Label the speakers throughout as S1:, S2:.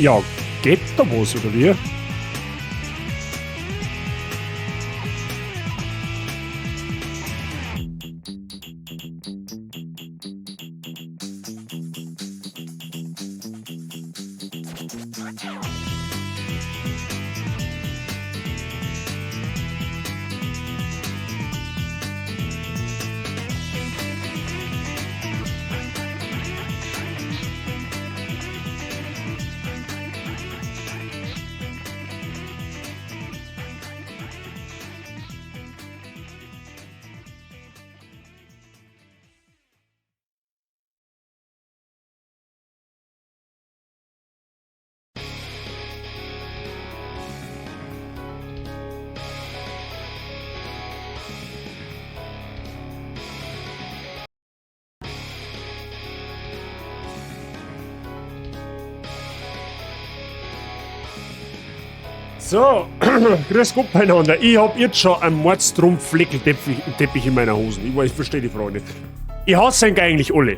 S1: Ja, geht da was, oder wie? So, grüß Gott beieinander. Ich hab jetzt schon einen Mordstrumpf-Fleckelteppich in meiner Hosen. Ich verstehe die Frage nicht. Ich hasse ihn eigentlich alle.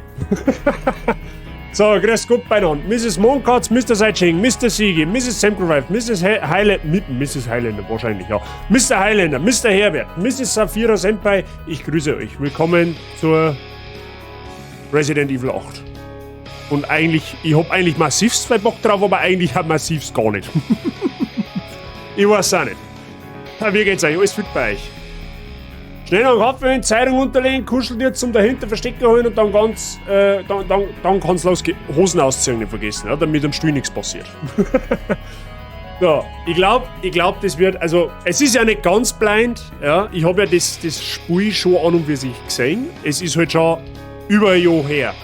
S1: So, grüß Gott beieinander. Mrs. Monkatz, Mr. Seiching, Mr. Siege, Mrs. Samcrive, Mrs. Highlander wahrscheinlich, ja. Mr. Highlander, Mr. Herbert, Mrs. Safira Senpai, ich grüße euch. Willkommen zur Resident Evil 8. Und eigentlich, ich hab eigentlich massivst zwei Bock drauf, aber eigentlich hab massivst gar nicht. Ich weiß auch nicht. Wie geht's euch? Alles fit bei euch? Schnell noch einen Kaffee, Zeitung unterlegen, Kuscheltier zum dahinter Verstecken holen und dann dann kann's losgehen. Hosen ausziehen nicht vergessen, ja, damit am Stuhl nichts passiert. Ja, ich glaub, das wird, also, es ist ja nicht ganz blind, ja. Ich habe ja das Spiel schon an und für sich gesehen. Es ist halt schon über ein Jahr her.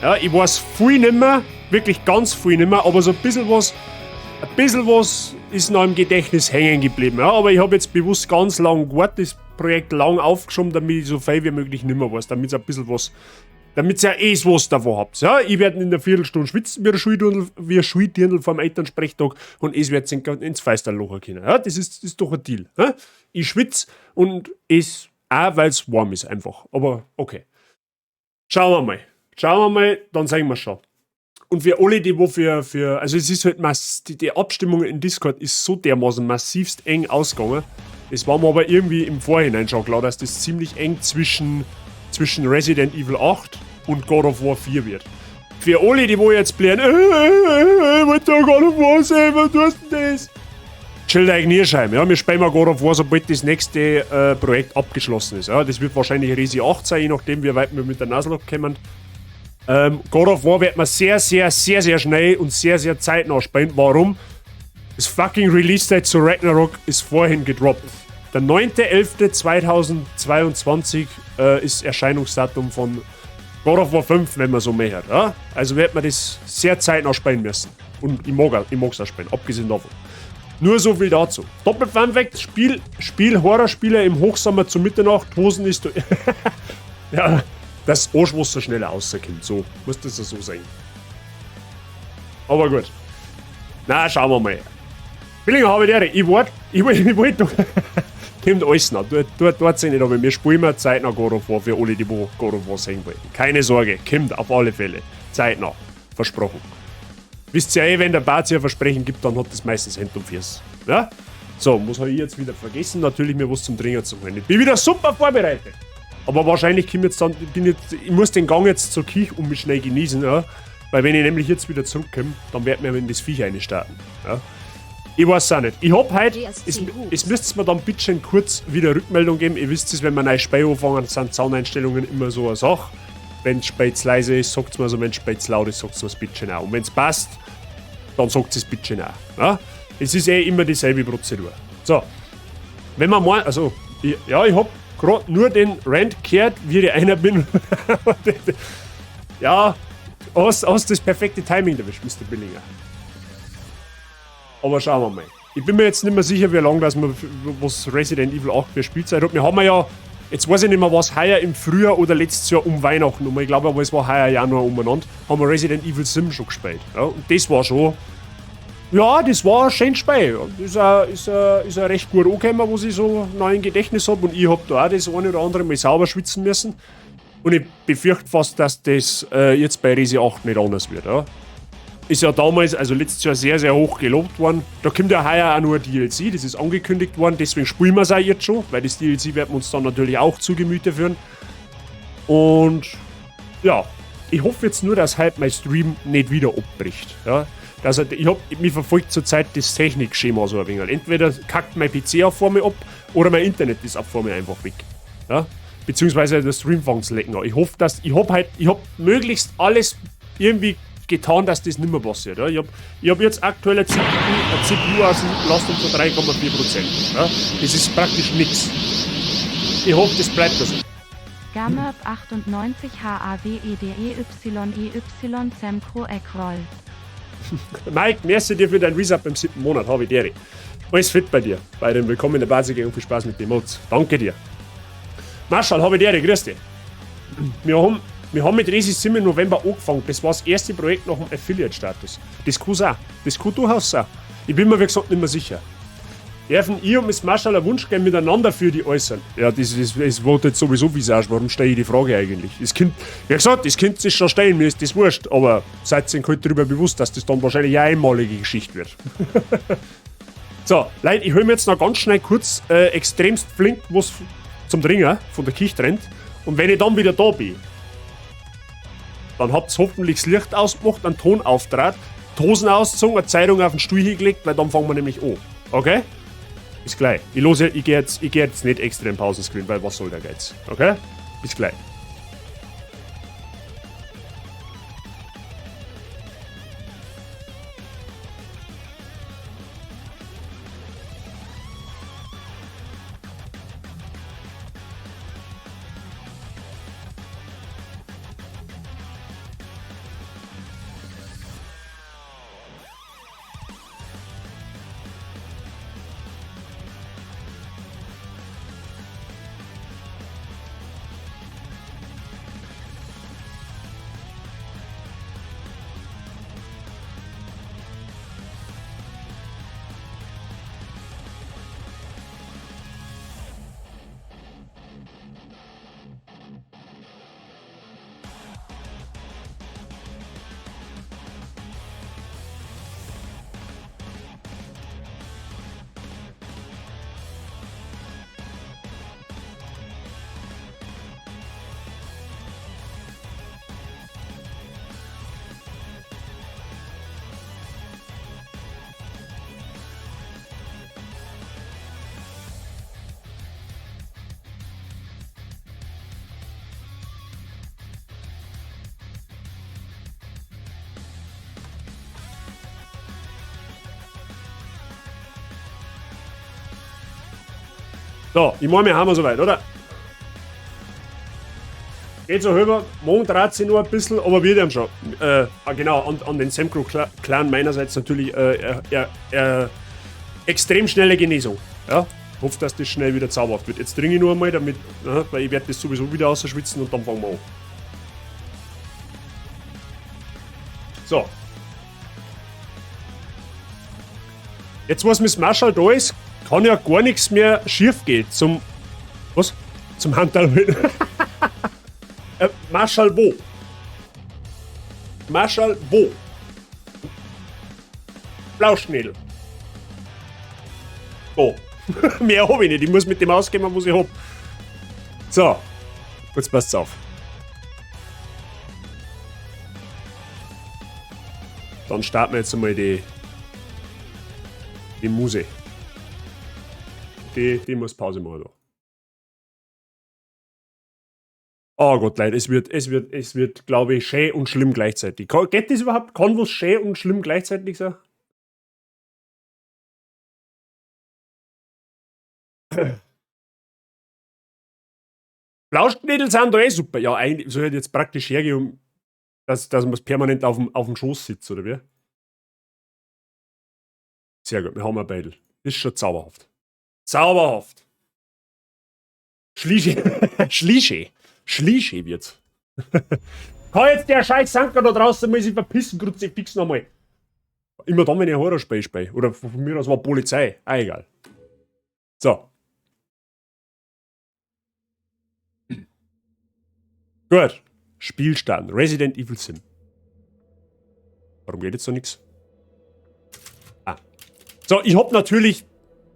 S1: Ja, ich weiß viel nimmer, wirklich ganz viel nimmer, aber so ein bisschen was ist noch im Gedächtnis hängen geblieben. Ja, aber ich habe jetzt bewusst ganz lang gewartet, das Projekt lang aufgeschoben, damit ich so viel wie möglich nimmer weiß, damit ihr ein bisschen was, damit ihr ja was davon habt. Ja, ich werde in der Viertelstunde schwitzen wie ein Schuldirndl vom Elternsprechtag und es wird ins Feisterloch können. Ja, das ist doch ein Deal. Ja? Ich schwitze und es auch, weil es warm ist einfach. Aber okay. Schauen wir mal, dann sehen wir schon. Und für alle, die wo also es ist halt die Abstimmung in Discord ist so dermaßen massivst eng ausgegangen. Es war mir aber irgendwie im Vorhinein schon klar, dass das ziemlich eng zwischen Resident Evil 8 und God of War 4 wird. Für alle, die wo jetzt blären, wollt ihr God of War sehen, was tust denn das? Chillt euch Nierscheiben, ja, wir spielen mal God of War, sobald das nächste Projekt abgeschlossen ist. Ja, das wird wahrscheinlich Resi 8 sein, je nachdem, wie weit wir mit der Nuzlocke kommen. God of War wird man sehr, sehr, sehr, sehr schnell und sehr, sehr zeitnah spielen. Warum? Das fucking Release-Date zu Ragnarok ist vorhin gedroppt. Der 9.11.2022 ist Erscheinungsdatum von God of War 5, wenn man so mehr hat. Ja? Also wird man das sehr zeitnah spielen müssen. Und ich mag's auch spielen, abgesehen davon. Nur so viel dazu. Doppel-Fun-Fact: Horrorspiele im Hochsommer zu Mitternacht, Hosen ist... ja... Das Arschwasser schneller rauskommt. So, muss das ja so sein. Aber gut. Na, schauen wir mal. Billinger habe ich ich wollte Kommt alles noch. Dort sind nicht, aber wir spielen mal zeitnah God of War für alle, die God of War sehen wollen. Keine Sorge, kommt auf alle Fälle. Zeitnah. Versprochen. Wisst ihr wenn der Bazi ein Versprechen gibt, dann hat das meistens Hand und Fuß. Ja? So, muss ich jetzt wieder vergessen, natürlich mir was zum Trinken zu holen. Ich bin wieder super vorbereitet. Aber wahrscheinlich komme jetzt dann, ich muss den Gang jetzt zur Kirche und mich schnell genießen, ja? Weil wenn ich nämlich jetzt wieder zurückkomme, dann werden wir in das Viech reinstarten. Ja? Ich weiß auch nicht. Ich hab heute, es müsst mir dann bitte schön kurz wieder Rückmeldung geben. Ihr wisst es, wenn wir neue Spiel anfangen, sind Soundeinstellungen immer so eine Sache. Wenn es leise ist, sagt es mir so, wenn es laut ist, sagt es mir bitte schön auch. Und wenn es passt, dann sagt es bitte schön auch. Ja? Es ist immer dieselbe Prozedur. So, wenn man mal, also, ich hab gerade nur den Rant gehört, wie ich einer bin. Ja, hast das perfekte Timing erwischt, Mr. Billinger. Aber schauen wir mal. Ich bin mir jetzt nicht mehr sicher, wie lange das wir was Resident Evil 8 für Spielzeit hat. Wir haben ja, jetzt weiß ich nicht mehr, was heuer im Frühjahr oder letztes Jahr um Weihnachten, ich glaube aber es war heuer Januar umeinander, haben wir Resident Evil 7 schon gespielt. Ja, und das war schon, ja, das war ein schönes Spiel. Ist ein recht gut angekommen, was ich so neu im Gedächtnis habe. Und ich habe da auch das eine oder andere mal sauber schwitzen müssen. Und ich befürchte fast, dass das jetzt bei Resi 8 nicht anders wird. Ja. Ist ja damals, also letztes Jahr sehr, sehr hoch gelobt worden. Da kommt ja heuer auch nur ein DLC, das ist angekündigt worden, deswegen spielen wir es auch jetzt schon, weil das DLC werden wir uns dann natürlich auch zu Gemüte führen. Und ja, ich hoffe jetzt nur, dass halt mein Stream nicht wieder abbricht. Ja. Also mich verfolgt zurzeit das Technikschema so ein wenig. Entweder kackt mein PC auf vor mir ab oder mein Internet ist ab vor mir einfach weg. Ja. Beziehungsweise der Stream fängt zu lecken an. Ich hoffe, ich hab möglichst alles irgendwie getan, dass das nicht mehr passiert. Ja. Ich hab jetzt aktuell eine CPU-Auslastung von 3,4%. Ja. Das ist praktisch nichts. Ich hoffe, das bleibt so.
S2: Gamerb 98 HAWEDEYEY Semcro Eckroll.
S1: Mike, merci dir für dein Resub im 7. Monat. Habe ich dir. Alles fit bei dir. Bei den Willkommen in der Basis und viel Spaß mit den Mods. Danke dir. Marschall, habe ich dir. Grüß dich. Wir haben mit Resi Sim im November angefangen. Das war das erste Projekt nach dem Affiliate-Status. Das kann auch. Das kann durchaus sein. Ich bin mir, wie gesagt, nicht mehr sicher. Dürfen ich und Miss Marschall einen Wunsch gerne miteinander für die äußern? Ja, das wollte jetzt sowieso Visage. Warum stelle ich die Frage eigentlich? Das Kind, wie gesagt, das Kind sich schon stellen, mir ist das wurscht. Aber seid ihr euch halt darüber bewusst, dass das dann wahrscheinlich eine einmalige Geschichte wird. So, Leute, ich hole mir jetzt noch ganz schnell kurz extremst flink was zum Trinken von der Kirche trennt. Und wenn ich dann wieder da bin, dann habt ihr hoffentlich das Licht ausgemacht, einen Ton auftrat, die Hosen ausgezogen, eine Zeitung auf den Stuhl hingelegt, weil dann fangen wir nämlich an. Okay? Bis gleich. Ich gehe jetzt nicht extra in Pausenscreen, weil was soll der Geiz? Okay? Bis gleich. So, ich meine, wir haben wir soweit, oder? Geht so rüber, morgen dreht sich nur ein bisschen, aber wir haben schon. Genau, an den Semcro-Clan meinerseits natürlich extrem schnelle Genesung. Ja? Ich hoffe, dass das schnell wieder zauberhaft wird. Jetzt trinke ich nur einmal, damit, weil ich werde das sowieso wieder ausschwitzen und dann fangen wir an. So. Jetzt, was Miss Marshall da ist, kann ja gar nichts mehr schief gehen. Zum. Was? Zum Handel. Marschall wo? Marschall wo? Blauschnädel. Oh. Mehr hab ich nicht. Ich muss mit dem ausgehen, was ich hab. So. Jetzt passt's auf. Dann starten wir jetzt einmal die Muse. Die muss Pause machen da. Oh Gott, Leute, es wird, glaube ich, schön und schlimm gleichzeitig. Geht das überhaupt? Kann was schön und schlimm gleichzeitig sein? Blauschnädel sind da eh super. Ja, eigentlich soll ich jetzt praktisch hergehen, dass man permanent auf dem Schoß sitzt, oder wie? Sehr gut, wir haben ein Beidel. Das ist schon zauberhaft. Zauberhaft. Schlische wird's. Kann jetzt der scheiß Sanker da draußen mal sich verpissen, Kruzifix nochmal. Immer dann, wenn ich ein Horrorspiel spiele. Oder von mir aus war Polizei. Ah, egal. So. Gut. Spiel starten. Resident Evil Sim. Warum geht jetzt so nichts? Ah. So, ich hab natürlich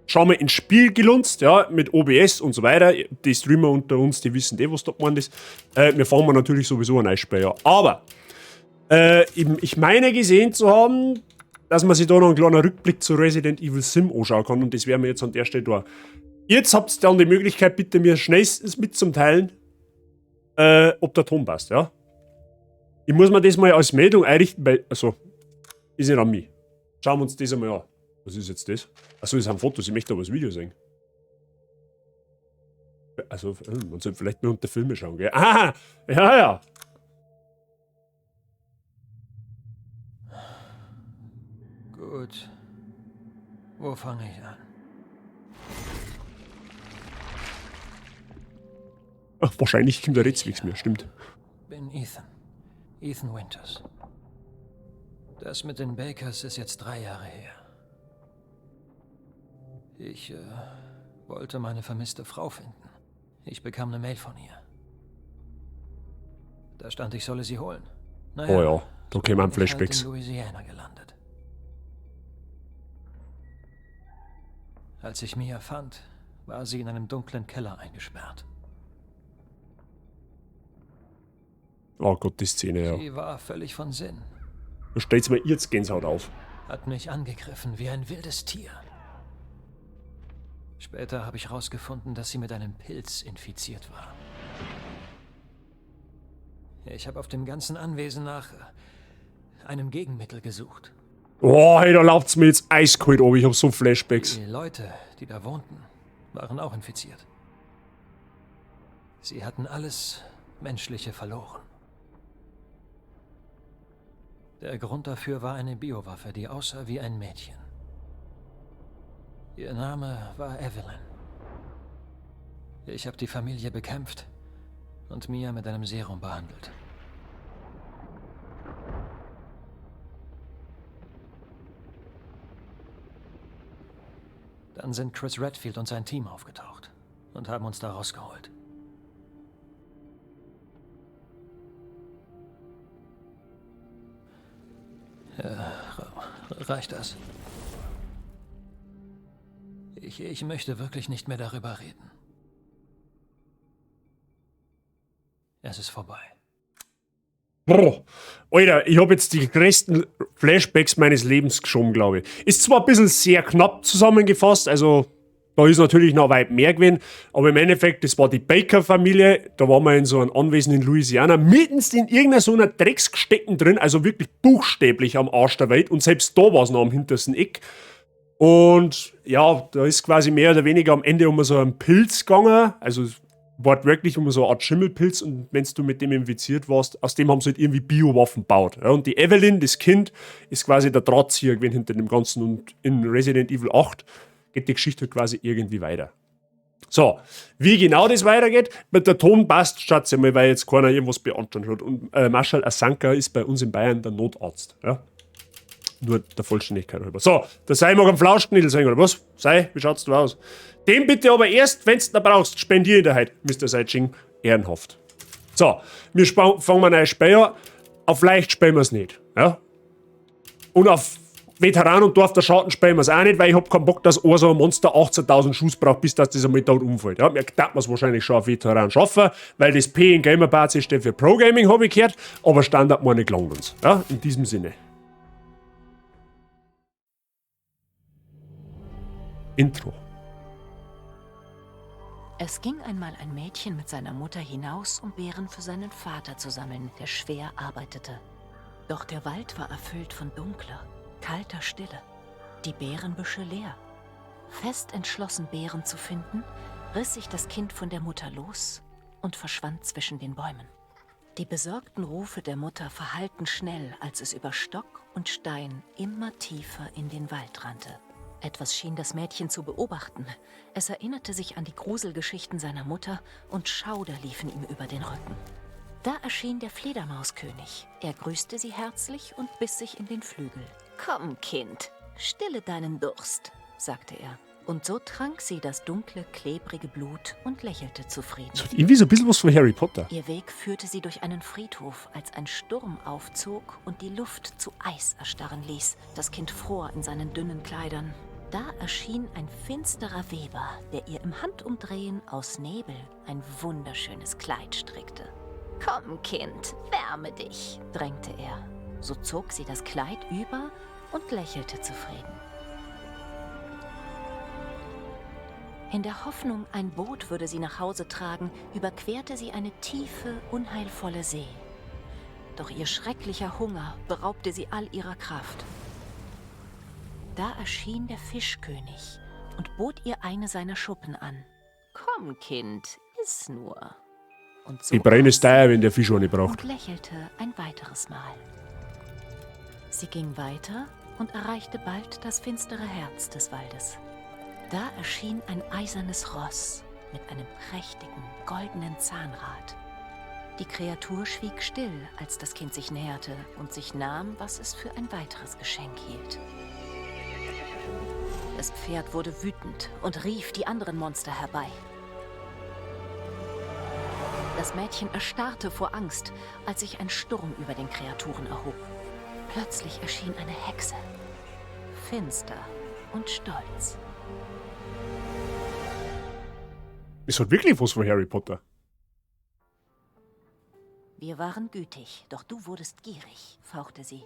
S1: schon mal ins Spiel gelunzt, ja, mit OBS und so weiter. Die Streamer unter uns, die wissen was da gemeint ist. Wir fangen natürlich sowieso ein neues Spiel, ja. Aber, ich meine gesehen zu haben, dass man sich da noch einen kleinen Rückblick zu Resident Evil Sim anschauen kann und das werden wir jetzt an der Stelle da. Jetzt habt ihr dann die Möglichkeit, bitte mir schnellstens mitzuteilen, ob der Ton passt, ja. Ich muss mir das mal als Meldung einrichten, weil, also, ist nicht an mich. Schauen wir uns das einmal an. Was ist jetzt das? Achso, das sind Fotos, ich möchte aber das Video sehen. Also, man sollte vielleicht nur unter Filme schauen, gell? Ah, ja.
S3: Gut. Wo fange ich an?
S1: Ach, wahrscheinlich kommt der Rätsel mehr, stimmt.
S3: Bin Ethan. Ethan Winters. Das mit den Bakers ist jetzt 3 Jahre her. Ich wollte meine vermisste Frau finden. Ich bekam eine Mail von ihr. Da stand, ich solle sie holen. Naja,
S1: Oh ja, da kämen Flashbacks.
S3: Ich bin halt in Louisiana gelandet. Als ich Mia fand, war sie in einem dunklen Keller eingesperrt.
S1: Oh Gott, die Szene, ja.
S3: Sie war völlig von Sinn.
S1: Da stellt's mir jetzt Gänsehaut auf.
S3: Hat mich angegriffen wie ein wildes Tier. Später habe ich herausgefunden, dass sie mit einem Pilz infiziert war. Ich habe auf dem ganzen Anwesen nach einem Gegenmittel gesucht.
S1: Oh, hey, da lauft's mir jetzt eiskalt ab. Ich hab so Flashbacks.
S3: Die Leute, die da wohnten, waren auch infiziert. Sie hatten alles Menschliche verloren. Der Grund dafür war eine Biowaffe, die aussah wie ein Mädchen. Ihr Name war Evelyn. Ich habe die Familie bekämpft und Mia mit einem Serum behandelt. Dann sind Chris Redfield und sein Team aufgetaucht und haben uns da rausgeholt. Reicht das? Ich möchte wirklich nicht mehr darüber reden. Es ist vorbei.
S1: Boah, Alter, ich hab jetzt die größten Flashbacks meines Lebens geschoben, glaube ich. Ist zwar ein bisschen sehr knapp zusammengefasst, also da ist natürlich noch weit mehr gewesen, aber im Endeffekt, das war die Baker-Familie, da waren wir in so einem Anwesen in Louisiana, mitten in irgendeiner so einer Drecksgestecken drin, also wirklich buchstäblich am Arsch der Welt und selbst da war es noch am hintersten Eck. Und ja, da ist quasi mehr oder weniger am Ende um so einen Pilz gegangen, also wortwörtlich um so eine Art Schimmelpilz und wenn du mit dem infiziert warst, aus dem haben sie halt irgendwie Biowaffen gebaut. Ja, und die Evelyn, das Kind, ist quasi der Drahtzieher gewesen hinter dem Ganzen und in Resident Evil 8 geht die Geschichte halt quasi irgendwie weiter. So, wie genau das weitergeht, mit der Ton passt, schaut mal, weil jetzt keiner irgendwas beantwortet hat. Und Marshall Asanka ist bei uns in Bayern der Notarzt. Ja? Nur der Vollständigkeit halber. So, der Sei mag einen Flauschknädel sein, oder was? Sei, wie schaut's du aus? Den bitte aber erst, wenn's da brauchst, spendiere ich dir heute, Mr. Seitsching. Ehrenhaft. So, wir fangen ein neues Spiel an. Auf leicht spielen wir's nicht. Ja? Und auf Veteran und Dorf der Schatten spielen wir's auch nicht, weil ich hab keinen Bock, dass so ein Monster 18.000 Schuss braucht, bis das einmal dort umfällt. Ja? Mir darf man's wahrscheinlich schon auf Veteran schaffen, weil das P in Gamer-Bazi steht für Pro Gaming, habe ich gehört, aber Standard meine gelangt uns. Ja? In diesem Sinne. Intro.
S4: Es ging einmal ein Mädchen mit seiner Mutter hinaus, um Beeren für seinen Vater zu sammeln, der schwer arbeitete. Doch der Wald war erfüllt von dunkler, kalter Stille. Die Beerenbüsche leer. Fest entschlossen, Beeren zu finden, riss sich das Kind von der Mutter los und verschwand zwischen den Bäumen. Die besorgten Rufe der Mutter verhallten schnell, als es über Stock und Stein immer tiefer in den Wald rannte. Etwas schien das Mädchen zu beobachten. Es erinnerte sich an die Gruselgeschichten seiner Mutter und Schauder liefen ihm über den Rücken. Da erschien der Fledermauskönig. Er grüßte sie herzlich und biss sich in den Flügel. »Komm, Kind, stille deinen Durst«, sagte er. Und so trank sie das dunkle, klebrige Blut und lächelte zufrieden.
S1: Das hat irgendwie so ein bisschen was von Harry Potter.
S4: Ihr Weg führte sie durch einen Friedhof, als ein Sturm aufzog und die Luft zu Eis erstarren ließ. Das Kind fror in seinen dünnen Kleidern. Da erschien ein finsterer Weber, der ihr im Handumdrehen aus Nebel ein wunderschönes Kleid strickte. »Komm, Kind, wärme dich«, drängte er. So zog sie das Kleid über und lächelte zufrieden. In der Hoffnung, ein Boot würde sie nach Hause tragen, überquerte sie eine tiefe, unheilvolle See. Doch ihr schrecklicher Hunger beraubte sie all ihrer Kraft. Da erschien der Fischkönig und bot ihr eine seiner Schuppen an. »Komm, Kind, iss nur.« Und so
S1: Die Brain ist teuer, wenn der Fisch auch nicht braucht.
S4: und lächelte ein weiteres Mal. Sie ging weiter und erreichte bald das finstere Herz des Waldes. Da erschien ein eisernes Ross mit einem prächtigen, goldenen Zahnrad. Die Kreatur schwieg still, als das Kind sich näherte und sich nahm, was es für ein weiteres Geschenk hielt. Das Pferd wurde wütend und rief die anderen Monster herbei. Das Mädchen erstarrte vor Angst, als sich ein Sturm über den Kreaturen erhob. Plötzlich erschien eine Hexe, finster und stolz.
S1: Es hat wirklich was von Harry Potter.
S4: Wir waren gütig, doch du wurdest gierig, fauchte sie.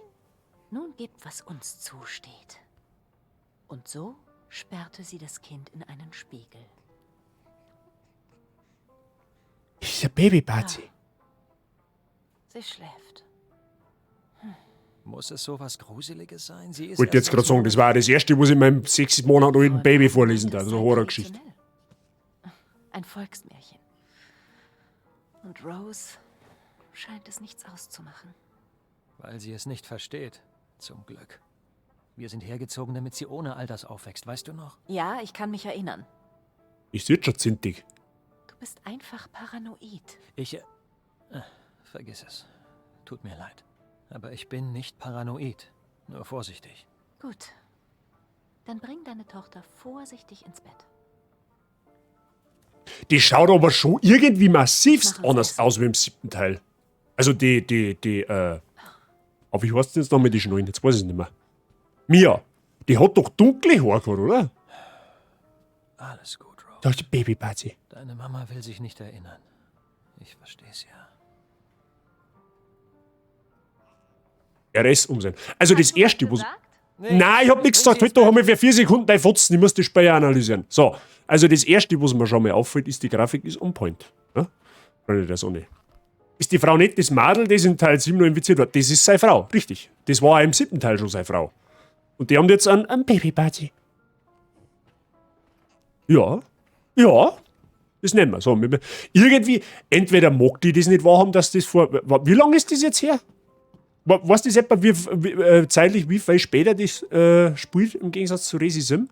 S4: Nun gib, was uns zusteht. Und so sperrte sie das Kind in einen Spiegel.
S1: Ist ein Baby-Bazi.
S4: Sie schläft.
S3: Muss es sowas Gruseliges sein? Sie ist
S1: Wollte jetzt
S3: erst
S1: gerade sagen, das war das erste, was ich meinem 6 Monate alten Baby vorlesen darf. So eine Horrorgeschichte.
S4: Ein Volksmärchen. Und Rose scheint es nichts auszumachen.
S3: Weil sie es nicht versteht. Zum Glück. Wir sind hergezogen, damit sie ohne all das aufwächst, weißt du noch?
S4: Ja, ich kann mich erinnern.
S1: Ist jetzt schon zintig.
S4: Du bist einfach paranoid.
S3: Vergiss es. Tut mir leid. Aber ich bin nicht paranoid. Nur vorsichtig.
S4: Gut. Dann bring deine Tochter vorsichtig ins Bett.
S1: Die schaut aber schon irgendwie massivst
S4: Mach es
S1: anders
S4: besser.
S1: aus wie im 7. Teil. Also aber wie heißt denn jetzt noch mit die Schnallen? Jetzt weiß ich es nicht mehr. Mia, die hat doch dunkle Haare gehabt, oder?
S3: Alles gut, Rose.
S1: Da ist die Baby-Bazi.
S3: Deine Mama will sich nicht erinnern. Ich versteh's ja.
S1: RS umsehen. Also das erste, was...
S3: Nee,
S1: Nein, ich hab nichts gesagt. Halt doch einmal für 4 Sekunden dein Fotzen. Ich muss das Spiel analysieren. So, also das erste, was mir schon mal auffällt, ist, die Grafik ist on point. Ja? Freunde der Sonne. Ist die Frau nicht das Madel, das in Teil 7 noch infiziert wird? Das ist seine Frau, richtig. Das war auch im 7. Teil schon seine Frau. Und die haben jetzt einen Baby-Party. Ja, das nehmen wir. So, irgendwie, entweder mag die das nicht wahrhaben, dass das vor... Wie lange ist das jetzt her? Weißt du etwa, zeitlich, wie viel später das spielt, im Gegensatz zu Resi Sim?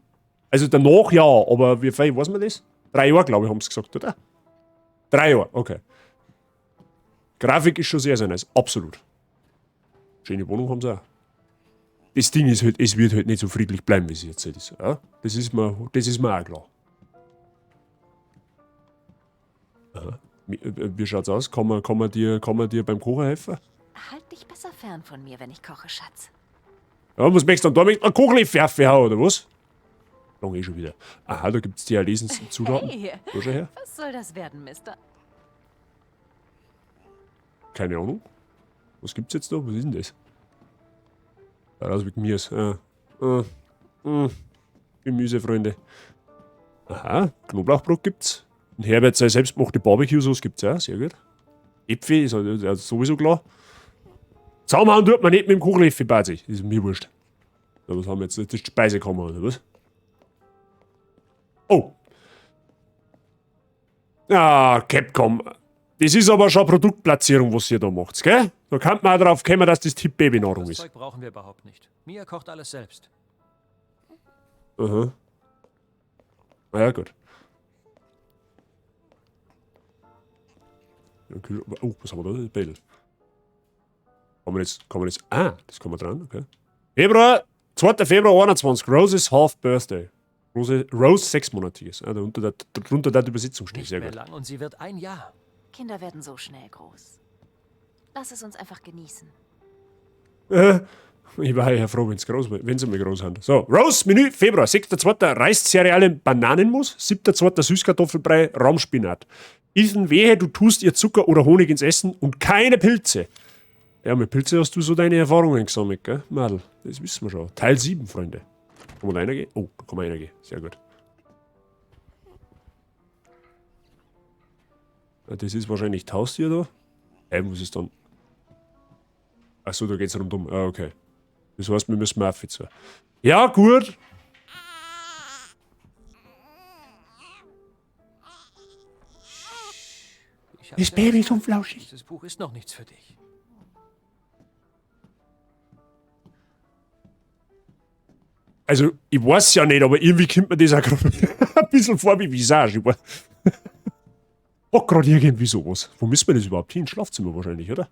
S1: Also danach ja, aber wie viel, weiß man das? 3 Jahre, glaube ich, haben sie gesagt, oder? 3 Jahre, okay. Grafik ist schon sehr, sehr nice, absolut. Schöne Wohnung haben sie auch. das Ding ist halt, es wird halt nicht so friedlich bleiben, wie es jetzt ist. Ja? Das ist mir auch klar. Aha. Wie schaut's aus? Kann man dir beim Kochen helfen?
S4: Halt dich besser fern von mir, wenn ich koche, Schatz.
S1: Ja, was möchtest du denn da? Möchtest du einen Kochlöffel haben, oder was? Lang eh schon wieder. Aha, da gibt's die Erlesenszutaten.
S4: Hey,
S1: Wo schon her?
S4: was soll das werden, Mister?
S1: Keine Ahnung. Was gibt's jetzt da? Was ist denn das? Raus mit Gemüse. Gemüse, Freunde. Aha, Knoblauchbrot gibt's. Und Herbert seine selbstgemachte Barbecue-Sauce gibt's auch, sehr gut. Äpfel ist also sowieso klar. Zusammenhauen tut man nicht mit dem Kochlöffel, Bazi. Das ist mir wurscht. Ja, was haben wir jetzt? Das ist die Speisekammer, oder was? Oh! Ah, Capcom. Das ist aber schon Produktplatzierung, was ihr da macht, gell? Da kann man auch drauf kommen, dass das Tipp Babynahrung
S3: Das
S1: ist.
S3: Zeug brauchen wir überhaupt nicht. Mia kocht alles selbst.
S1: Aha. Na ja, gut. Oh, was haben wir da? Das Bild. Kann man jetzt. Ah, das kann man dran, okay. Februar, 2. Februar 21, Roses Half Birthday. Rose 6-monatiges. Ah, darunter die Übersetzung steht,
S3: Nicht
S1: sehr
S3: mehr
S1: gut.
S3: lang und sie wird 1 Jahr.
S4: Kinder werden so schnell groß. Lass es uns einfach genießen.
S1: Ich war ja froh, wenn sie mal groß haben. So, Rose Menü, Februar, 6.2. Reiscereale, Bananenmus, 7.2. Süßkartoffelbrei, Rahmspinat. Ethan, wehe, du tust ihr Zucker oder Honig ins Essen und keine Pilze. Ja, mit Pilze hast du so deine Erfahrungen gesammelt, gell, Madel? Das wissen wir schon. Teil 7, Freunde. Kann man da reingehen? Oh, da kann man reingehen. Sehr gut. Ja, das ist wahrscheinlich Haustier da. Was ist dann? Achso, da geht's rundum. Ah, okay. Das heißt, wir müssen Murphy zu. Ja, gut.
S3: Ich hab's
S1: Das
S3: ja
S1: Baby ist
S3: gesagt,
S1: unflauschig.
S3: Dieses Buch ist noch nichts für dich.
S1: Also, ich weiß ja nicht, aber irgendwie kommt mir das auch gerade ein bisschen vor wie Visage. Oh, gerade irgendwie sowas. Wo müssen wir das überhaupt hin? Schlafzimmer wahrscheinlich, oder?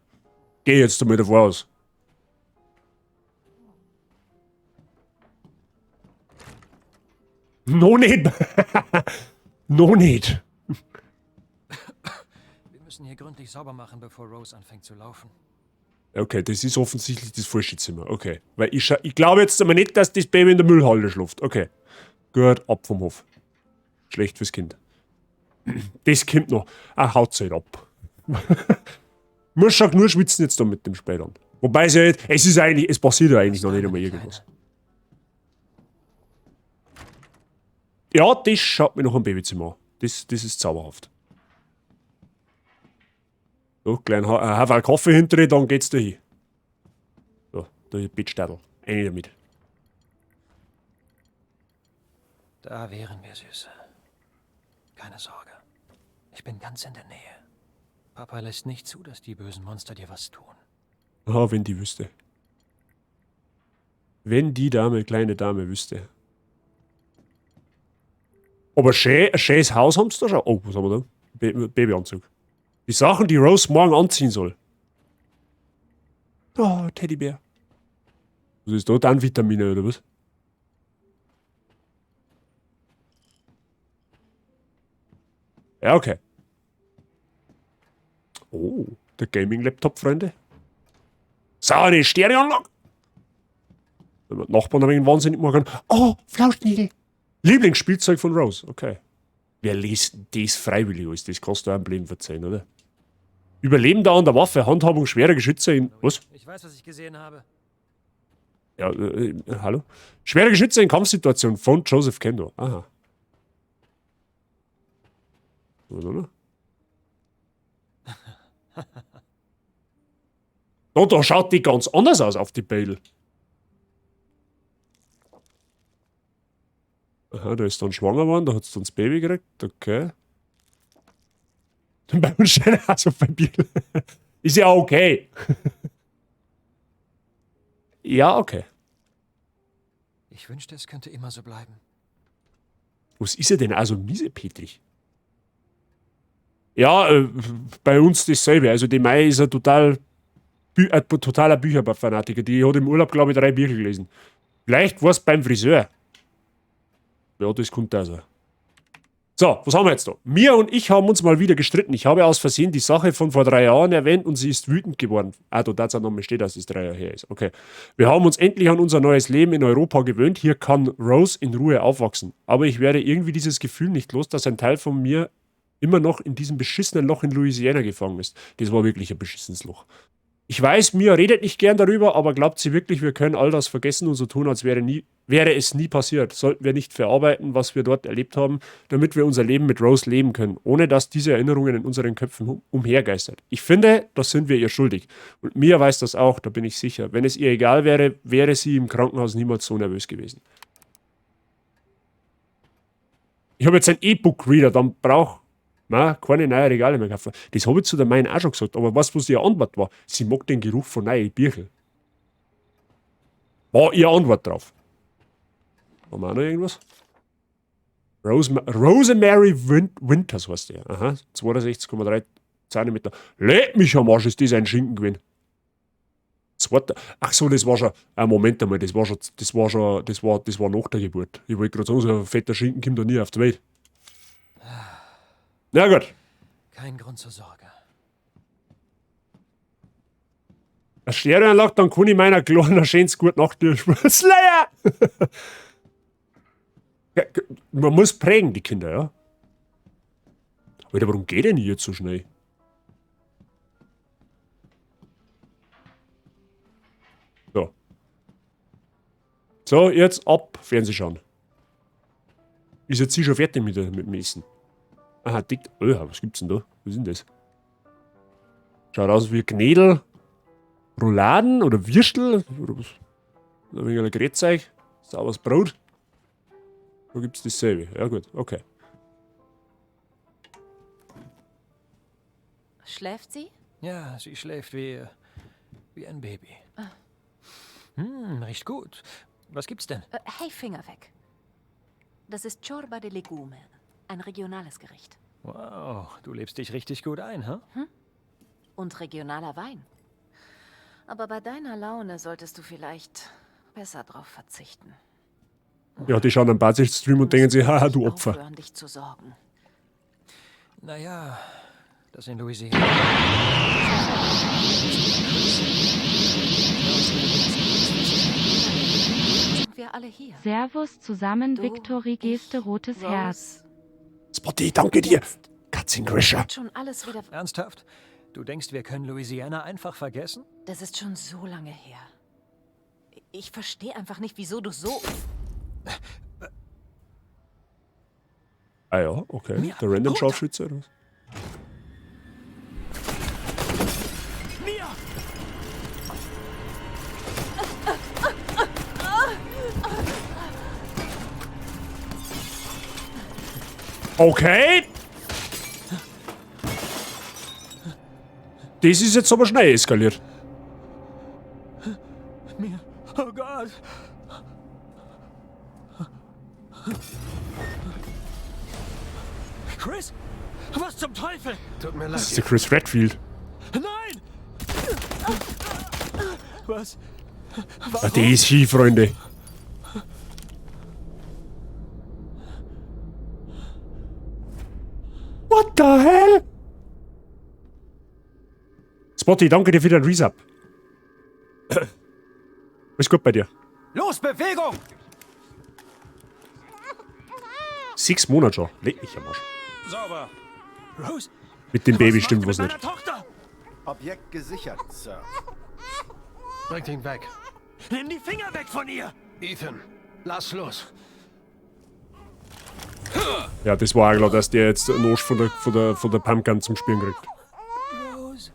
S1: Geh jetzt einmal davor aus. No nicht. No nicht.
S3: Wir müssen hier gründlich sauber machen, bevor Rose anfängt zu laufen.
S1: Okay, das ist offensichtlich das falsche Zimmer. Okay. Weil ich glaube jetzt aber nicht, dass das Baby in der Müllhalde schläft. Okay. Gut, ab vom Hof. Schlecht fürs Kind. Das kommt noch. Haut's halt ab. Muss schon nur schwitzen jetzt da mit dem Spätern. Wobei es ja nicht, es passiert ja eigentlich noch nicht einmal irgendwas. Ja, das schaut mir noch ein Babyzimmer an. Das ist zauberhaft. So, klein Haferl Kaffee hinter dir, dann geht's da hin. So, da ist Bettstadel. Eine damit.
S3: Da wären wir, Süße. Keine Sorge. Ich bin ganz in der Nähe. Papa lässt nicht zu, dass die bösen Monster dir was tun.
S1: Ah, wenn die wüsste. Wenn die kleine Dame wüsste. Aber ein schönes Haus haben sie da schon. Oh, was haben wir da? Babyanzug. Die Sachen, die Rose morgen anziehen soll. Oh, Teddybär. Was ist da? Dann Vitamine oder was? Ja, okay. Oh, der Gaming-Laptop, Freunde. So, eine Stereoanlage. Wenn man Nachbarn ein wenig wahnsinnig machen kann. Oh, Flauschnägel. Lieblingsspielzeug von Rose. Okay. Wer liest das freiwillig aus? Das kannst du auch im Leben verzeihen, oder? Überlebender an der Waffe, Handhabung schwerer Geschütze in... Was?
S3: Ich weiß, was ich gesehen habe.
S1: Ja, hallo? Schwere Geschütze in Kampfsituationen von Joseph Kendo. Aha. Was, oder? Oh, da schaut die ganz anders aus auf die Bale. Aha, da ist dann schwanger geworden, da hat es dann das Baby gekriegt, okay. Dann bei uns stehen auch so ein Bild. Ist ja okay. Ja, okay.
S3: Ich wünschte, es könnte immer so bleiben.
S1: Was ist er denn also miesepetrig? Ja, bei uns dasselbe. Also die Mai ist er total totaler Bücherfanatiker. Die hat im Urlaub, glaube ich, 3 Bücher gelesen. Vielleicht war es beim Friseur. Ja, das kommt also. So, was haben wir jetzt da? Mia und ich haben uns mal wieder gestritten. Ich habe aus Versehen die Sache von vor 3 Jahren erwähnt und sie ist wütend geworden. Ah, da auch nochmal steht, dass es 3 Jahre her ist. Okay. Wir haben uns endlich an unser neues Leben in Europa gewöhnt. Hier kann Rose in Ruhe aufwachsen. Aber ich werde irgendwie dieses Gefühl nicht los, dass ein Teil von mir immer noch in diesem beschissenen Loch in Louisiana gefangen ist. Das war wirklich ein beschissenes Loch. Ich weiß, Mia redet nicht gern darüber, aber glaubt sie wirklich, wir können all das vergessen und so tun, als wäre es nie passiert? Sollten wir nicht verarbeiten, was wir dort erlebt haben, damit wir unser Leben mit Rose leben können, ohne dass diese Erinnerungen in unseren Köpfen umhergeistert? Ich finde, das sind wir ihr schuldig. Und Mia weiß das auch, da bin ich sicher. Wenn es ihr egal wäre, wäre sie im Krankenhaus niemals so nervös gewesen. Ich habe jetzt einen E-Book-Reader, dann brauche keine neuen Regale mehr kaufen. Das habe ich zu der Mein auch schon gesagt, aber was ihre Antwort war? Sie mag den Geruch von neuen Büchern. War ihre Antwort drauf. Haben wir auch noch irgendwas? Rosemary Winters heißt der. Aha, 62,3 cm. Leck mich am Arsch, ist das ein Schinken gewesen. Ach so, das war schon. Moment einmal, das war nach der Geburt. Ich wollte gerade sagen, so ein fetter Schinken kommt da nie auf die Welt. Na gut.
S3: Kein Grund zur Sorge.
S1: Eine Stereoanlage, dann kann ich meiner Kleinen schönes gut Nacht durchspielen. Slayer! Ja, man muss prägen, die Kinder, ja. Alter, warum geht denn jetzt so schnell? So. So, jetzt ab Fernseh schauen. Ist jetzt sie schon fertig mit dem Essen? Aha, dick. Oh, was gibt's denn da? Was ist denn das? Schaut aus wie Knädel, Rouladen oder Würstel. Oder was? Ein wenig Grillzeug, sauberes Brot. Wo gibt's dasselbe? Ja gut, okay.
S4: Schläft sie?
S3: Ja, sie schläft wie ein Baby. Riecht gut. Was gibt's denn?
S4: Hey, Finger weg. Das ist Chorba de Legume. Ein regionales Gericht.
S3: Wow, du lebst dich richtig gut ein, hä?
S4: Und regionaler Wein. Aber bei deiner Laune solltest du vielleicht besser drauf verzichten.
S1: Ja, die schauen am Basisstream und denken sich, haha, du Opfer.
S4: Aufhören, dich zu sorgen.
S3: Naja, das in Louisiana.
S4: Sind wir alle hier?
S2: Servus zusammen,
S4: Du,
S2: Victory Geste
S4: ich,
S2: rotes
S4: Rose.
S2: Herz.
S1: Spotty, danke dir. Katzencrasher.
S4: Wird schon alles wieder...
S3: Ernsthaft? Du denkst, wir können Louisiana einfach vergessen?
S4: Das ist schon so lange her. Ich verstehe einfach nicht, wieso du so...
S1: Ah ja, okay.
S3: Mia,
S1: Der Random
S3: runter.
S1: Scharfschütze oder was?
S3: Mia!
S1: Okay. Das ist jetzt aber schnell eskaliert.
S3: Mia! Oh Gott! Chris? Was zum Teufel? Tut mir
S1: Das
S3: leid.
S1: ist der Chris Redfield.
S3: Nein! Was?
S1: Ah, die ist hier, Freunde. What the hell? Spotty, danke dir für den Resub. Ist gut bei dir.
S3: Los, Bewegung!
S1: 6 Monate schon. Leg mich am Arsch.
S3: Sauber. Rose?
S1: Mit dem Baby
S3: was
S1: stimmt
S3: macht
S1: was
S3: mit
S1: nicht.
S3: meiner Tochter?
S5: Objekt gesichert, Sir.
S6: Bringt ihn weg.
S3: Nimm die Finger weg von ihr!
S6: Ethan, lass los.
S1: Ja, das war auch klar, dass der jetzt einen Arsch von der Pumpgun zum Spielen kriegt.
S3: Rose?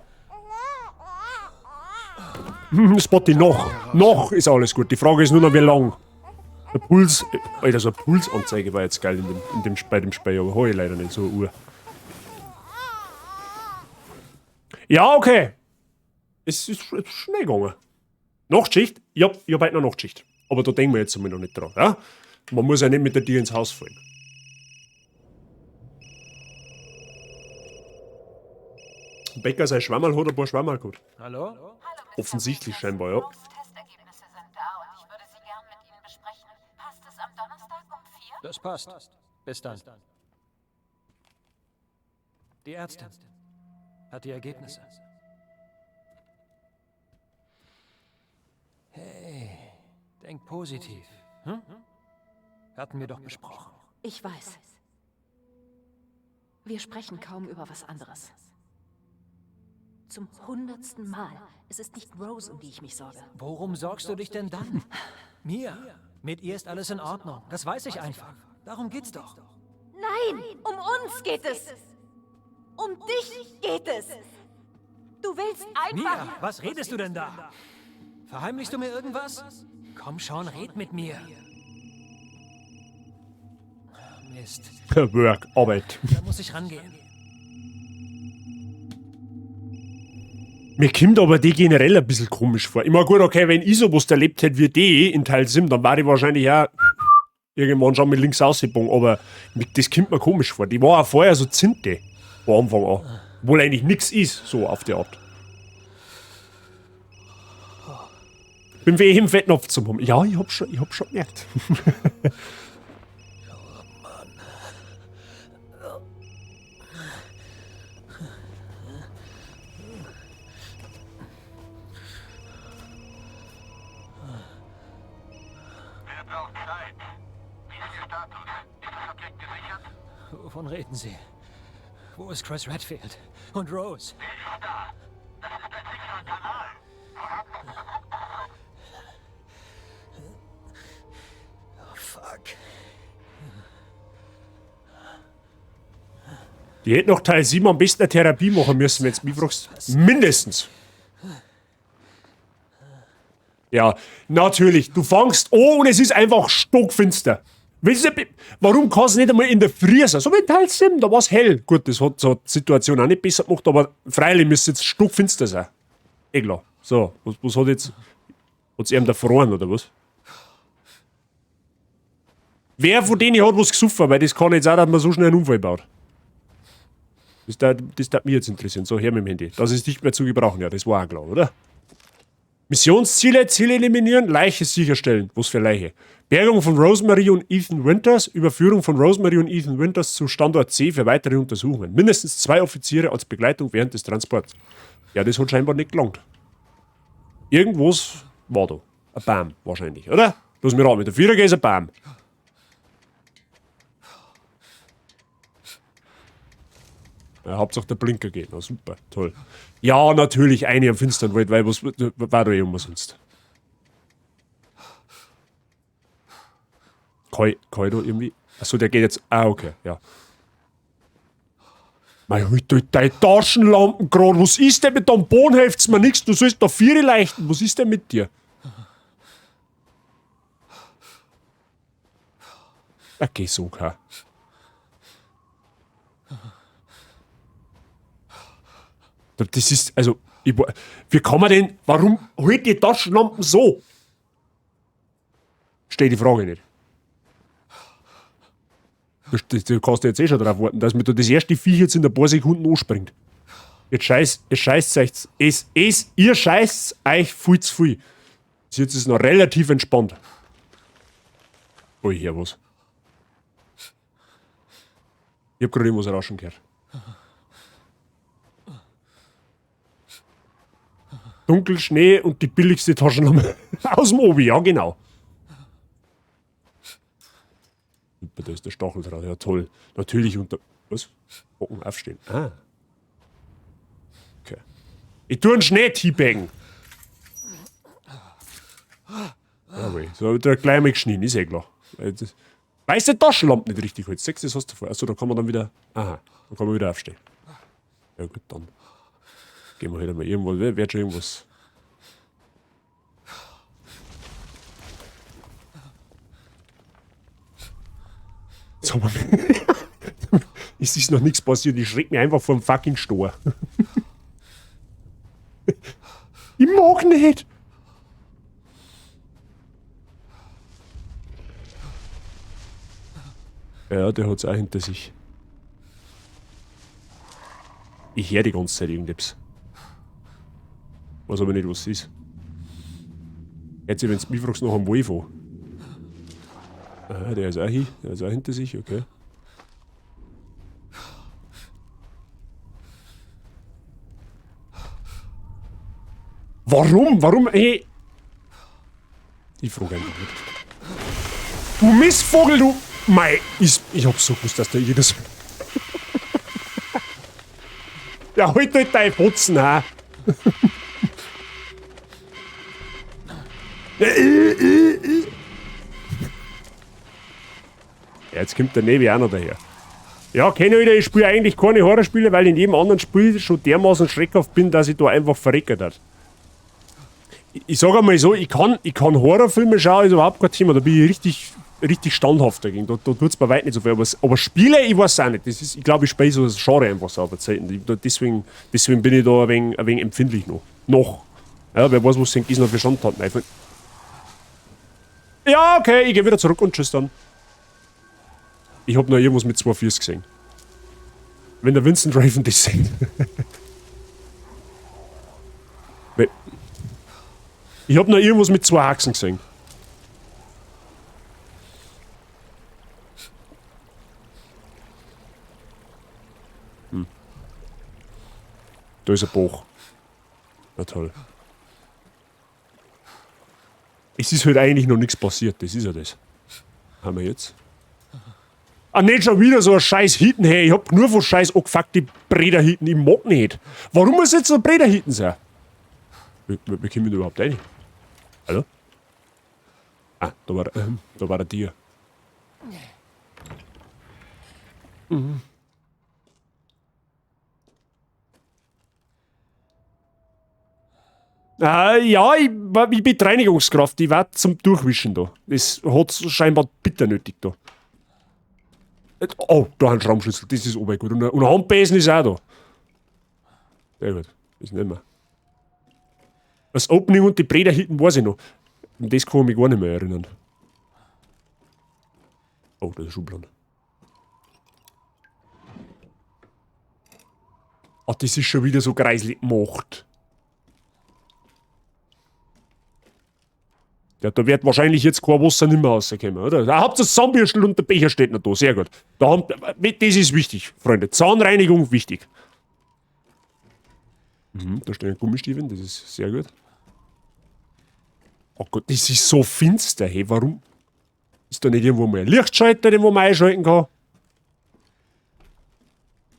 S1: Spotty, noch ist alles gut. Die Frage ist nur noch, wie lang. Der Puls, Alter, so eine Pulsanzeige war jetzt geil bei dem Spiel, aber habe ich leider nicht so eine Uhr. Ja, okay. Es ist schnell gegangen. Nachtschicht? Ja, ich habe heute noch Nachtschicht. Aber da denken wir jetzt einmal noch nicht dran. Ja? Man muss ja nicht mit der Tür ins Haus fallen. Bäcker sein Schwammerl hat ein paar Schwammerl gehabt.
S3: Hallo?
S1: Offensichtlich scheinbar, ja.
S7: Testergebnisse sind da und ich würde sie gern mit Ihnen besprechen. Passt es am Donnerstag um 4?
S3: Das passt. Bis dann. Die Ärztin hat die Ergebnisse. Hey, denk positiv. Hm? Hatten wir doch besprochen.
S4: Ich weiß. Wir sprechen kaum über was anderes. Zum 100. Mal. Es ist nicht Rose, um die ich mich sorge.
S3: Worum sorgst du dich denn dann? Mir. Mit ihr ist alles in Ordnung. Das weiß ich einfach. Darum geht's doch.
S4: Nein, um uns geht es. Um dich geht es. Du willst einfach...
S3: Mia, was redest du denn da? Verheimlichst du mir irgendwas? Komm schon, red mit mir. Mist,
S1: Work, Arbeit.
S3: da muss ich rangehen.
S1: Mir kommt aber die generell ein bisschen komisch vor. Immer gut, okay, wenn ich sowas erlebt hätte wie die in Teil 7, dann war ich wahrscheinlich auch irgendwann schon mit links ausgebogen, aber das kommt mir komisch vor. Die war auch vorher so Zinte von Anfang an. Obwohl eigentlich nichts ist, so auf die Art. Bin wie im Fettnapf zum haben. Ja, ich hab schon gemerkt.
S5: Wer braucht Zeit? Wie ist Ihr Status? Ist das Objekt gesichert?
S3: Wovon reden Sie? Wo ist Chris Redfield? Und Rose?
S5: Der ist schon da. Das ist ein sicherer Kanal.
S3: Oh, fuck.
S1: Die hätte noch Teil 7 am besten eine Therapie machen müssen, wenn du mich fragst. Mindestens. Ja, natürlich. Du fangst an und es ist einfach stockfinster. Weißt du, warum kannst du nicht einmal in der Früh sein? So wie in Teil 7, da war es hell. Gut, das hat so die Situation auch nicht besser gemacht, aber freilich müsste jetzt stockfinster sein. Eh klar. So, was hat jetzt... Hat's ihm da verloren, oder was? Wer von denen hat was gesoffen? Weil das kann jetzt auch, dass man so schnell einen Unfall baut. Das darf mich jetzt interessieren. So, her mit dem Handy. Das ist nicht mehr zu gebrauchen, ja, das war auch klar, oder? Missionsziele, Ziele eliminieren, Leiche sicherstellen. Was für Leiche? Bergung von Rosemary und Ethan Winters, Überführung von Rosemary und Ethan Winters zu Standort C für weitere Untersuchungen. Mindestens 2 Offiziere als Begleitung während des Transports. Ja, das hat scheinbar nicht gelangt. Irgendwas war da. Ein Baum, wahrscheinlich, oder? Lass mich raten, mit der Viererge ist ein Baum. Ja, Hauptsache der Blinker geht. Na super, toll. Ja, natürlich, eine am finsteren Wald, weil was war da eh umsonst. Kann ich da irgendwie... Achso, der geht jetzt... Ah, okay, ja. Mein Hütte, deine Taschenlampen gerade. Was ist denn mit deinem Boden? Hilft's mir nichts. Du sollst da 4 leichten. Was ist denn mit dir? Okay, so, okay. Das ist, also, wie kann man denn, warum hält die Taschenlampen so? Stell die Frage nicht. Du kannst jetzt eh schon drauf warten, dass mir da das erste Viech jetzt in ein paar Sekunden anspringt. Jetzt scheißt euch, ihr scheißt euch viel zu viel. Jetzt ist es noch relativ entspannt. Oh, hier was. Ich hab gerade irgendwas rauschen gehört. Dunkel, Schnee und die billigste Taschenlampe aus dem Obi, ja genau. Da ist der Stacheldraht, ja toll. Natürlich unter... Was? Bocken aufstehen. Ah. Okay. Ich tue einen Schnee-Teabaggen. Ja, weh. So wird der gleich mal geschnien, ist eh klar. Weißt du, die Taschenlampe nicht richtig halt. Sechs, das hast du vor. Achso, da kann man dann wieder... Aha, dann kann man wieder aufstehen. Ja gut, dann. Gehen wir halt mal irgendwo, wird schon irgendwas. So, es ist noch nichts passiert, ich schreck mich einfach vor dem fucking Stor. Ich mag nicht. Ja, der hat's auch hinter sich. Ich höre die ganze Zeit irgendetwas. Weiß aber nicht, was es ist. Jetzt, wenn du mich fragst, noch am Wolf an. Aha, der ist auch hier. Der ist auch hinter sich, okay. Warum? Warum? Hey! Ich frage einfach nicht. Du Missvogel, du! Mei, ich hab so gewusst, dass der jedes. Ja, halt halt dein Putzen, ha! Jetzt kommt der Nevi auch noch daher. Ja, kenne wieder, ich spiele eigentlich keine Horrorspiele, weil in jedem anderen Spiel schon dermaßen schreckhaft bin, dass ich da einfach verreckert hat. Ich sag einmal so, ich kann Horrorfilme schauen, ist überhaupt kein Thema, da bin ich richtig standhaft dagegen. Da tut's bei weitem nicht so viel. Aber Spiele, ich weiß auch nicht. Das ist, ich glaube, ich spiele so das Genre einfach so auf der Zeit. Deswegen bin ich da ein wenig empfindlich noch. Ja, wer weiß, was den Gießen noch verstanden hat. Einfach. Ja, okay, ich gehe wieder zurück und tschüss dann. Ich hab noch irgendwas mit 2 Füßen gesehen. Wenn der Vincent Raven das singt. Ich hab noch irgendwas mit 2 Haxen gesehen. Da ist ein Bach. Na toll. Es ist halt eigentlich noch nichts passiert, das ist ja das. Haben wir jetzt? Ah, nicht schon wieder so ein scheiß Hitten, hey. Ich hab nur von scheiß angefuckte Brederhitten, ich mag nicht. Warum muss jetzt so Brederhitten sein? Wie kommen wir da überhaupt rein? Hallo? Ah, da war der Tier. Mhm. Ja, ich bin die Reinigungskraft, ich werde zum Durchwischen da. Das hat scheinbar bitter nötig da. Oh, da ein Schraubenschlüssel, das ist oben gut. Und ein Handbesen ist auch da. Sehr gut, ist nicht mehr. Das Opening und die Brederhitten weiß ich noch. Und das kann ich mich gar nicht mehr erinnern. Oh, das ist Schubladen. Ah, das ist schon wieder so greiselig gemacht. Ja, da wird wahrscheinlich jetzt kein Wasser nicht mehr rauskommen, oder? Da habt ihr das Zahnbürstel und der Becher steht noch da, sehr gut. Das ist wichtig, Freunde. Zahnreinigung, wichtig. Da stehen Gummistiefeln, das ist sehr gut. Oh Gott, das ist so finster, hey, warum? Ist da nicht irgendwo mal ein Lichtschalter, den man einschalten kann?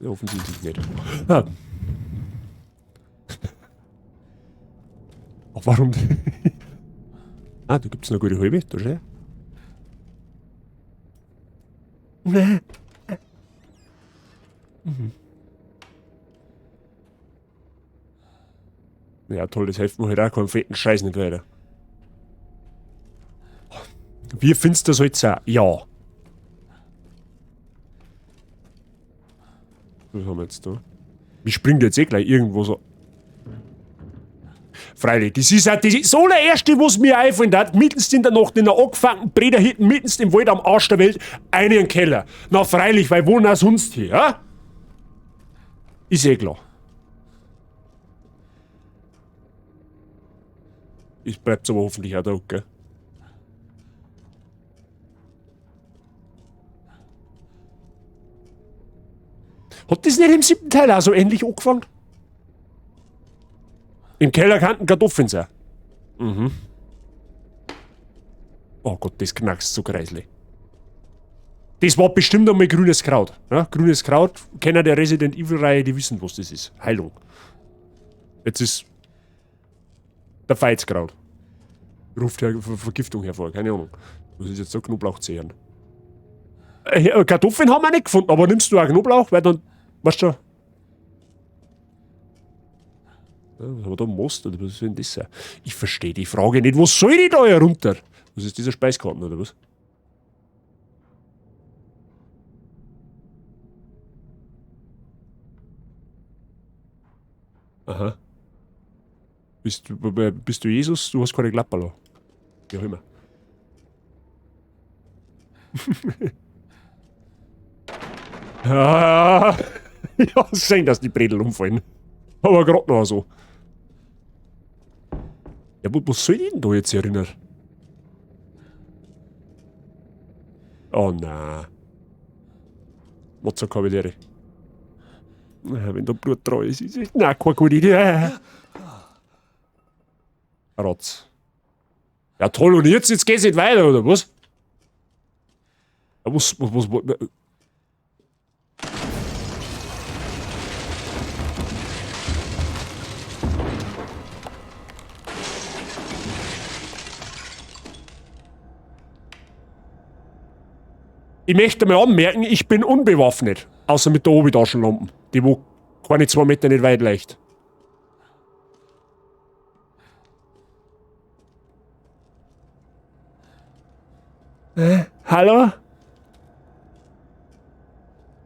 S1: Ja, offensichtlich nicht. Ah. Ach, warum? Ah, da gibt's noch gute Halbe, da schau her. Ja, toll, das hilft mir halt auch keinen fetten Scheiß nicht weiter. Wie findest du das jetzt auch? Ja. Was haben wir jetzt da? Wie springt jetzt eh gleich irgendwo so? Freilich, das ist das allererste, was mir einfällt hat, mittens in der Nacht in einer angefangenen Brederhitten, mittens im Wald am Arsch der Welt, einen Keller. Na freilich, weil wo denn sonst hier, ja? Ist eh klar. Es bleibt aber hoffentlich auch da, gell? Hat das nicht im 7. Teil auch so ähnlich angefangen? Im Keller kannten Kartoffeln sein. Mhm. Oh Gott, das knackst so greislich. Das war bestimmt einmal grünes Kraut. Ja, grünes Kraut, Kenner der Resident Evil-Reihe, die wissen, was das ist. Heilung. Jetzt ist der Veitskraut. Ruft ja Vergiftung hervor, keine Ahnung. Was ist jetzt so Knoblauchzehen? Kartoffeln haben wir nicht gefunden, aber nimmst du auch Knoblauch, weil dann, weißt du. Ja, was haben wir da? Most oder was soll denn das sein? Ich verstehe die Frage nicht. Was soll ich da herunter? Was ist dieser Speiskarten oder was? Aha. Bist du Jesus? Du hast keine Klapperl. Wie auch immer. Ja, ja, sehen, dass die Bredel umfallen. Aber gerade noch so. Ja, was soll ich denn da jetzt erinnern? Oh nein. Mozart-Kavaliere. Wenn da Blut drauf ist, ist es... Nein, keine gute Idee. Rotz. Ja toll, und jetzt geht's nicht weiter, oder was? Was? Ich möchte mal anmerken, ich bin unbewaffnet. Außer mit der Obi-Taschenlampen. Die wo keine 2 Meter nicht weit leicht. Hallo?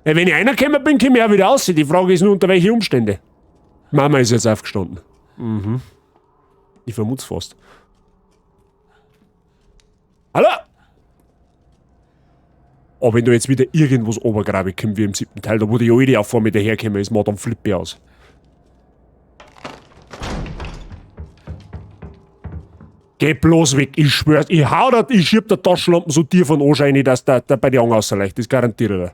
S1: Ja, wenn ich reingekommen bin, komme ich auch wieder raus. Die Frage ist nur, unter welche Umstände. Mama ist jetzt aufgestanden. Mhm. Ich vermut's fast. Hallo? Aber wenn da jetzt wieder irgendwas obergrabig kommt wie im 7. Teil, da wo die Alte auch vor mir daherkommen ist, macht dann flippe ich aus. Geh bloß weg, ich schwör's. Ich hau da, ich schieb der Taschenlampen so tief von Arsch rein, dass der bei die Augen rausleicht. Das garantiere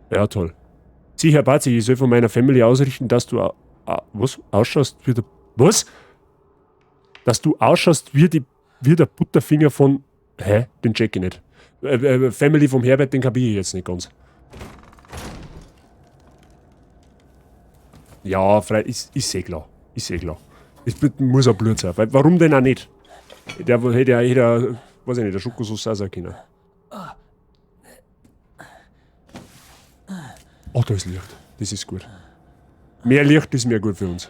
S1: ich. Ja, toll. Sicher, Bazi, ich soll von meiner Family ausrichten, dass du was? Ausschaust wie der... Was? Dass du ausschaust wie der Butterfinger von... Hä? Den check ich nicht. Family vom Herbert, den kapiere ich jetzt nicht ganz. Ja, ist sehr klar. Ist sehr klar. Es muss ein Blut sein. Weil, warum denn auch nicht? Der hätte weiß ich nicht, der Schokosauce sein können. Oh, da ist Licht. Das ist gut. Mehr Licht ist mehr gut für uns.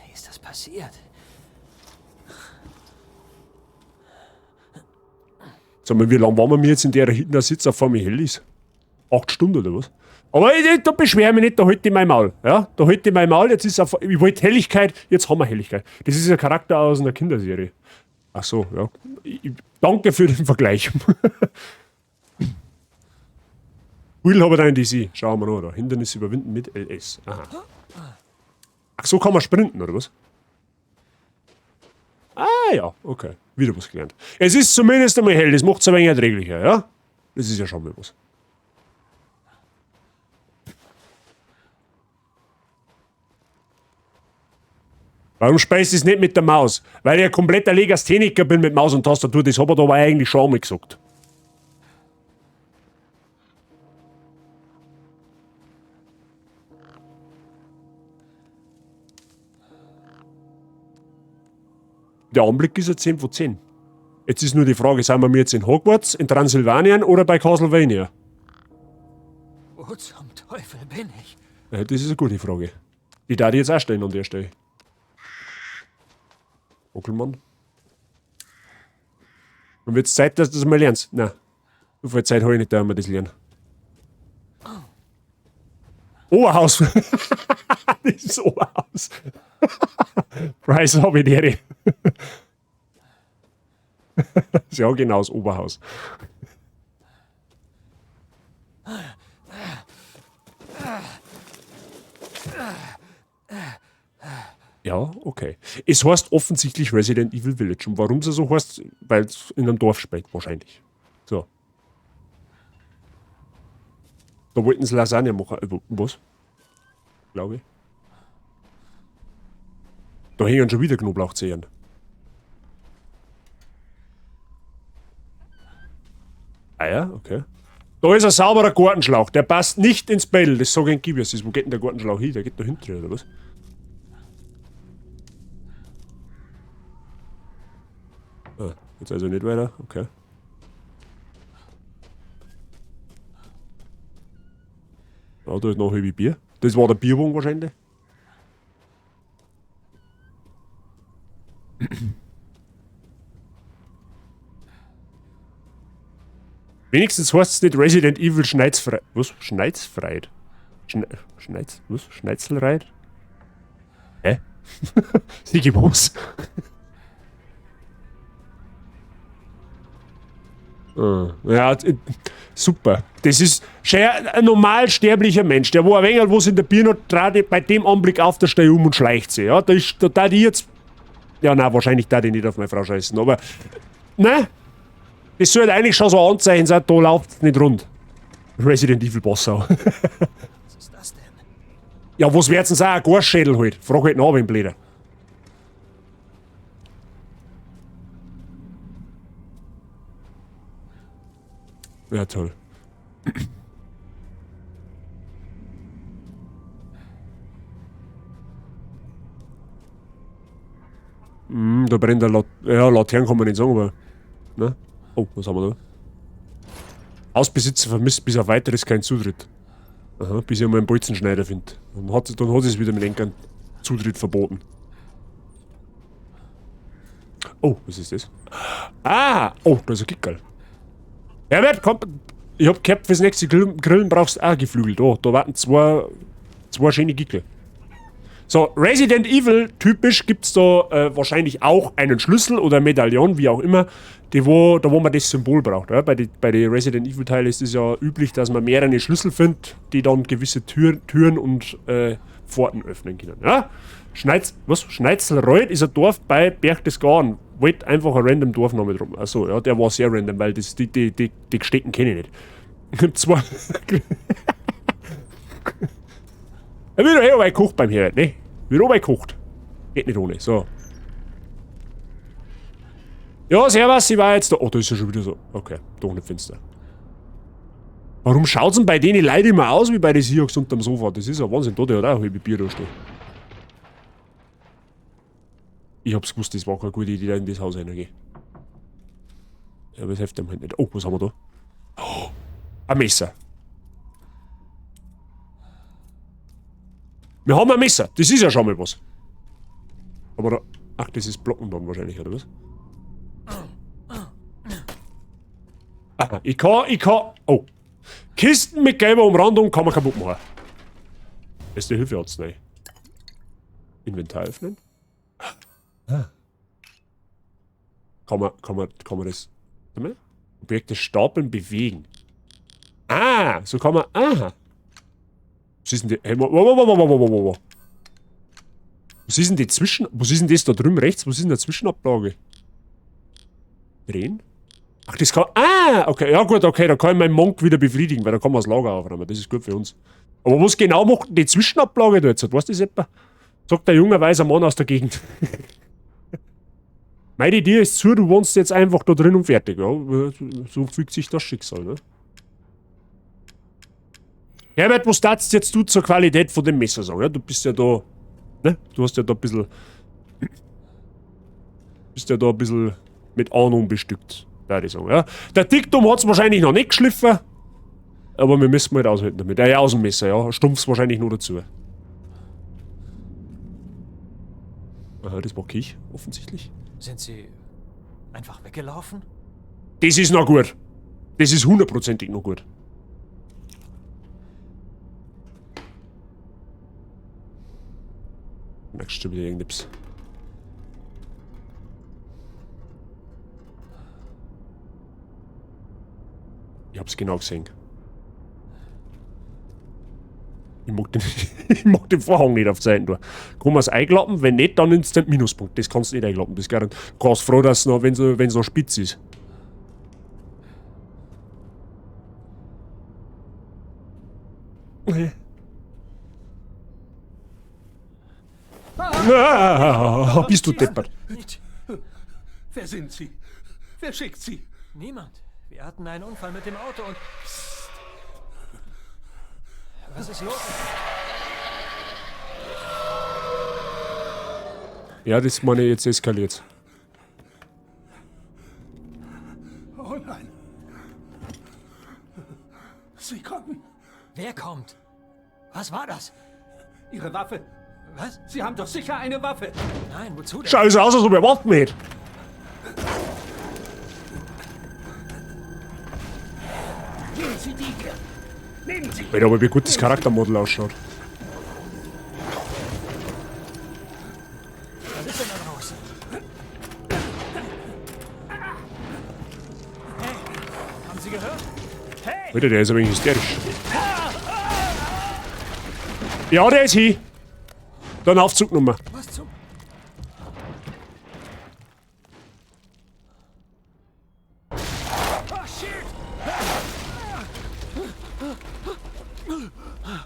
S3: Wie ist das passiert?
S1: Sag mal, wie lange waren wir jetzt in der hinten der Sitz, auf vor mir hell ist? 8 Stunden oder was? Aber da beschwer mich nicht, da halt ich mein Maul. Ja? Da halt ich mein Maul, jetzt ist auf, ich wollte Helligkeit, jetzt haben wir Helligkeit. Das ist ein Charakter aus einer Kinderserie. Ach so, ja. Danke für den Vergleich. Will habe ich da in DC. Schauen wir noch da. Hindernis überwinden mit LS. Aha. Ach so, kann man sprinten, oder was? Ah ja, okay. Wieder was gelernt. Es ist zumindest einmal hell, das macht es ein wenig erträglicher, ja? Das ist ja schon mal was. Warum speist es nicht mit der Maus? Weil ich ein kompletter Legastheniker bin mit Maus und Tastatur, das habe ich aber eigentlich schon einmal gesagt. Der Anblick ist ein 10 von 10. Jetzt ist nur die Frage, sind wir jetzt in Hogwarts, in Transsilvanien oder bei Castlevania?
S3: Wo zum Teufel bin ich?
S1: Ja, das ist eine gute Frage. Die darf ich jetzt auch stellen an der Stelle. Onkelmann. Und wird es Zeit, dass du das mal lernst? Nein. So viel Zeit habe ich nicht, da wir das lernen. Oberhaus! Das ist Oberhaus. Bryce Habitäre. Ja, genau, das Oberhaus. Ja, okay. Es heißt offensichtlich Resident Evil Village. Und warum es so heißt, weil es in einem Dorf spielt, wahrscheinlich. So. Da wollten sie Lasagne machen. Was? Glaube ich. Da hängen schon wieder Knoblauchzehen. Ah ja, okay. Da ist ein sauberer Gartenschlauch. Der passt nicht ins Bell. Das sage ich in Gibias. Wo geht denn der Gartenschlauch hin? Der geht da hinten, oder was? Ah, jetzt also nicht weiter. Okay. Ja, da ist noch ein halbes Bier. Das war der Bierwagen wahrscheinlich. Wenigstens heißt es nicht Resident Evil Schneizfreit. Was? Schneizfreit? Was? Schneitzelreit? Hä? Sigi was? Ja, super. Das ist schon ein normal sterblicher Mensch, der wo ein wenig was in der Birne hat, gerade bei dem Anblick auf der Stelle und schleicht sie. Ja, da die jetzt. Ja, nein, wahrscheinlich da die nicht auf meine Frau scheißen, aber. Nein. Das sollte eigentlich schon so Anzeichen sein, da läuft es nicht rund. Resident Evil Bossau.
S3: Was ist das denn?
S1: Ja, was wird's denn sein? Ein Gorschädel halt. Frag halt nach, wen Bläder. Ja, toll. Da brennt der Laternen kann man nicht sagen, aber. Ne? Oh, was haben wir da? Hausbesitzer vermisst bis auf weiteres keinen Zutritt. Aha, bis ich mal einen Bolzenschneider finde. Dann hat es wieder mit Lenkern Zutritt verboten. Oh, was ist das? Ah! Oh, da ist ein Kickerl. Herbert, komm! Ich hab gehört, fürs nächste Grillen brauchst du auch Geflügel. Da warten zwei schöne Gickel. So, Resident Evil typisch gibt's da wahrscheinlich auch einen Schlüssel oder ein Medaillon, wie auch immer, da wo man das Symbol braucht. Ja? Bei den Resident Evil Teilen ist es ja üblich, dass man mehrere Schlüssel findet, die dann gewisse Türen und Pforten öffnen können. Ja? Schneitzelreuth ist ein Dorf bei Berchtesgaden. Wollte einfach ein random Dorfname drum. Achso, ja, der war sehr random, weil die Gestecken kenne ich nicht. Ich hab zwar. Er wird doch eh gekocht beim Herrn, ne? Wird auch gekocht. Geht nicht ohne, so. Ja, servus, ich war jetzt da. Oh, da ist ja schon wieder so. Okay, doch nicht finster. Warum schaut's denn bei denen Leute immer aus wie bei den Seahawks unterm Sofa? Das ist ja Wahnsinn, da der hat auch ein halbes Bier da stehen. Ich hab's gewusst, das war keine gute Idee, da in das Haus reingehen. Ja, aber das hilft dem halt nicht. Oh, was haben wir da? Oh, ein Messer. Wir haben ein Messer. Das ist ja schon mal was. Aber da... Ach, das ist Blocken dann wahrscheinlich, oder was? Aha, ich kann... Oh. Kisten mit gelber Umrandung kann man kaputt machen. Beste Hilfearznei. Inventar öffnen. Ah. Kann man das... Warte mal. Objekte stapeln, bewegen. Ah, so kann man... Aha. Was ist denn die... Hey, wo. Was ist denn die Zwischen... Was ist denn das da drüben rechts? Was ist denn der Zwischenablage? Drehen? Ach, das kann... Ah, okay. Ja gut, okay. Da kann ich meinen Monk wieder befriedigen, weil da kann man das Lager aufnehmen. Das ist gut für uns. Aber was genau macht die Zwischenablage da jetzt? Weißt du das etwa? Sagt der junge weiße Mann aus der Gegend. Meine Idee ist zu, du wohnst jetzt einfach da drin und fertig. Ja? So fügt sich das Schicksal, ne? Herbert, was darfst jetzt du zur Qualität von dem Messer sagen? Ja? Du bist ja da... Ne? Du hast ja da ein bisschen... Bist ja da ein bisschen mit Ahnung bestückt, würde ich sagen. Ja? Der Diktum hat es wahrscheinlich noch nicht geschliffen, aber wir müssen halt aushalten damit. Ein Außenmesser, ja. Stumpf's wahrscheinlich nur dazu. Aha, das mag ich, offensichtlich.
S3: Sind sie einfach weggelaufen?
S1: Das ist noch gut. Das ist hundertprozentig noch gut. Merkst du wieder irgendetwas? Ich hab's genau gesehen. Ich mag den Vorhang nicht auf die Seiten tun. Kann man es einklappen? Wenn nicht, dann instant Minuspunkt. Das kannst du nicht einklappen. Das gar nicht. Du kannst froh, dass es noch, wenn es noch spitz ist. Ah, bist du deppert.
S6: Wer sind Sie? Wer schickt Sie?
S3: Niemand. Wir hatten einen Unfall mit dem Auto und... Psst. Was ist los?
S1: Ja, das meine ich, jetzt eskaliert.
S6: Oh nein. Sie kommen.
S3: Wer kommt? Was war das?
S6: Ihre Waffe.
S3: Was?
S6: Sie haben doch sicher eine Waffe.
S3: Nein, wozu denn?
S1: Scheiße aus, als ob er warten hätte.
S6: Nehmen Sie die hier. Nehmen Sie.
S1: Weil aber wie gut das Charaktermodell ausschaut.
S3: Was ist denn da los? Hey, Haben Sie gehört? Hey!
S1: Alter, der ist ein wenig hysterisch. Ja, der ist hier. Dann Aufzugnummer.
S3: Was zum... Oh, shit!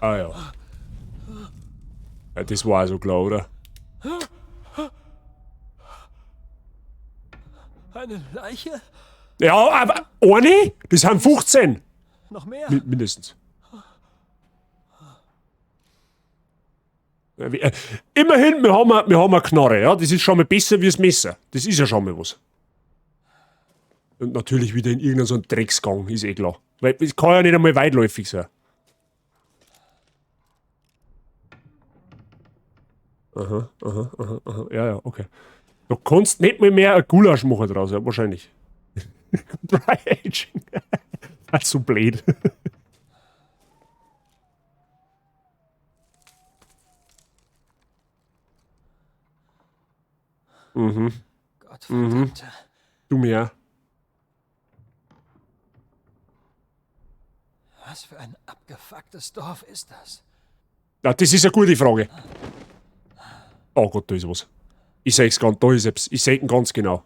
S1: Ah ja. Ja, das war also klar, oder?
S3: Eine Leiche?
S1: Ja, aber eine? Das sind 15.
S3: Noch mehr?
S1: Mindestens. Ja, immerhin, wir haben eine Knarre, ja? Das ist schon mal besser wie das Messer. Das ist ja schon mal was. Und natürlich wieder in irgendeinem so Drecksgang, ist eh klar. Weil es kann ja nicht einmal weitläufig sein. Aha, ja, ja, okay. Du kannst nicht mal mehr ein Gulasch machen draus, ja, wahrscheinlich. Dry Aging. Das ist so blöd.
S3: Gottverdammte.
S1: Du mir.
S3: Was für ein abgefucktes Dorf ist das?
S1: Ja, das ist eine gute Frage. Oh Gott, da ist was. Ich seh's ganz, da ist es. Ich seh ihn ganz genau.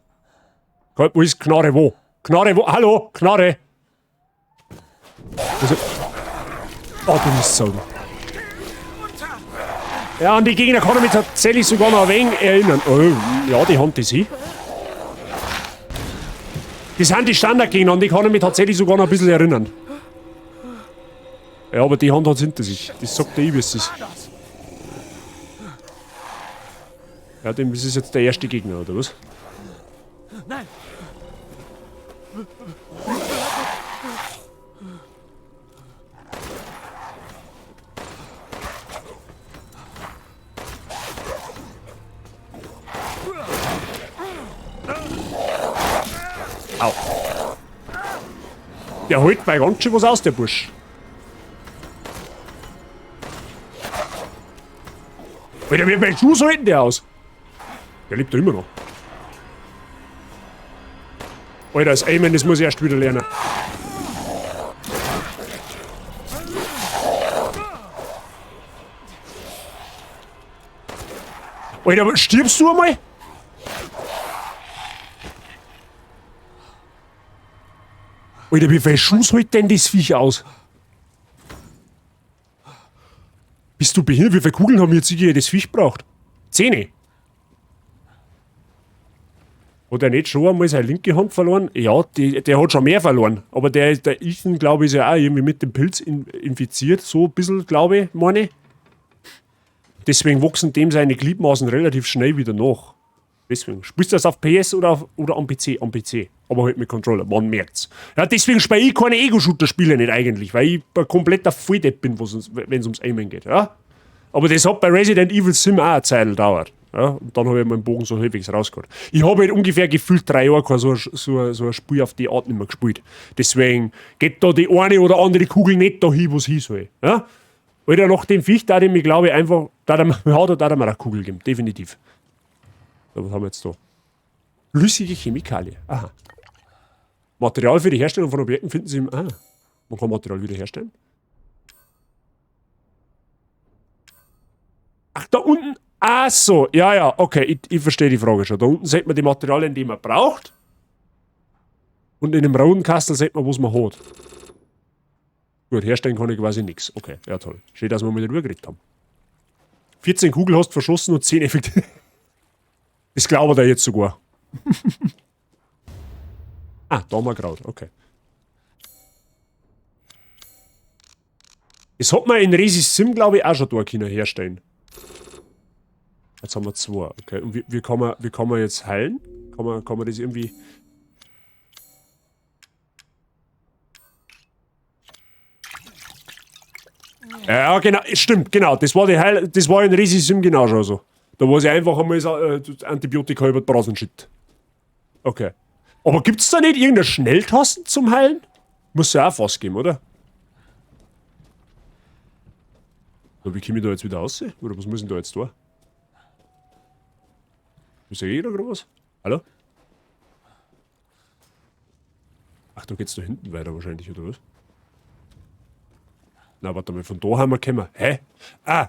S1: Wo ist Knarre wo? Knarre wo? Hallo? Knarre? Also, oh, du bist so. Ja, an die Gegner kann ich mich tatsächlich sogar noch ein wenig erinnern. Oh, ja, die haben das hin. Das sind die Standardgegner, an die kann ich mich tatsächlich sogar noch ein bisschen erinnern. Ja, aber die Hand hat hinter sich. Das sagt der wie es ist. Ja, dem ist es jetzt der erste Gegner, oder was?
S3: Nein!
S1: Au. Der holt bei ganz schön was aus, der Bursch. Alter, wie viel Schuss halten der aus? Der lebt da immer noch. Alter, das Aimen, das muss ich erst wieder lernen. Alter, stirbst du einmal? Alter, wie viel Schuss hält denn das Viech aus? Bist du behindert? Wie viele Kugeln haben jetzt das Viech braucht? 10. Hat er nicht schon einmal seine linke Hand verloren? Ja, der hat schon mehr verloren. Aber der Ethan, glaube ich, ist ja auch irgendwie mit dem Pilz infiziert. So ein bisschen, glaube ich, meine ich. Deswegen wachsen dem seine Gliedmaßen relativ schnell wieder nach. Deswegen. Spielst du das auf PS oder am PC? Am PC. Aber halt mit Controller. Man merkt's. Ja, deswegen spiele ich keine Ego-Shooter-Spiele nicht eigentlich. Weil ich ein kompletter Volldepp bin, wenn es ums Aimen geht. Ja? Aber das hat bei Resident Evil Sim auch eine Zeit gedauert. Ja? Und dann habe ich meinen Bogen so halbwegs rausgeholt. Ich habe halt ungefähr gefühlt 3 Jahre kein so ein Spiel auf die Art nicht mehr gespielt. Deswegen geht da die eine oder andere Kugel nicht dahin, wo es hin soll. Ja? Alter, nach dem Viech, da ich glaube ich einfach, da hat er mir eine Kugel gegeben. Definitiv. So, was haben wir jetzt da? Flüssige Chemikalie. Aha. Material für die Herstellung von Objekten finden Sie im... Ah, man kann Material wieder herstellen. Ach, da unten... Ach so, ja, ja, okay, ich verstehe die Frage schon. Da unten sieht man die Materialien, die man braucht. Und in dem roten Kastel sieht man, was man hat. Gut, herstellen kann ich quasi nichts. Okay, ja toll. Schön, dass wir mal darüber geredet haben. 14 Kugeln hast du verschossen und 10 effektiv. Das glaubt er jetzt sogar. Ah, da haben wir Kraut, okay. Das hat man in Resi Sim, glaube ich, auch schon da können herstellen. Jetzt haben wir 2, okay. Und wie kann man jetzt heilen? Kann man das irgendwie... Ja, genau, stimmt, genau. Das war in Resi Sim genau schon so. Da war sie einfach einmal Antibiotika über die Brasen shit. Okay. Aber gibt's da nicht irgendeine Schnelltasten zum Heilen? Muss ja auch fast geben, oder? So, wie komme ich da jetzt wieder raus? Oder was muss ich da jetzt tun? Muss ja jeder oder was? Hallo? Ach, da geht's da hinten weiter wahrscheinlich, oder was? Na, warte mal, von da haben wir gekommen. Hä? Ah,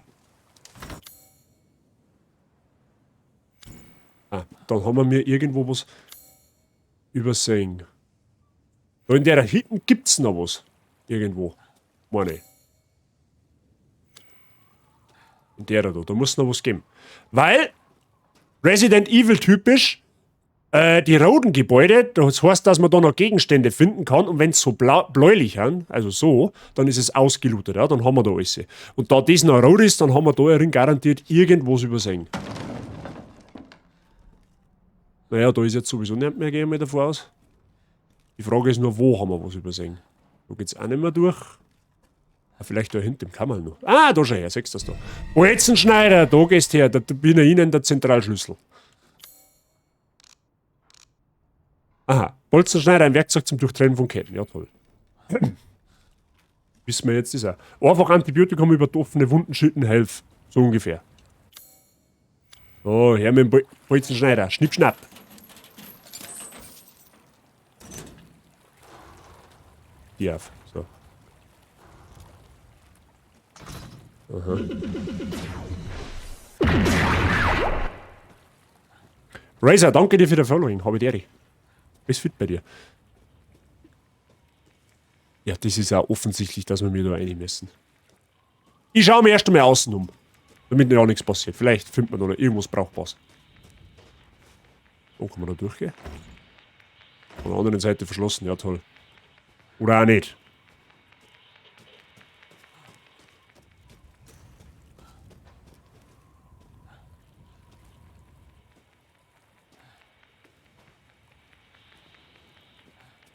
S1: dann haben wir irgendwo was übersehen. Da in der hinten gibt's noch was. Irgendwo. Meine ich. In der da muss noch was geben. Weil, Resident Evil typisch, die roten Gebäude, das heißt, dass man da noch Gegenstände finden kann und wenn es so bläulich sind, also so, dann ist es ausgelootet, ja, dann haben wir da alles. Und da das noch rot ist, dann haben wir da drin garantiert irgendwas übersehen. Naja, da ist jetzt sowieso nicht mehr, gehen wir davon aus. Die Frage ist nur, wo haben wir was übersehen? Da geht's auch nicht mehr durch. Ah, vielleicht da hinten im Kammer noch. Ah, da schon her, siehst du das da. Bolzenschneider, da gehst her, da bin ich Ihnen der Zentralschlüssel. Aha, Bolzenschneider, ein Werkzeug zum Durchtrennen von Ketten. Ja, toll. Wissen wir jetzt, ist er. Einfach Antibiotikum über offene Wunden schütten, helf. So ungefähr. So, her mit dem Bolzenschneider. Schnipp, schnapp. Die auf. So. Aha. Razor, danke dir für den Following. Habe ich dir. Ist fit bei dir. Ja, das ist ja offensichtlich, dass wir mir da einmessen. Ich schaue mir erst einmal außen um. Damit ja nichts passiert. Vielleicht findet man da noch irgendwas Brauchbares. So, kann man da durchgehen? Von der anderen Seite verschlossen, ja toll. Oder auch nicht.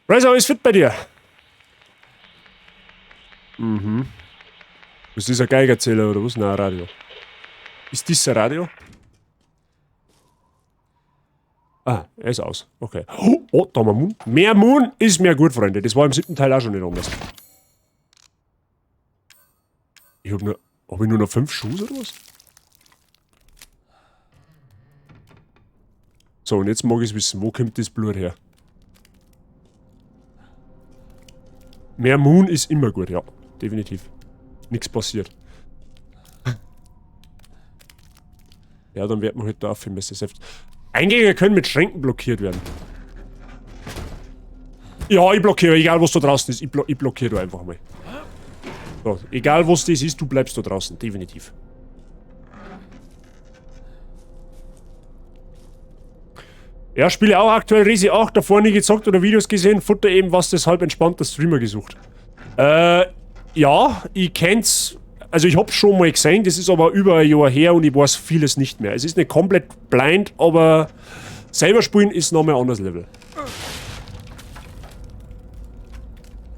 S1: Razor, ist fit bei dir? Mhm. Ist das ein Geigerzähler oder was? Nein, ein Radio. Ist das ein Radio? Ah, er ist aus. Okay. Oh, da haben wir Moon. Mehr Moon ist mehr gut, Freunde. Das war im 7. Teil auch schon nicht anders. Ich hab nur... Hab ich nur noch 5 Schuss oder was? So, und jetzt mag ich wissen, wo kommt das Blut her? Mehr Moon ist immer gut, ja. Definitiv. Nichts passiert. Ja, dann wird man halt da aufhören müssen. Selbst Eingänge können mit Schränken blockiert werden. Ja, ich blockiere, egal was da draußen ist. Ich blockiere da einfach mal. So, egal was das ist, du bleibst da draußen. Definitiv. Ja, spiele auch aktuell Resi 8, davor nie gezockt oder Videos gesehen, Futter eben was deshalb entspannter Streamer gesucht. Ja, ich kenn's, also ich hab's schon mal gesehen, das ist aber über ein Jahr her und ich weiß vieles nicht mehr. Es ist nicht komplett blind, aber selber spielen ist nochmal ein anderes Level.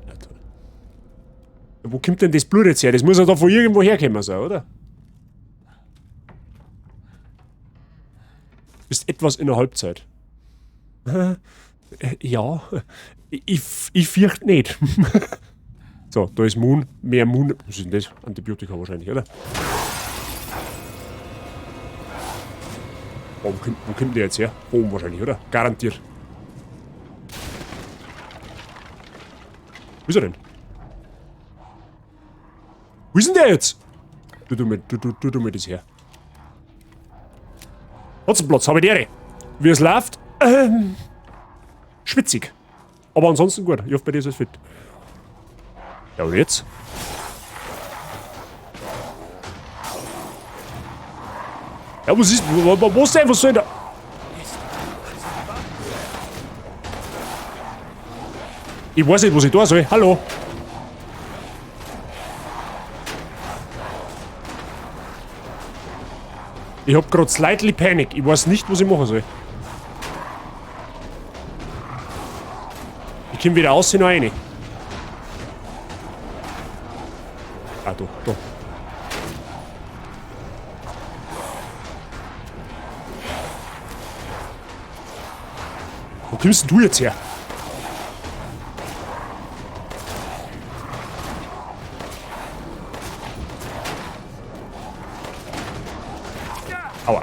S1: Ja, toll. Wo kommt denn das Blut jetzt her? Das muss ja da von irgendwo herkommen sein, oder? Ist etwas in der Halbzeit. Ja, ich fürchte nicht. So, da ist Moon, mehr Moon. Was ist denn das? Antibiotika wahrscheinlich, oder? Wo kommt der jetzt her? Oben wahrscheinlich, oder? Garantiert. Wo ist er denn? Wo ist denn der jetzt? Du mir das her. Hotzenplatz, habe ich die. Wie es läuft? Schwitzig. Aber ansonsten gut. Ich hoffe, bei dir ist es fit. Ja, und jetzt? Ja, was ist... Was denn? Was soll da... Ich weiß nicht, was ich da soll. Hallo? Ich hab grad slightly Panic. Ich weiß nicht, was ich machen soll. Ich komm wieder aus und rein. Ah, da. Wo kommst denn du jetzt her? Aua.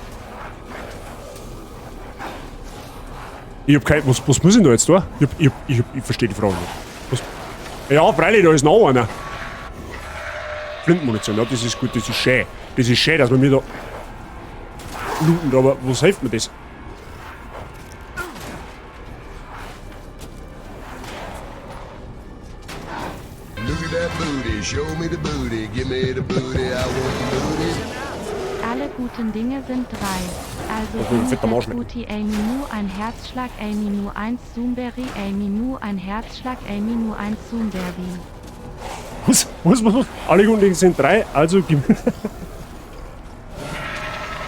S1: Ich hab kein... Was muss ich da jetzt tun? Ich verstehe die Frage nicht. Was? Ja, freilich, da ist noch einer. Flintenmunition, ja, das ist gut, das ist schön. Das ist schön, dass wir mir da... looten, aber was hilft mir das?
S8: Look at that booty, show me the booty, give me the booty, I want the booty.
S2: Alle guten Dinge sind 3. Also
S1: Das ist ein fetter Marsch, ne?
S2: Booty Elminu, ein Herzschlag Elminu 1 Zoomberry Elminu, ein Herzschlag Elminu 1 Zoomberry.
S1: Was? Alle guten Dinge sind 3, also gib mir...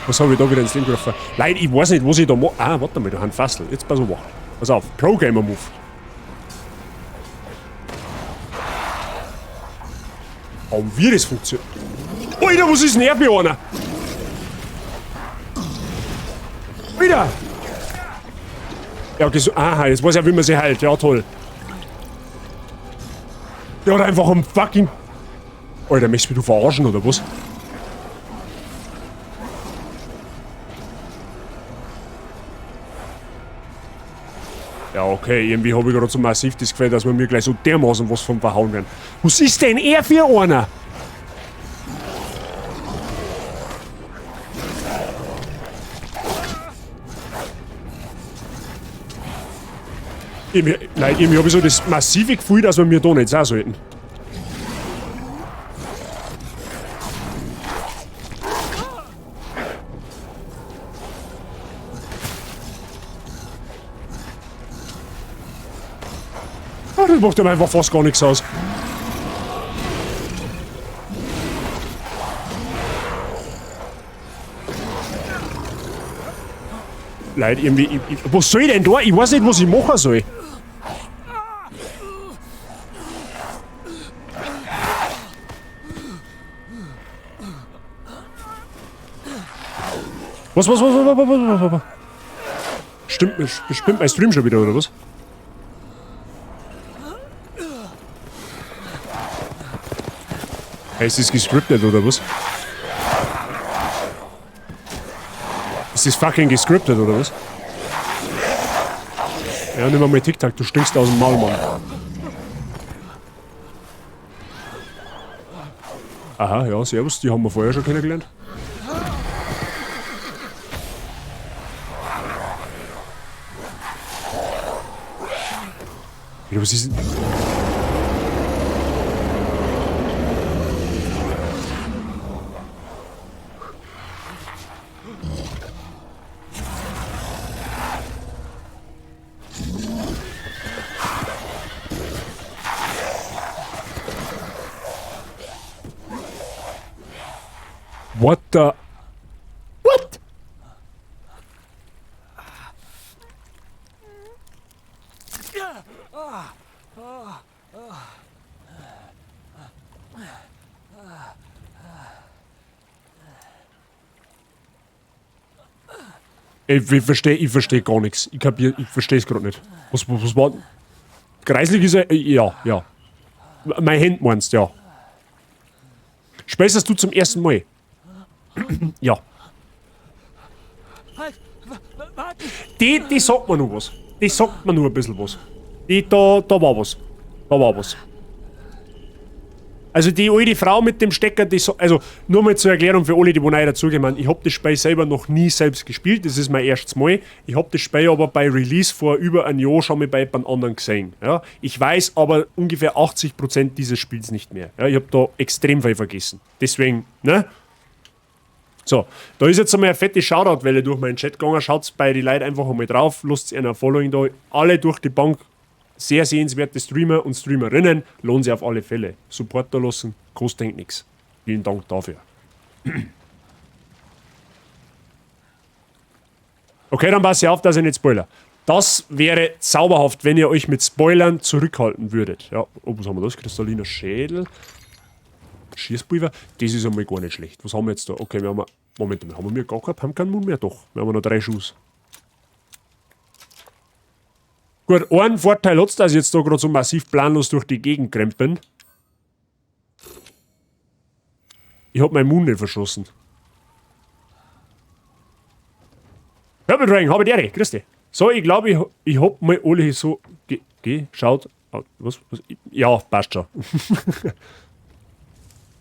S1: Was habe ich da wieder ins Leben gerufen? Leute, ich weiß nicht, was ich da mache. Ah, warte mal, da haben Fassel. Jetzt pass auf. Pass auf, Pro-Gamer-Move. Warum wird das funktioniert? Alter, was ist denn her für einer? Wieder! Ja, okay, so, aha, jetzt weiß ich ja, wie man sie heilt. Ja, toll. Der hat einfach einen fucking... Alter, möchtest du mich verarschen, oder was? Ja, okay, irgendwie habe ich gerade so massiv das Gefühl, dass wir mir gleich so dermaßen was vom verhauen werden. Was ist denn er für einer? Irgendwie habe ich so das massive Gefühl, dass wir mir da nicht sein sollten. Ah, das macht ihm einfach fast gar nichts aus. Leute, irgendwie... was soll ich denn da? Ich weiß nicht, was ich machen soll. Was? Stimmt mein Stream schon wieder, oder was? Hey, ist das gescriptet, oder was? Ist das fucking gescriptet, oder was? Ja, nimm mal TikTok, du stinkst aus dem Maul, Mann. Aha, ja, servus, die haben wir vorher schon kennengelernt. Ja, was ist denn... What the... What? Ich verstehe gar nichts. Ich verstehe es gerade nicht. Was war... Kreislig ist er... Ja. Mein Hand meinst, ja. Spielst du zum ersten Mal? Ja. Die sagt mir noch was. Die sagt mir nur ein bisschen was. Da war was. Da war was. Also die alte Frau mit dem Stecker, also nur mal zur Erklärung für alle, die neu dazugekommen. Ich habe das Spiel selber noch nie selbst gespielt, das ist mein erstes Mal. Ich habe das Spiel aber bei Release vor über einem Jahr schon mal bei einem anderen gesehen. Ja? Ich weiß aber ungefähr 80% dieses Spiels nicht mehr. Ja? Ich habe da extrem viel vergessen. Deswegen, ne? So, da ist jetzt einmal eine fette Shoutout-Welle durch meinen Chat gegangen. Schaut bei den Leuten einfach einmal drauf, lasst ihr ein Following da. Alle durch die Bank. Sehr sehenswerte Streamer und Streamerinnen, lohnen sich auf alle Fälle. Support da lassen, kostet nichts. Vielen Dank dafür. Okay, dann passt ihr auf, dass ihr nicht spoiler. Das wäre zauberhaft, wenn ihr euch mit Spoilern zurückhalten würdet. Ja, was haben wir das? Kristalliner Schädel. Schießpulver. Das ist einmal gar nicht schlecht. Was haben wir jetzt da? Okay, wir haben... Moment mal, haben wir gar keinen Mund mehr? Doch, wir haben noch 3 Schuss. Gut, einen Vorteil hat es, dass ich jetzt da gerade so massiv planlos durch die Gegend krempeln. Ich hab meinen Mund nicht verschossen. Purple Dragon, habe die Ehre, grüß dich. So, ich glaube, ich hab mal alle so geschaut. Was? Ja, passt schon.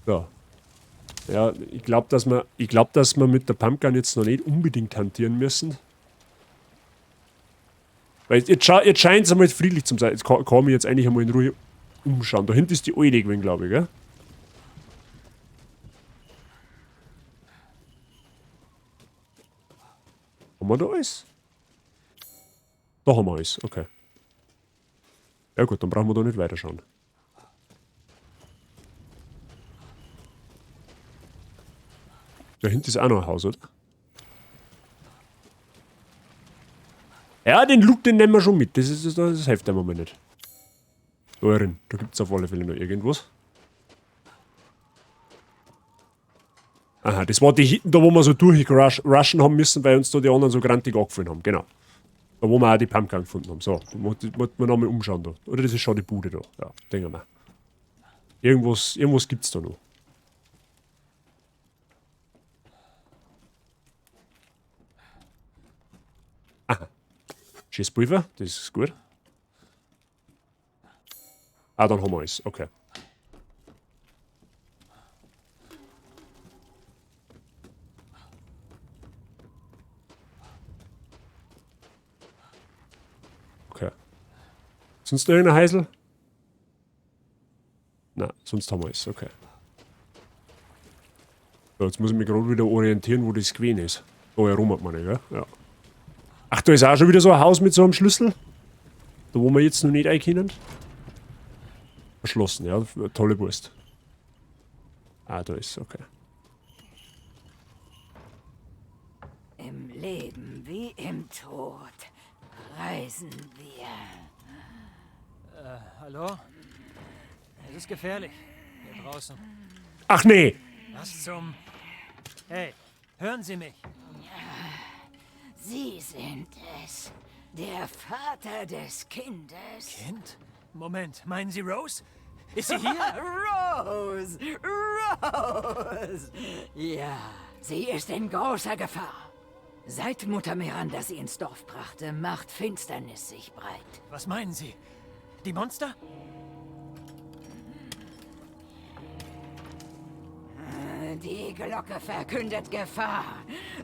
S1: So. Ja, ich glaube, dass wir mit der Pumpgun jetzt noch nicht unbedingt hantieren müssen. Weil jetzt scheint es einmal friedlich zu sein. Jetzt kann ich mich jetzt eigentlich einmal in Ruhe umschauen. Da hinten ist die alte gewesen, glaube ich, gell? Haben wir da alles? Da haben wir alles, okay. Ja gut, dann brauchen wir da nicht weiterschauen. Da hinten ist auch noch ein Haus, oder? Ja, den Loot, den nehmen wir schon mit. Das hilft einem Moment nicht. Da drin, da gibt es auf alle Fälle noch irgendwas. Aha, das war die hinten, da wo wir so durchrushen haben müssen, weil uns da die anderen so grantig angefallen haben. Genau. Da wo wir auch die Pumpgun gefunden haben. So, da muss man nochmal umschauen da. Oder das ist schon die Bude da. Ja, denken wir. Irgendwas gibt's da noch. Aha. Schießpulver, das ist gut. Ah, dann haben wir es. Okay. Okay. Sonst noch irgendein Heisel? Nein, sonst haben wir es. Okay. So, jetzt muss ich mich gerade wieder orientieren, wo das gewesen ist. Da herum hat man nicht, gell? Ja. Ach, da ist auch schon wieder so ein Haus mit so einem Schlüssel. Da wo wir jetzt noch nicht rein können. Verschlossen, ja. Tolle Wurst. Ah, da ist okay.
S9: Im Leben wie im Tod reisen wir.
S3: Hallo? Es ist gefährlich. Hier draußen.
S1: Ach nee!
S3: Was zum... Hey, hören Sie mich.
S9: Sie sind es. Der Vater des Kindes.
S3: Kind? Moment, meinen Sie Rose? Ist sie hier?
S9: Rose! Rose! Ja, sie ist in großer Gefahr. Seit Mutter Miranda sie ins Dorf brachte, macht Finsternis sich breit.
S3: Was meinen Sie? Die Monster?
S9: Die Glocke verkündet Gefahr.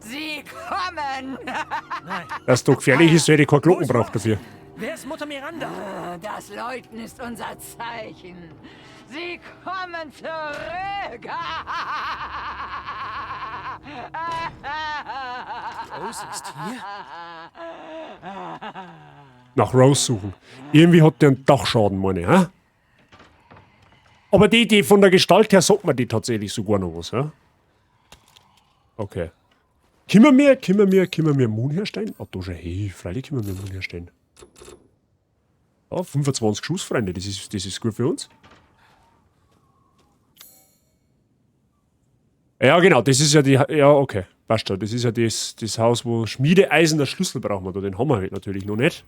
S9: Sie kommen!
S1: Dass das doch gefährlich ist, hätte ich keine Glocken braucht dafür.
S3: Wer ist Mutter Miranda?
S9: Das Läuten ist unser Zeichen. Sie kommen zurück!
S3: Rose ist hier?
S1: Nach Rose suchen. Irgendwie hat der einen Dachschaden, meine ich, hä? Aber die von der Gestalt her sagt man die tatsächlich sogar noch was, ja? Okay. Können wir Moon herstellen? Ah, da schon, hey, freilich können wir Moon herstellen. Ja, 25 Schuss, Freunde, das ist gut für uns. Ja, genau, das ist ja die, ja, okay, passt schon. Das ist ja das Haus, wo Schmiedeeisen, der Schlüssel brauchen wir da, den haben wir halt natürlich noch nicht.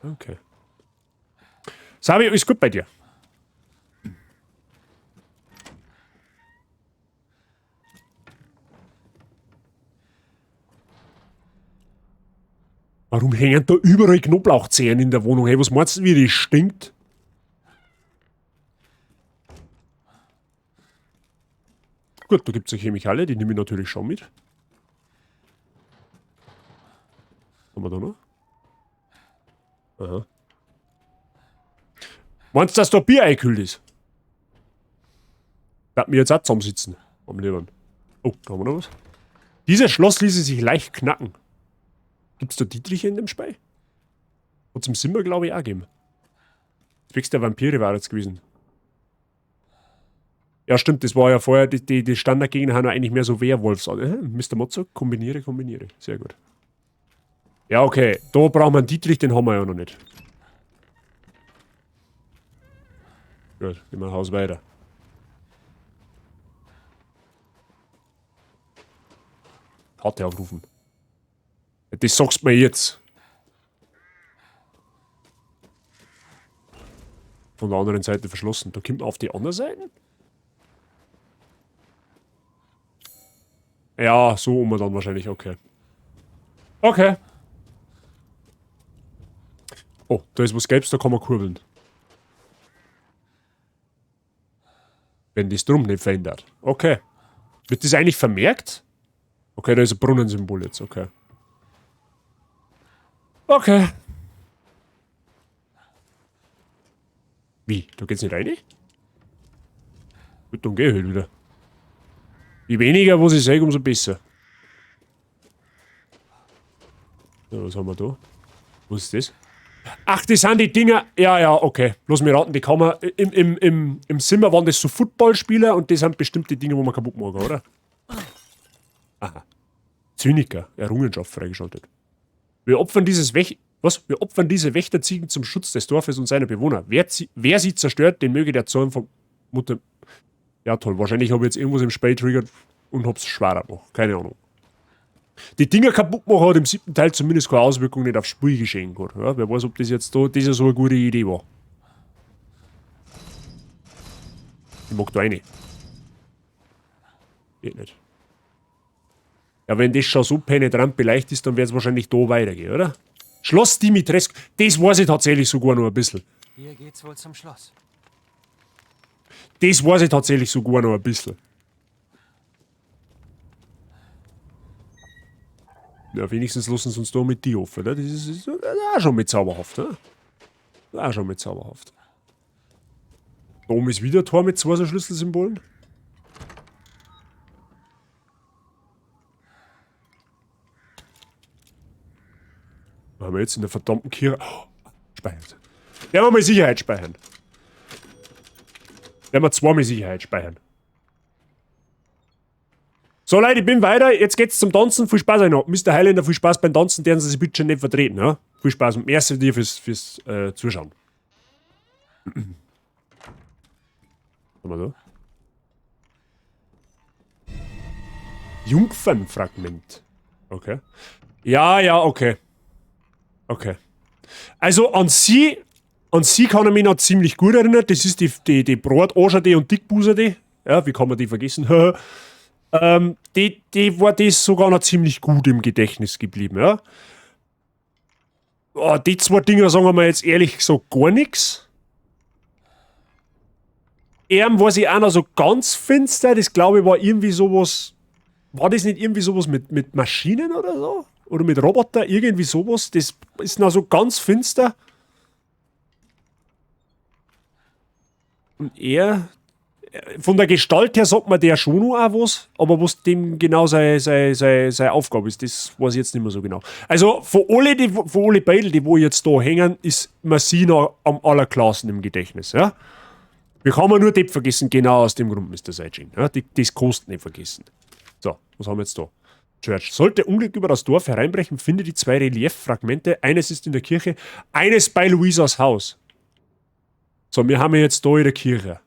S1: Okay. Sabi, alles gut bei dir? Warum hängen da überall Knoblauchzehen in der Wohnung? Hey, was meinst du, wie das stinkt? Gut, da gibt es ja Chemikalien, die nehme ich natürlich schon mit. Was haben wir da noch? Aha. Meinst du, dass da Bier eingekühlt ist? Darf mir jetzt auch zusammensitzen. Am Lebern. Oh, da haben wir noch was. Dieses Schloss ließe sich leicht knacken. Gibt's da Dietriche in dem Spiel? Hat zum Simmer, glaube ich, auch gegeben. Zwecks der Vampire war jetzt gewesen. Ja, stimmt, das war ja vorher, die Standardgegner haben ja eigentlich mehr so Werwolfs. Mr. Mozzo, kombiniere. Sehr gut. Ja, okay. Da brauchen wir einen Dietrich, den haben wir ja noch nicht. Gut, gehen wir ein Haus weiter. Karte aufrufen. Das sagst du mir jetzt. Von der anderen Seite verschlossen. Da kommt man auf die andere Seite. Ja, so um dann wahrscheinlich, okay. Okay. Oh, da ist was Gelbes, da kann man kurbeln. Wenn die Strom nicht verändert. Okay. Wird das eigentlich vermerkt? Okay, da ist ein Brunnensymbol jetzt, okay. Okay. Wie? Da geht's nicht rein? Gut, dann geh ich halt wieder. Je weniger, was ich sage, umso besser. So, was haben wir da? Was ist das? Ach, das sind die Dinger. Ja, ja, okay. Lass mich raten, die kann man. Im Zimmer waren das so Footballspieler und das sind bestimmt die Dinge, wo man kaputt machen, oder? Aha. Zyniker, Errungenschaft freigeschaltet. Wir opfern dieses Wir opfern diese Wächterziegen zum Schutz des Dorfes und seiner Bewohner. Wer sie zerstört, den möge der Zorn von Mutter. Ja, toll. Wahrscheinlich habe ich jetzt irgendwas im Spiel triggert und hab's schwerer gemacht. Keine Ahnung. Die Dinger kaputt machen hat im 7. Teil zumindest keine Auswirkung nicht aufs Spielgeschehen gehabt. Ja, wer weiß, ob das jetzt da diese so eine gute Idee war. Ich mag da eine. Geht nicht. Ja, wenn das schon so penetrant beleicht ist, dann wird es wahrscheinlich da weitergehen, oder? Schloss Dimitrescu. Das weiß ich tatsächlich sogar noch ein bisschen.
S3: Hier geht's wohl zum Schloss.
S1: Das weiß ich tatsächlich sogar noch ein bisschen. Ja, wenigstens lassen sie uns da mit die offen, ne? Das ist auch schon mit zauberhaft, ne? Auch schon mit zauberhaft. Da oben ist wieder ein Tor mit 2 so Schlüsselsymbolen. Was haben wir jetzt in der verdammten Kirche? Oh, speichert. Werden wir mal Sicherheit speichern. Werden wir 2 mal Sicherheit speichern. So Leute, ich bin weiter. Jetzt geht's zum Tanzen. Viel Spaß euch noch. Mr. Highlander, viel Spaß beim Tanzen. Deren Sie sich bitte nicht vertreten. Ja? Viel Spaß und merci dir fürs Zuschauen. Was haben wir da? Jungfernfragment. Okay. Ja, ja, okay. Okay. Also an sie kann ich mich noch ziemlich gut erinnern. Das ist die Brotascherde und Dickbuserde. Ja, wie kann man die vergessen? Die war das sogar noch ziemlich gut im Gedächtnis geblieben, ja. Oh, die 2 Dinger sagen wir mal jetzt ehrlich gesagt gar nichts. Weiß ich auch noch so ganz finster, das glaube ich war irgendwie sowas. War das nicht irgendwie sowas mit Maschinen oder so? Oder mit Roboter, irgendwie sowas? Das ist noch so ganz finster. Und von der Gestalt her sagt man der schon noch auch was, aber was dem genau seine Aufgabe ist, das weiß ich jetzt nicht mehr so genau. Also von alle Beidel, die wo jetzt da hängen, ist Massina am allerklarsten im Gedächtnis. Ja? Wir kann man nur Depp vergessen, genau aus dem Grund, Mr. Seijin. Ja? Das kostet nicht vergessen. So, was haben wir jetzt da? Church. Sollte Unglück über das Dorf hereinbrechen, finde die 2 Relieffragmente. Eines ist in der Kirche, eines bei Luisas Haus. So, wir haben jetzt da in der Kirche.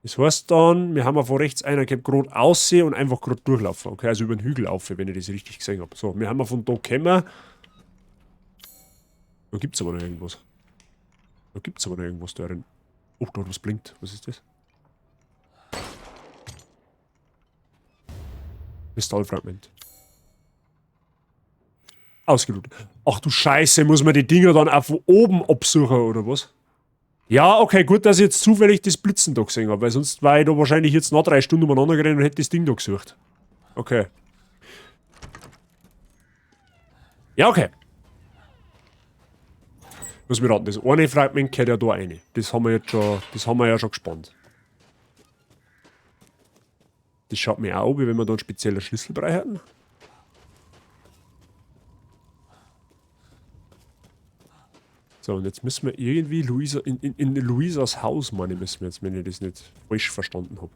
S1: Das heißt dann, wir haben von rechts einer gerade aussehen und einfach gerade durchlaufen. Okay, also über den Hügel auf, wenn ich das richtig gesehen habe. So, wir haben von da gekommen. Da gibt es aber noch irgendwas. Da gibt es aber noch irgendwas da drin. Oh, da hat was blinkt. Was ist das? Kristallfragment. Ausgelootet. Ach du Scheiße, muss man die Dinger dann auch von oben absuchen, oder was? Ja, okay, gut, dass ich jetzt zufällig das Blitzen da gesehen habe, weil sonst war ich da wahrscheinlich jetzt noch 3 Stunden umeinander gerannt und hätte das Ding da gesucht. Okay. Ja, okay. Muss mir raten, das eine Fragment gehört ja da rein. Das haben wir ja schon gespannt. Das schaut mir auch an, wie wenn wir da einen speziellen Schlüsselbrei hätten. So, und jetzt müssen wir irgendwie in Luisas Haus, meine müssen wir jetzt, wenn ich das nicht falsch verstanden habe.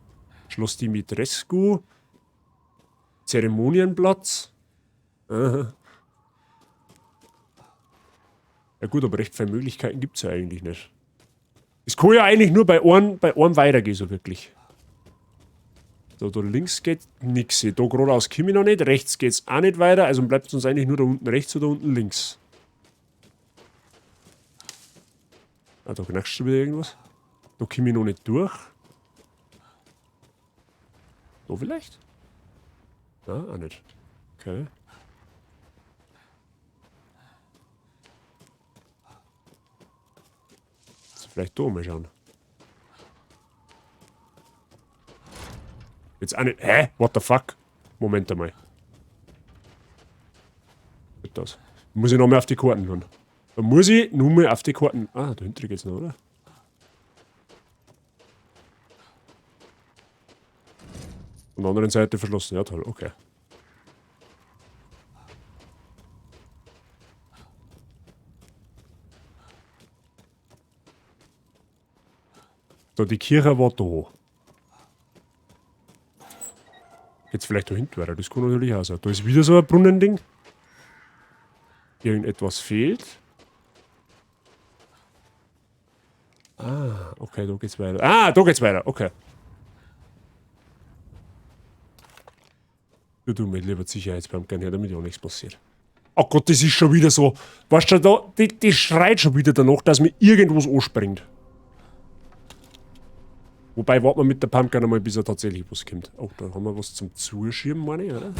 S1: Schloss Dimitrescu. Zeremonienplatz. Aha. Ja gut, aber recht viele Möglichkeiten gibt es ja eigentlich nicht. Es kann ja eigentlich nur bei einem weitergehen, so wirklich. So, da links geht nichts. Da geradeaus komme ich noch nicht. Rechts geht es auch nicht weiter. Also bleibt es uns eigentlich nur da unten rechts oder unten links. Ah, da knackst du wieder irgendwas. Da komme ich noch nicht durch. Da vielleicht? Ja, auch nicht. Okay. Vielleicht da mal schauen. Jetzt auch nicht. Hä? What the fuck? Moment einmal. Was ist das? Muss ich noch mehr auf die Karten schauen. Da muss ich nur mehr auf die Karten. Ah, da hinten geht's noch, oder? Von der anderen Seite verschlossen. Ja, toll. Okay. So, die Kirche war da. Jetzt vielleicht da hinten weiter, das kann natürlich auch sein. Da ist wieder so ein Brunnending. Irgendetwas fehlt. Ah, okay, da geht's weiter. Ah, da geht's weiter, okay. Du, du mit lieber Sicherheitsbeamten her, damit ja nichts passiert. Oh Gott, das ist schon wieder so. Weißt du, da, die schreit schon wieder danach, dass mir irgendwas anspringt. Wobei, warten wir mit der Pumpgun einmal, bis er tatsächlich was kommt. Oh, da haben wir was zum Zuschirmen, meine ich, oder?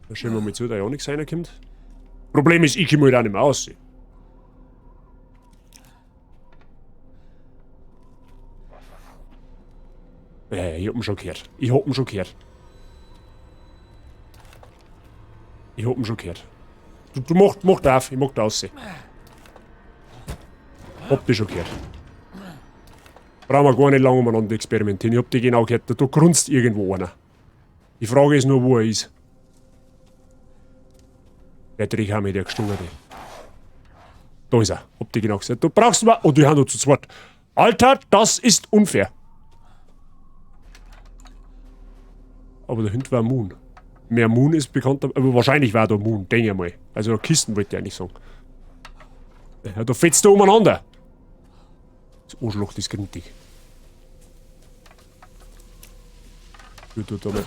S1: Da schauen wir mal zu, da ja nichts reinkommt. Problem ist, ich komme halt auch nicht mehr raus. Ja, ich hab ihn schon gehört. Ich hab ihn schon gehört. Ich hab ihn schon gehört. Du mach auf, ich mag da aussehen. Hab dich schon gehört. Brauchen wir gar nicht lange umeinander experimentieren. Ich hab die genau gehört. Da grunzt irgendwo einer. Die Frage ist nur, wo er ist. Der Trick haben wir dir gestungen. Da ist er. Hab die genau gesagt. Du brauchst mal. Oh, die haben noch zu zweit. Alter, das ist unfair. Aber da hinten war Moon. Mehr Moon ist bekannt, aber wahrscheinlich war da Moon, denke ich mal. Also Kisten wollte ich eigentlich sagen. Ja, da fetzt du umeinander. Das Arschloch ist grintig. Du da mal.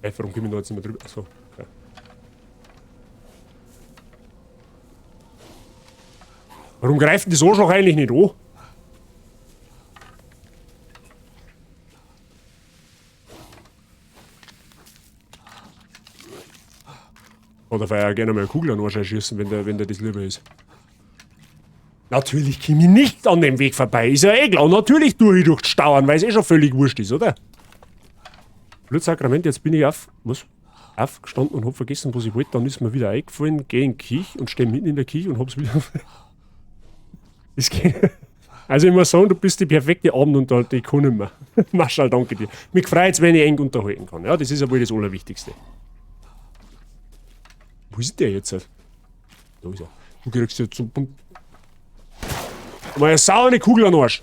S1: Hey, warum kommen wir da jetzt nicht mehr drüber? Achso, okay. Warum greift das Arschloch eigentlich nicht an? Oder weil er gerne mal eine Kugel an den Arsch schießen, wenn der das lieber ist. Natürlich komme ich nicht an dem Weg vorbei, ist ja eh klar. Natürlich tue ich durch die Stauern, weil es eh schon völlig wurscht ist, oder? Blutsakrament, jetzt bin ich aufgestanden und hab vergessen, was ich wollte. Dann ist mir wieder eingefallen, geh in die Kirche und stehe mitten in der Kirche und hab's wieder. Das geht. Also ich muss sagen, du bist die perfekte Abendunterhaltung, ich kann nicht mehr. Marschall, danke dir. Mich freut's, wenn ich eng unterhalten kann. Ja, das ist ja wohl das Allerwichtigste. Wo ist der jetzt? Da ist er. Du kriegst jetzt so. Mal eine saure Kugel an den Arsch.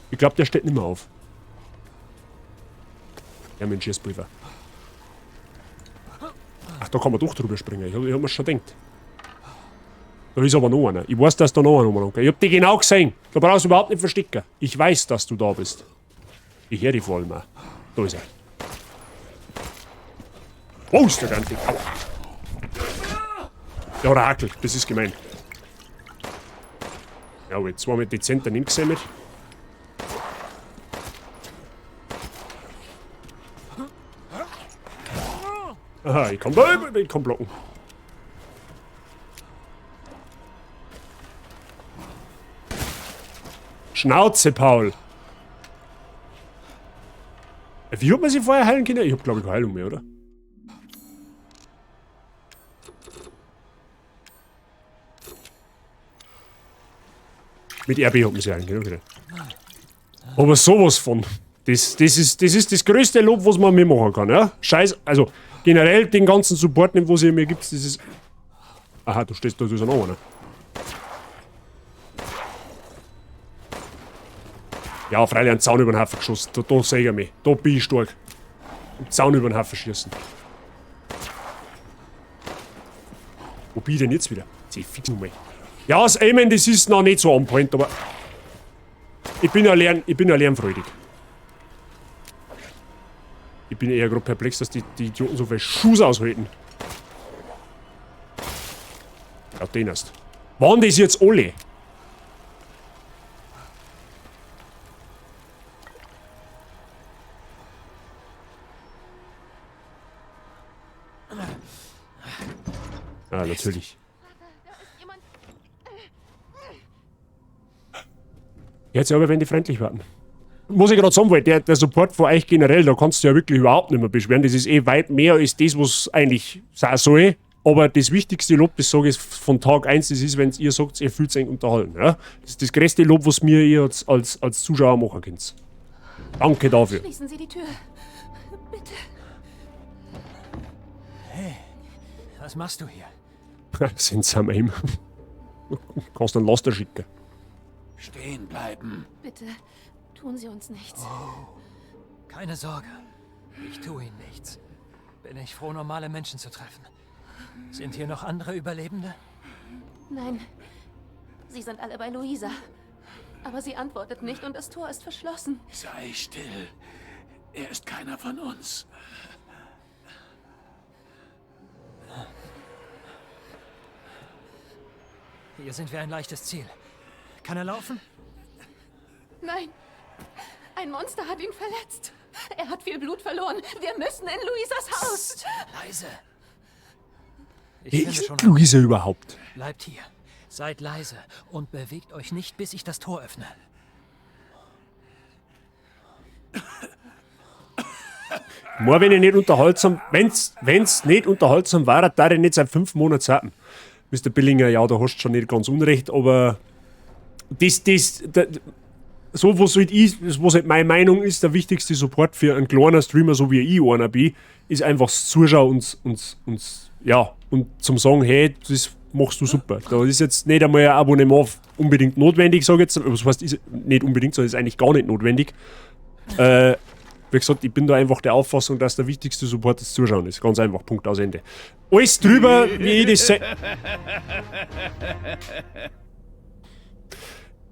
S1: Ich glaube, der steht nicht mehr auf. Ja, mein Schießpulver. Ach, da kann man doch drüber springen. Ich hab mir's schon gedacht. Da ist aber noch einer. Ich weiß, dass da noch einer rumrennt. Ich hab dich genau gesehen. Da brauchst du überhaupt nicht verstecken. Ich weiß, dass du da bist. Ich höre die vor allem auch. Da ist er. Oh, ist der ganze. Aua. Der hat Hakel. Das ist gemein. Ja, jetzt zweimal dezent daneben gesammelt. Aha, ich kann blocken. Schnauze, Paul. Wie hat man sie vorher heilen können? Ich hab, glaube ich, keine Heilung mehr, oder? Mit RB hat man sie heilen können, okay. Aber sowas von. Das ist das größte Lob, was man mir machen kann, ja? Scheiß, also generell den ganzen Support, den was ihr mir gibt, das ist... Aha, du stehst da, du ist noch einer. Ja, freilich einen Zaun über den Haufen geschossen. Da sehe ich mich. Da bin ich stark. Einen Zaun über den Haufen schießen. Wo bin ich denn jetzt wieder? Jetzt fix nochmal. Ja, das Aimen, das ist noch nicht so on point, aber... Ich bin ja lernfreudig. Ich bin eher gerade perplex, dass die Idioten so viel Schuss aushalten. Ja, den hast. Waren das jetzt alle? Ah, natürlich. Jetzt aber, wenn die freundlich werden. Muss ich gerade sagen, weil der Support von euch generell, da kannst du ja wirklich überhaupt nicht mehr beschweren. Das ist eh weit mehr als das, was eigentlich sein soll. Aber das wichtigste Lob, das sage ich von Tag 1, das ist, wenn ihr sagt, ihr fühlt euch unterhalten. Ja? Das ist das größte Lob, was mir ihr als Zuschauer machen könnt. Danke dafür.
S7: Schließen Sie die Tür. Bitte.
S3: Hey, was machst du hier?
S1: Sind sie am Aim. Kannst einen Laster schicken.
S6: Stehen bleiben.
S7: Bitte, tun Sie uns nichts.
S3: Keine Sorge. Ich tue ihnen nichts. Bin ich froh, normale Menschen zu treffen. Sind hier noch andere Überlebende?
S7: Nein, Sie sind alle bei Luisa. Aber sie antwortet nicht und das Tor ist verschlossen.
S6: Sei still. Er ist keiner von uns.
S3: Hier sind wir ein leichtes Ziel. Kann er laufen?
S7: Nein, ein Monster hat ihn verletzt. Er hat viel Blut verloren. Wir müssen in Luisas Haus.
S3: Leise. Ich
S1: Wer
S3: finde
S1: ist
S3: schon.
S1: Luisa überhaupt?
S3: Bleibt hier. Seid leise und bewegt euch nicht, bis ich das Tor öffne.
S1: Mal, wenn ich nicht unterhaltsam, wenn's nicht unterhaltsam war, da ich nicht seit 5 Monaten sagen. Mr. Billinger, ja, da hast du schon nicht ganz unrecht, aber so was halt meine Meinung ist, der wichtigste Support für einen kleinen Streamer, so wie ich einer bin, ist einfach das Zuschauen und zum sagen, hey, das machst du super. Da ist jetzt nicht einmal ein Abonnement unbedingt notwendig, sage ich jetzt. Was heißt, ist nicht unbedingt, sondern ist eigentlich gar nicht notwendig. Wie gesagt, ich bin da einfach der Auffassung, dass der wichtigste Support das Zuschauen ist. Ganz einfach, Punkt aus Ende. Alles drüber, wie ich das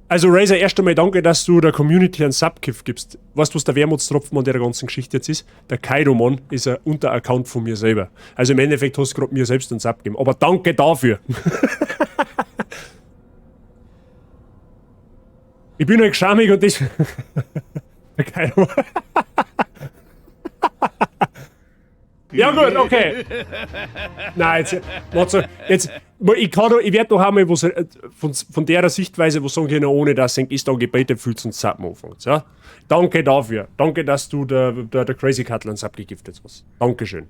S1: Also Razer, erst einmal danke, dass du der Community einen Subgift gibst. Weißt du, was der Wermutstropfen an der ganzen Geschichte jetzt ist? Der Kaidomon ist ein Unteraccount von mir selber. Also im Endeffekt hast du gerade mir selbst einen Sub gegeben. Aber danke dafür. Ich bin halt schamig und das... Der Kaidomon. Ja gut, okay. Nein, jetzt ich werde doch einmal was von der Sichtweise was sagen können, ohne dass ich ist da Gebete fühlst und Zappen anfängt. Ja? Danke dafür. Danke, dass du der Crazy Cutler abgegiftet hast. Dankeschön.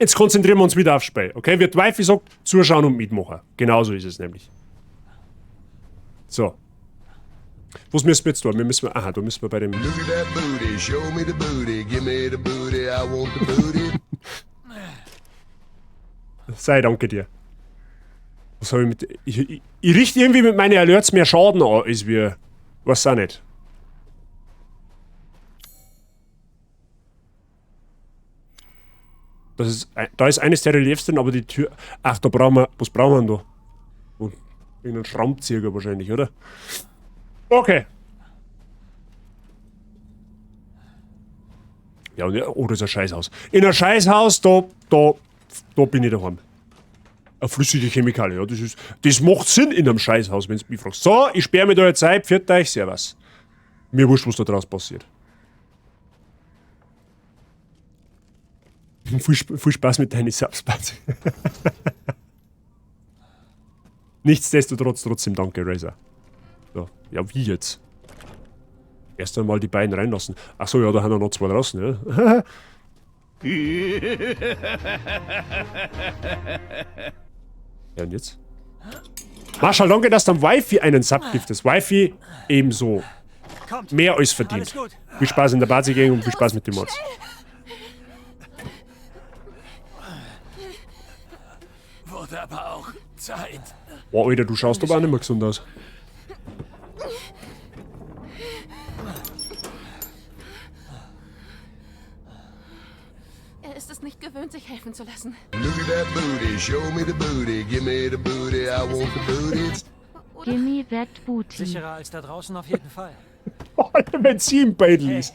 S1: Jetzt konzentrieren wir uns wieder aufs Spiel, okay? Wie die Wifi sagt, zuschauen und mitmachen. Genauso ist es nämlich. So. Was müssen wir jetzt tun? Da müssen wir bei dem...
S8: Look at that booty, show me the booty, give me the booty, I want the booty.
S1: Sei danke dir. Was habe ich mit... Ich richte irgendwie mit meinen Alerts mehr Schaden an, als wir... Was auch nicht. Da ist eines der Reliefs drin, aber die Tür... Ach, da brauchen wir... Was brauchen wir denn da? Oh, irgendeinen Schrammzieher wahrscheinlich, oder? Okay. Ja, und oh, das ist ein Scheißhaus. In ein Scheißhaus, da bin ich daheim. Eine flüssige Chemikalie, ja, das macht Sinn in einem Scheißhaus, wenn du mich fragst. So, ich sperre mir da jetzt ein, pfiat euch, servus. Mir wurscht, was da draus passiert. Viel Spaß mit deinen Subs, Nichtsdestotrotz, trotzdem danke, Razer. So, ja, wie jetzt? Erst einmal die beiden reinlassen. Achso, ja, da haben wir noch 2 draußen, ja. Ja, und jetzt? Marshall, danke, dass du am Wifi einen Sub giftest. Wifi ebenso. Mehr als verdient. Viel Spaß in der Bazi-Gang und viel Spaß mit den Mods.
S6: Wurde aber auch Zeit.
S1: Boah, Alter, du schaust aber auch nicht mehr gesund aus.
S7: Er ist es nicht gewöhnt, sich helfen zu lassen.
S8: Look at that booty, show me the booty, give me the booty, I want the booty.
S2: Gimme that booty.
S3: Sicherer als da draußen auf jeden Fall.
S1: Alter, wenn sie im Beutel ist.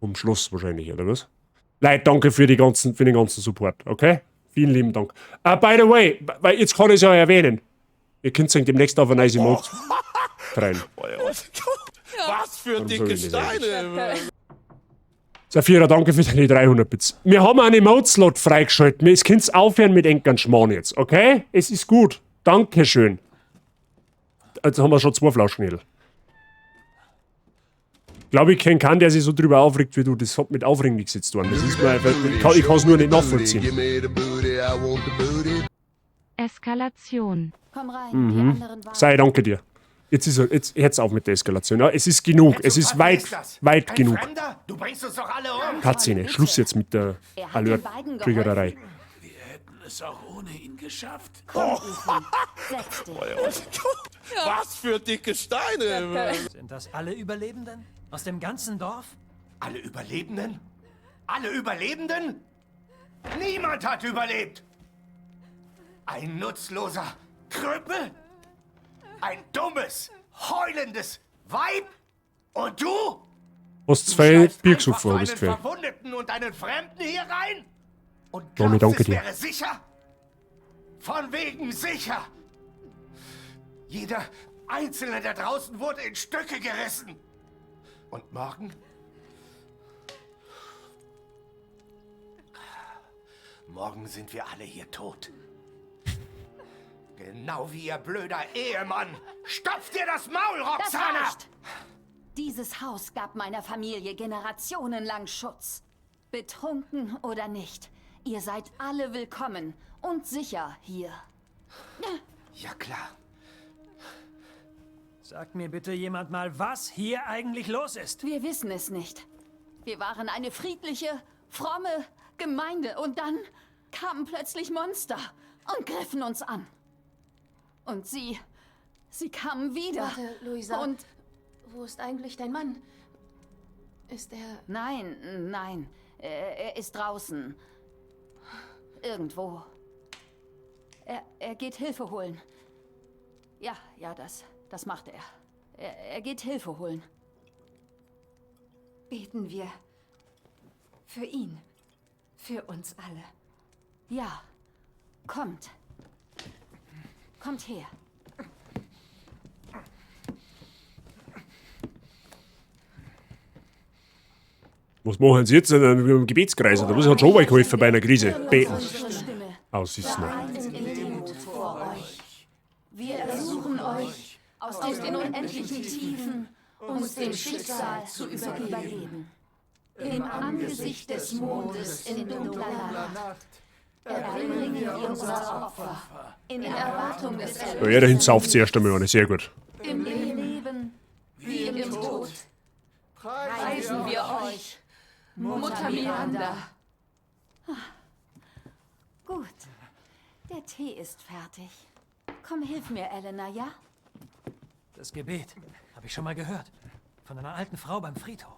S1: Um Schluss wahrscheinlich, oder was? Leute, danke für den ganzen Support, okay? Vielen lieben Dank. By the way, weil jetzt kann ich es ja erwähnen. Ihr könnt euch demnächst auf ein nice Emote freuen.
S10: Was für dicke Steine!
S1: Safira, danke für deine 300 Bits. Wir haben einen Emote-Slot freigeschaltet. Ihr könnt aufhören mit Enkern Schmarrn jetzt, okay? Es ist gut. Dankeschön. Jetzt haben wir schon 2 Flaschennädel. Ich glaube, ich kenne keinen, der sich so drüber aufregt wie du. Das hat mit Aufregen nichts zu tun. Das ist mir einfach, ich kann es nur nicht nachvollziehen.
S2: Eskalation.
S7: Komm rein,
S1: Mhm.
S7: die anderen warten.
S1: Sei, danke dir. Jetzt auf mit der Eskalation. Ja, es ist genug. Es ist weit genug.
S10: Fremder? Du bringst uns doch alle um!
S1: Cutscene. Schluss jetzt mit der Alert-Triggererei.
S6: Wir hätten es auch ohne ihn geschafft.
S7: Setz dich.
S10: Was für dicke Steine!
S3: Sind das alle Überlebenden? Aus dem ganzen Dorf?
S10: Alle Überlebenden? Alle Überlebenden? Niemand hat überlebt! Ein nutzloser Krüppel? Ein dummes, heulendes Weib? Und du?
S1: Hast 2 Bier gesoffen,
S10: Einen
S1: hast du gefällt.
S10: Verwundeten und einen Fremden hier rein? Und
S1: Tommy,
S10: glaubst,
S1: danke
S10: es
S1: dir.
S10: wäre sicher? Von wegen sicher! Jeder Einzelne da draußen wurde in Stücke gerissen. Und morgen? Morgen sind wir alle hier tot. Genau wie ihr blöder Ehemann. Stopf dir das Maul,
S7: Das
S10: Roxana!
S7: reicht. Dieses Haus gab meiner Familie generationenlang Schutz. Betrunken oder nicht, ihr seid alle willkommen und sicher hier.
S10: Ja klar.
S3: Sagt mir bitte jemand mal, was hier eigentlich los ist.
S7: Wir wissen es nicht. Wir waren eine friedliche, fromme Gemeinde und dann kamen plötzlich Monster und griffen uns an. Und sie kamen wieder.
S11: Warte, Luisa.
S7: Und
S11: wo ist eigentlich dein Mann? Ist er...
S7: Nein. Er ist draußen. Irgendwo. Er geht Hilfe holen. Ja, das macht er. Er geht Hilfe holen.
S11: Beten wir für ihn. Für uns alle.
S7: Ja. Kommt. Kommt her.
S1: Was machen Sie jetzt in einem Gebetskreis? Oder was hat schon mal geholfen bei einer Krise? Beten. Aus ist noch.
S7: Wir ersuchen euch, aus den unendlichen Tiefen uns dem Schicksal zu übergeben. Im Angesicht des Mondes in dunkler Nacht erbringen wir unser Opfer in Erwartung des
S1: Ja, er dahin sauft zuerst einmal eine. Sehr gut.
S7: Im Leben wie im Tod preisen wir euch, Mutter Miranda. Gut, der Tee ist fertig. Komm, hilf mir, Elena, ja?
S3: Das Gebet habe ich schon mal gehört. Von einer alten Frau beim Friedhof.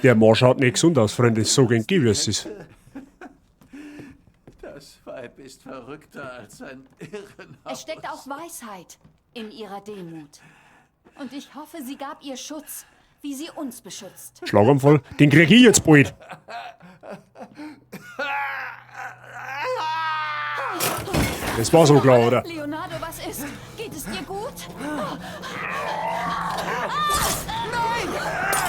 S1: Der Mann schaut nicht gesund aus, Freunde. So gern wie es ist.
S6: Das Weib ist verrückter als ein Irrenhaus.
S7: Es steckt auch Weisheit in ihrer Demut. Und ich hoffe, sie gab ihr Schutz, wie sie uns beschützt.
S1: Schlaganfall. Den krieg ich jetzt bald. Das war so klar, oder?
S7: Leonardo, was ist? Geht es dir gut?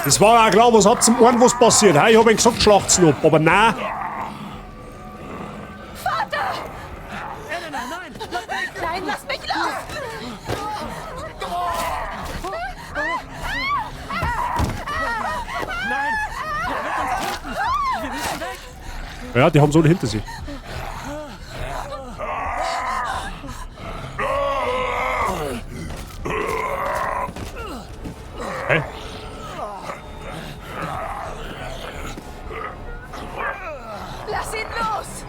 S1: Das war auch klar, was hat zum einen was passiert. Hey, ich hab ihn gesagt, schlacht's noch, aber nein.
S7: Vater!
S3: Elena, nein!
S7: Nein, lass mich los!
S3: Nein! Er wird uns töten! Wir müssen weg!
S1: Ja, die haben so hinter sich. Hä?
S7: Lass ihn los!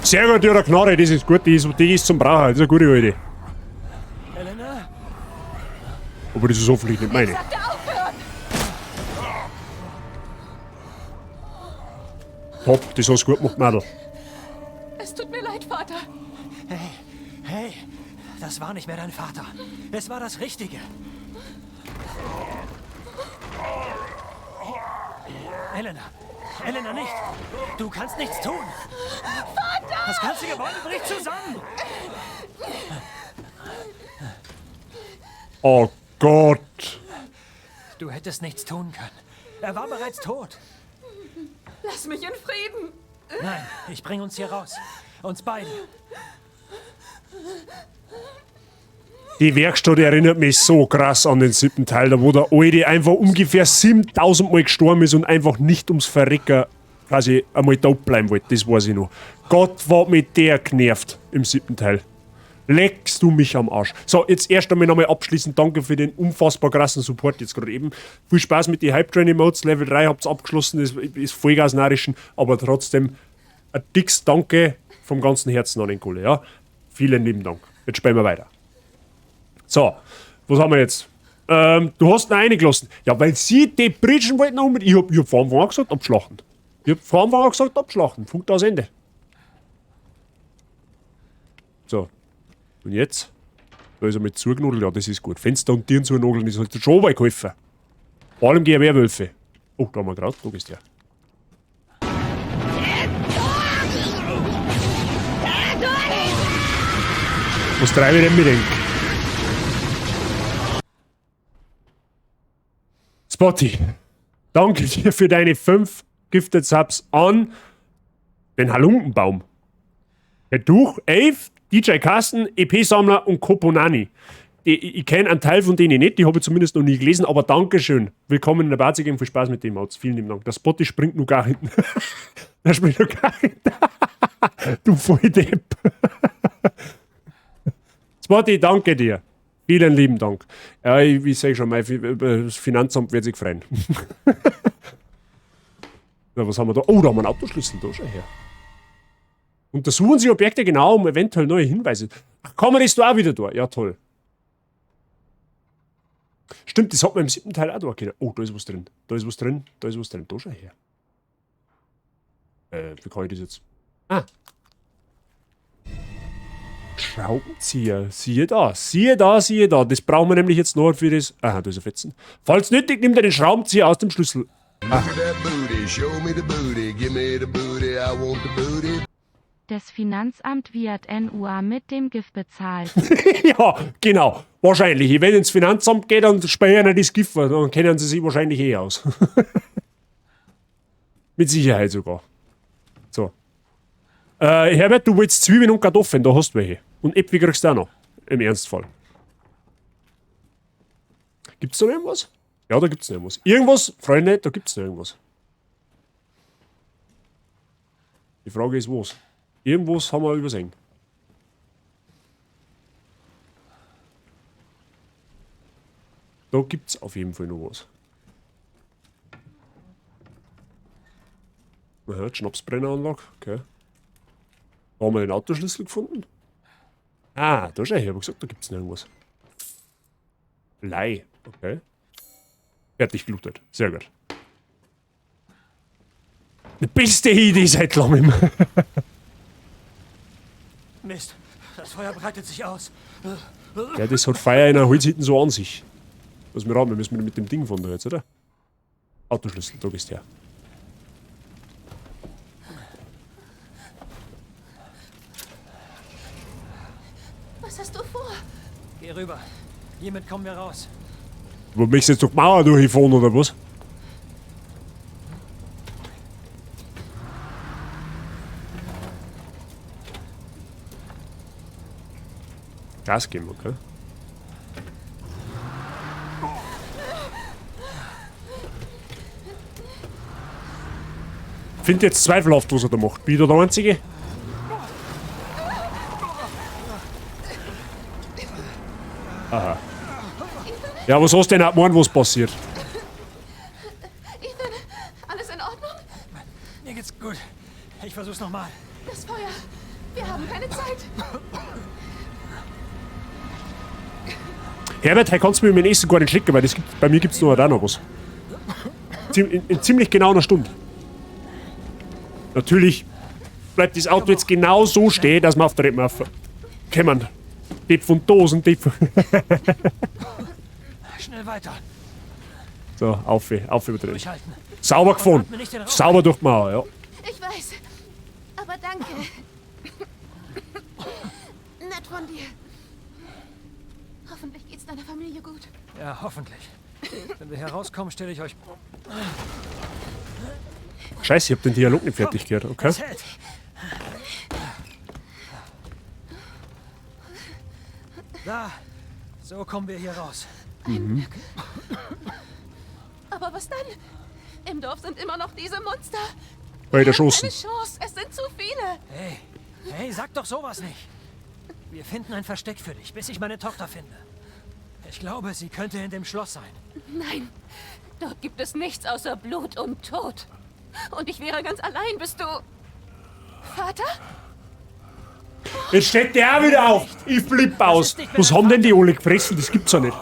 S1: Sehr gut, ihre Knarre, das ist gut, die ist zum Brauchen, das ist eine gute Alte.
S3: Elena?
S1: Aber das ist hoffentlich nicht meine.
S7: Sagt er aufhören!
S1: Top, das hast du gut gemacht, Mädel.
S7: Es tut mir leid, Vater.
S3: Hey, das war nicht mehr dein Vater. Es war das Richtige. Elena! Elena, nicht! Du kannst nichts tun! Vater! Das ganze Gebäude bricht zusammen!
S1: Oh Gott!
S3: Du hättest nichts tun können. Er war bereits tot.
S7: Lass mich in Frieden.
S3: Nein, ich bringe uns hier raus. Uns beide.
S1: Die Werkstatt erinnert mich so krass an den 7. Teil, da wo der Alte einfach ungefähr 7000 Mal gestorben ist und einfach nicht ums Verrecken quasi einmal da bleiben wollte. Das weiß ich noch. Gott, war mit der genervt im 7. Teil. Leckst du mich am Arsch. So, jetzt erst einmal nochmal abschließend danke für den unfassbar krassen Support jetzt gerade eben. Viel Spaß mit den Hype Train Emotes. Level 3 habt's abgeschlossen, das ist Vollgas narischen, aber trotzdem ein dickes Danke vom ganzen Herzen an den Kohle. Ja? Vielen lieben Dank. Jetzt spielen wir weiter. So, was haben wir jetzt? Du hast ihn reingelassen. Ja, weil sie die Britschen wollten unbedingt. Ich hab vor Anfang an gesagt, abschlachten. Ich hab vor Anfang an gesagt, abschlachten. Punkt aus Ende. So. Und jetzt? Da ist er mit zugenudelt. Ja, das ist gut. Fenster und Tieren zunageln ist halt schon mal geholfen. Vor allem gegen Werwölfe. Oh, da haben wir gerade. Da bist du ja. Was treibe ich denn mit dem? Spotty, danke dir für deine 5 Gifted Subs an den Halunkenbaum. Herr Duch, 11, DJ Carsten, EP-Sammler und Koponani. Ich kenne einen Teil von denen nicht, die habe ich zumindest noch nie gelesen, aber Dankeschön. Willkommen in der Bazi Game, viel Spaß mit dem Mods. Vielen lieben Dank. Der Spotty springt nur gar hinten. Der springt nur gar hinten. Du Volldepp. Spotty, danke dir. Vielen lieben Dank. Ja, ich sage schon mal, das Finanzamt wird sich freuen. Ja, was haben wir da? Oh, da haben wir einen Autoschlüssel. Da schon her. Untersuchen Sie Objekte genau, um eventuell neue Hinweise. Ach, Kamera ist da auch wieder da. Ja, toll. Stimmt, das hat man im 7. Teil auch da können. Oh, da ist was drin. Da ist was drin. Da ist was drin. Da schon her. Wie kann ich das jetzt? Ah. Schraubenzieher. Siehe da, siehe da, siehe da. Das brauchen wir nämlich jetzt noch für das... Aha, da ist ein Fetzen. Falls nötig, nimm den Schraubenzieher aus dem Schlüssel. Ah.
S2: Das Finanzamt wird NUA mit dem Gift bezahlt.
S1: Ja, genau. Wahrscheinlich. Wenn ins Finanzamt geht und speichern das Gift, dann kennen sie sich wahrscheinlich eh aus. Mit Sicherheit sogar. So. Herbert, du willst Zwiebeln und Kartoffeln, da hast du welche. Und Äpfel kriegst du auch noch. Im Ernstfall. Gibt's da noch irgendwas? Ja, da gibt's noch irgendwas. Irgendwas, Freunde, da gibt's noch irgendwas. Die Frage ist, was? Irgendwas haben wir übersehen. Da gibt's auf jeden Fall noch was. Aha, Schnapsbrenneranlage, okay. Da haben wir den Autoschlüssel gefunden. Ah, da schau ich, habe gesagt, da gibt's noch irgendwas. Blei, okay. Fertig gelootet, sehr gut. Die beste Idee seit langem.
S3: Mist, das Feuer breitet sich aus.
S1: Ja, das hat Feuer in einer Holzhütte so an sich. Was wir haben, wir müssen mit dem Ding von da jetzt, oder? Autoschlüssel, da bist du her.
S7: Was hast du vor?
S3: Geh rüber. Hiermit kommen wir raus.
S1: Du möchtest jetzt durch die Mauer durchfahren, oder was? Gas geben, okay? Ich finde jetzt zweifelhaft, was er da macht. Bin ich da der Einzige? Aha. Ja, was hast du denn auch gemeint, was passiert?
S7: Ethan, alles in Ordnung?
S3: Mir geht's gut. Ich versuch's nochmal.
S7: Das Feuer. Wir haben keine Zeit.
S1: Herbert, heute kannst du mir mit dem Essen gar nicht schicken, weil bei mir gibt's noch was. In ziemlich genau einer Stunde. Natürlich bleibt das Auto jetzt genau so stehen, dass wir auf der Treppe kommen. Tipp von Dosen, Tipp.
S3: Schnell weiter.
S1: So, auf über drin.
S3: Durchhalten.
S1: Sauber gefahren.
S3: atme nicht den Rauch
S1: Sauber
S3: ein.
S1: durch die Mauer, ja.
S7: Ich weiß. Aber danke. Nett von dir. Hoffentlich geht's deiner Familie gut.
S3: Ja, hoffentlich. Wenn wir hier rauskommen, stelle ich euch...
S1: Scheiße, ich hab den Dialog nicht fertig gehört, okay?
S3: Das hält. Da, so kommen wir hier raus.
S1: Mhm.
S7: Aber was dann? Im Dorf sind immer noch diese Monster.
S1: Bei der
S7: Keine
S1: Schossen.
S7: Chance, es sind zu viele.
S3: Hey, sag doch sowas nicht. Wir finden ein Versteck für dich, bis ich meine Tochter finde. Ich glaube, sie könnte in dem Schloss sein.
S7: Nein, dort gibt es nichts außer Blut und Tod. Und ich wäre ganz allein, bist du... Vater?
S1: Jetzt steht der auch wieder auf. Ich flipp aus. Was haben denn die alle gefressen? Das gibt's ja nicht.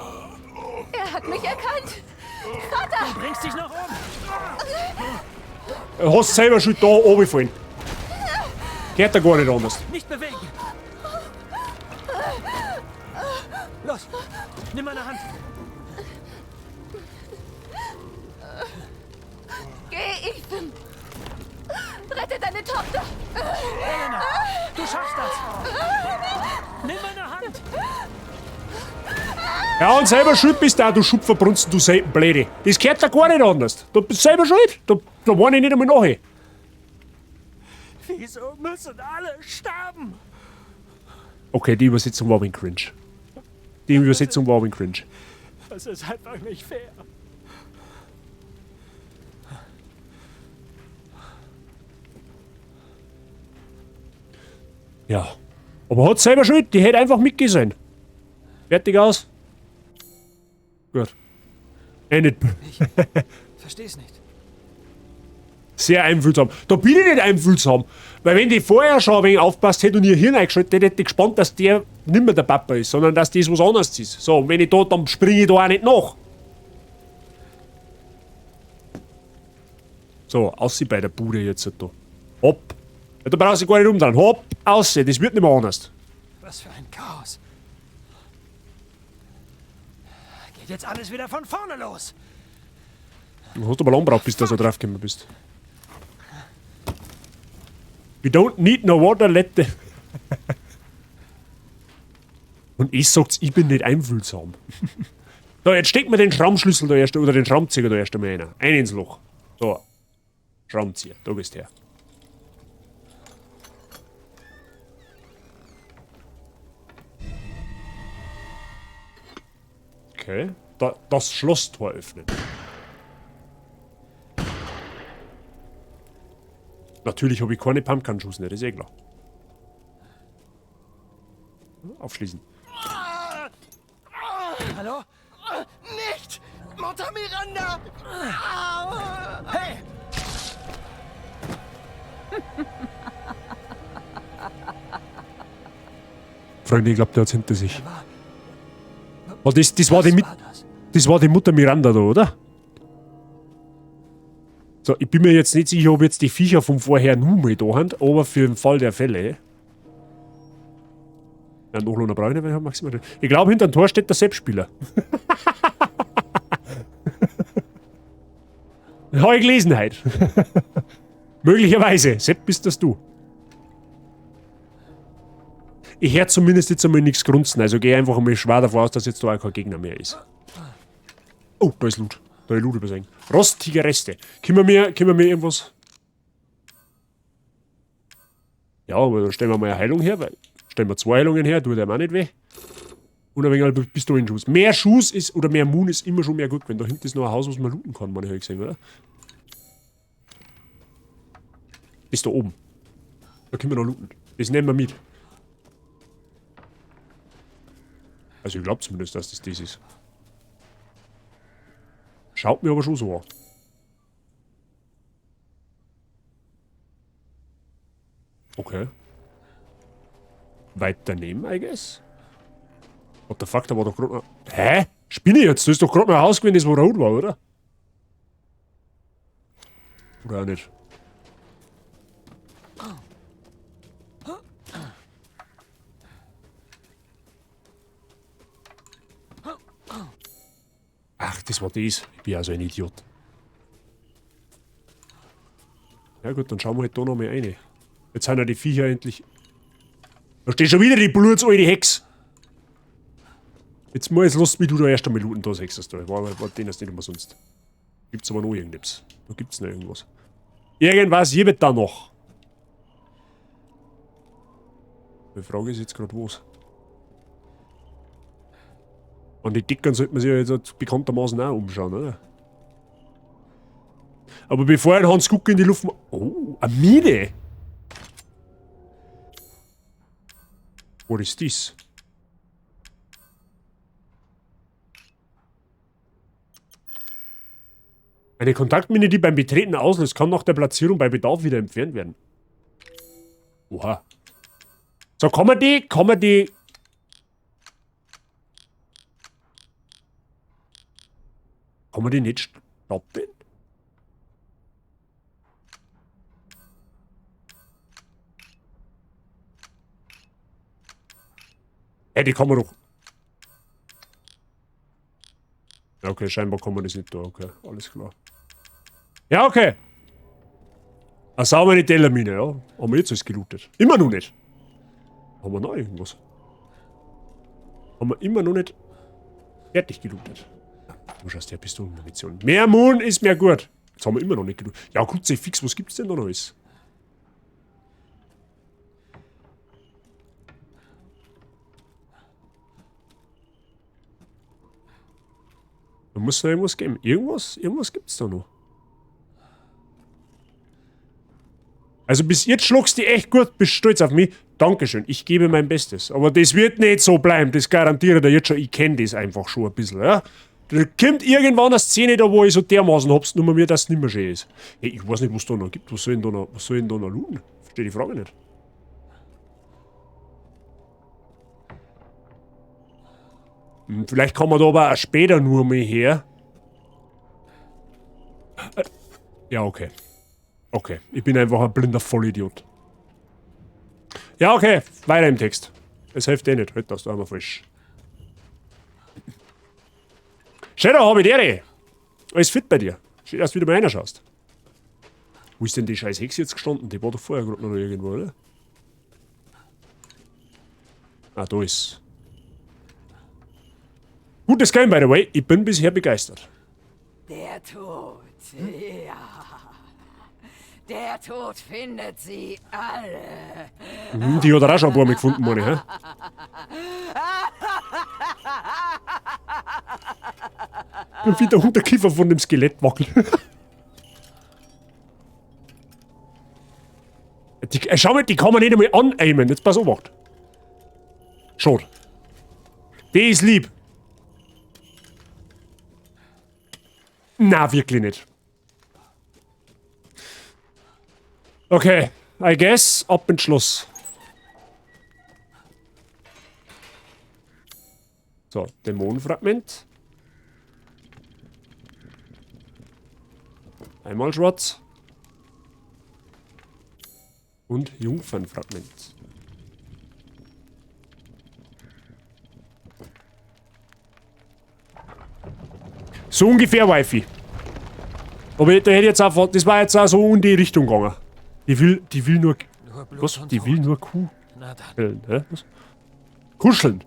S7: Er hat mich erkannt. Vater!
S3: Du bringst dich noch um.
S1: Du hast selber schon da runtergefallen. Geht da gar nicht anders.
S3: Nicht bewegen. Los, nimm meine Hand.
S7: Geh, Ethan! Rette deine Tochter!
S3: Elena, du schaffst das. Nimm meine Hand.
S1: Ja, und selber schuld bist du auch, du Schupferbrunzen, du Bläde. Das gehört da gar nicht anders. Du bist selber schuld. Da war ich nicht einmal nachher.
S3: Wieso müssen alle sterben?
S1: Okay, die Übersetzung war ein cringe. Die Übersetzung war ein cringe.
S3: Das ist einfach nicht fair.
S1: Ja. Aber hat selber schuld, die hätte einfach mitgesehen. Fertig aus. Gut. Nicht.
S3: Versteh's nicht.
S1: Sehr einfühlsam. Da bin ich nicht einfühlsam. Weil wenn die vorher schon ein wenig aufpasst hätte und ihr Hirn eingeschaltet hätte, hätte ich gespannt, dass der nicht mehr der Papa ist, sondern dass das was anderes ist. So, und wenn ich da, dann springe ich da auch nicht nach. So, aussieht bei der Bude jetzt da. Hopp. Ja, da brauchst du gar nicht umdrehen. Hopp, aussehen. Das wird nicht mehr anders.
S3: Was für ein Chaos. Geht jetzt alles wieder von vorne los.
S1: Du hast aber lang gebraucht, bis du so draufgekommen bist. We don't need no water, let the... Und ich sag's, ich bin nicht einfühlsam. So, jetzt steckt mir den Schrammschlüssel da erst, oder den Schrammzieher da erst einmal rein. Ein ins Loch. So. Schrammzieher, da bist du her. Okay. Das Schlosstor öffnen. Natürlich habe ich keine Pumpkin-Schuss, ne? Das ist eh klar. Aufschließen.
S3: Hallo?
S12: Nicht! Mutter Miranda!
S3: Hey!
S1: Freunde, ich glaube, der hat's hinter sich. Oh, das war die Mutter Miranda da, oder? So, ich bin mir jetzt nicht sicher, ob jetzt die Viecher vom vorher nur mal da haben, aber für den Fall der Fälle. Ja, noch einer Bräune, weil ich maximal. Ich glaube, hinter dem Tor steht der Sepp-Spieler. Habe ich gelesen heute. Möglicherweise. Sepp, bist das du. Ich höre zumindest jetzt einmal nichts grunzen, also gehe einfach einmal schwer davon aus, dass jetzt da auch kein Gegner mehr ist. Oh, da ist Loot. Da ist Loot übersehen. Rostige Reste. Können wir mir irgendwas... Ja, aber dann stellen wir mal eine Heilung her, weil... Stellen wir 2 Heilungen her, tut einem auch nicht weh. Und ein wenig Pistolenschuss. Mehr Schuss ist, oder mehr Moon ist immer schon mehr gut, wenn da hinten ist noch ein Haus, was man looten kann, meine ich gesehen, oder? Ist da oben. Da können wir noch looten. Das nehmen wir mit. Also ich glaube zumindest, dass das ist. Schaut mir aber schon so an. Okay. Weit daneben, I guess. What the fuck, da war doch gerade noch... Hä? Spinne ich jetzt? Da ist doch gerade noch ein Haus gewesen, das wo rot war, oder? Oder auch nicht? Ach, das war das? Ich bin ja so ein Idiot. Ja gut, dann schauen wir halt da noch mal rein. Jetzt sind ja die Viecher endlich... Da steht schon wieder die blutsalte Hex. Jetzt lass mich du da erst einmal looten, da sagst du es da. War den das nicht immer sonst. Gibt's aber noch irgendetwas. Da gibt's noch irgendwas. Irgendwas gibt da noch. Die Frage ist jetzt gerade was. An die Dickern sollte man sich ja jetzt bekanntermaßen auch umschauen, oder? Aber bevor ein Hans Guck in die Luft... Oh, eine Mine! Was ist das? Eine Kontaktmine, die beim Betreten auslöst, kann nach der Platzierung bei Bedarf wieder entfernt werden. Oha. So, kann man die... Kann man die nicht stoppen? Die kann man doch... Ja, okay, scheinbar kann man das nicht da. Okay, alles klar. Ja, okay. Eine saubere Tellermine, ja. Haben wir jetzt alles gelootet. Immer noch nicht. Haben wir noch irgendwas? Haben wir immer noch nicht fertig gelootet. Du schaust ja Pistolenmunition. Mehr Moon ist mehr gut. Jetzt haben wir immer noch nicht gelootet. Ja, gut, sei fix, was gibt's denn da noch alles? Da muss da irgendwas geben. Irgendwas gibt's da noch. Also bis jetzt schluckst du echt gut, bist stolz auf mich. Dankeschön, ich gebe mein Bestes. Aber das wird nicht so bleiben, das garantiere ich dir jetzt schon. Ich kenne das einfach schon ein bisschen, ja. Da kommt irgendwann eine Szene da, wo ich so dermaßen hab's, nur mir, dass es nicht mehr schön ist. Hey, ich weiß nicht, was da noch gibt. Was soll denn da noch looten? Verstehe die Frage nicht. Vielleicht kann man da aber auch später nur mal her. Ja, okay. Okay, ich bin einfach ein blinder Vollidiot. Ja, okay, weiter im Text. Es hilft eh nicht. Halt das da einmal falsch. Schau, da hab ich dir. Alles fit bei dir. Schön, dass du wieder mal reinschaust. Wo ist denn die scheiß Hexe jetzt gestanden? Die war doch vorher gerade noch irgendwo, oder? Ah, da ist. Gutes Game, by the way. Ich bin bisher begeistert.
S9: Der Tod, ja. Der Tod findet sie alle.
S1: Die hat er auch schon ein paar Mal gefunden, meine ich, hä? Und wie der Unterkiefer von dem Skelett wackelt. Schau mal, die kann man nicht einmal anaimen. Jetzt pass auf. Schade. Die ist lieb. Na, wirklich nicht. Okay, I guess, ab ins Schloss. So, Dämonenfragment. Einmal schwarz. Und Jungfernfragment. So ungefähr Wifi. Aber da hätte jetzt einfach, das war jetzt auch so in die Richtung gegangen. Die will nur was? Die will nur Kuh. Was? Kuscheln.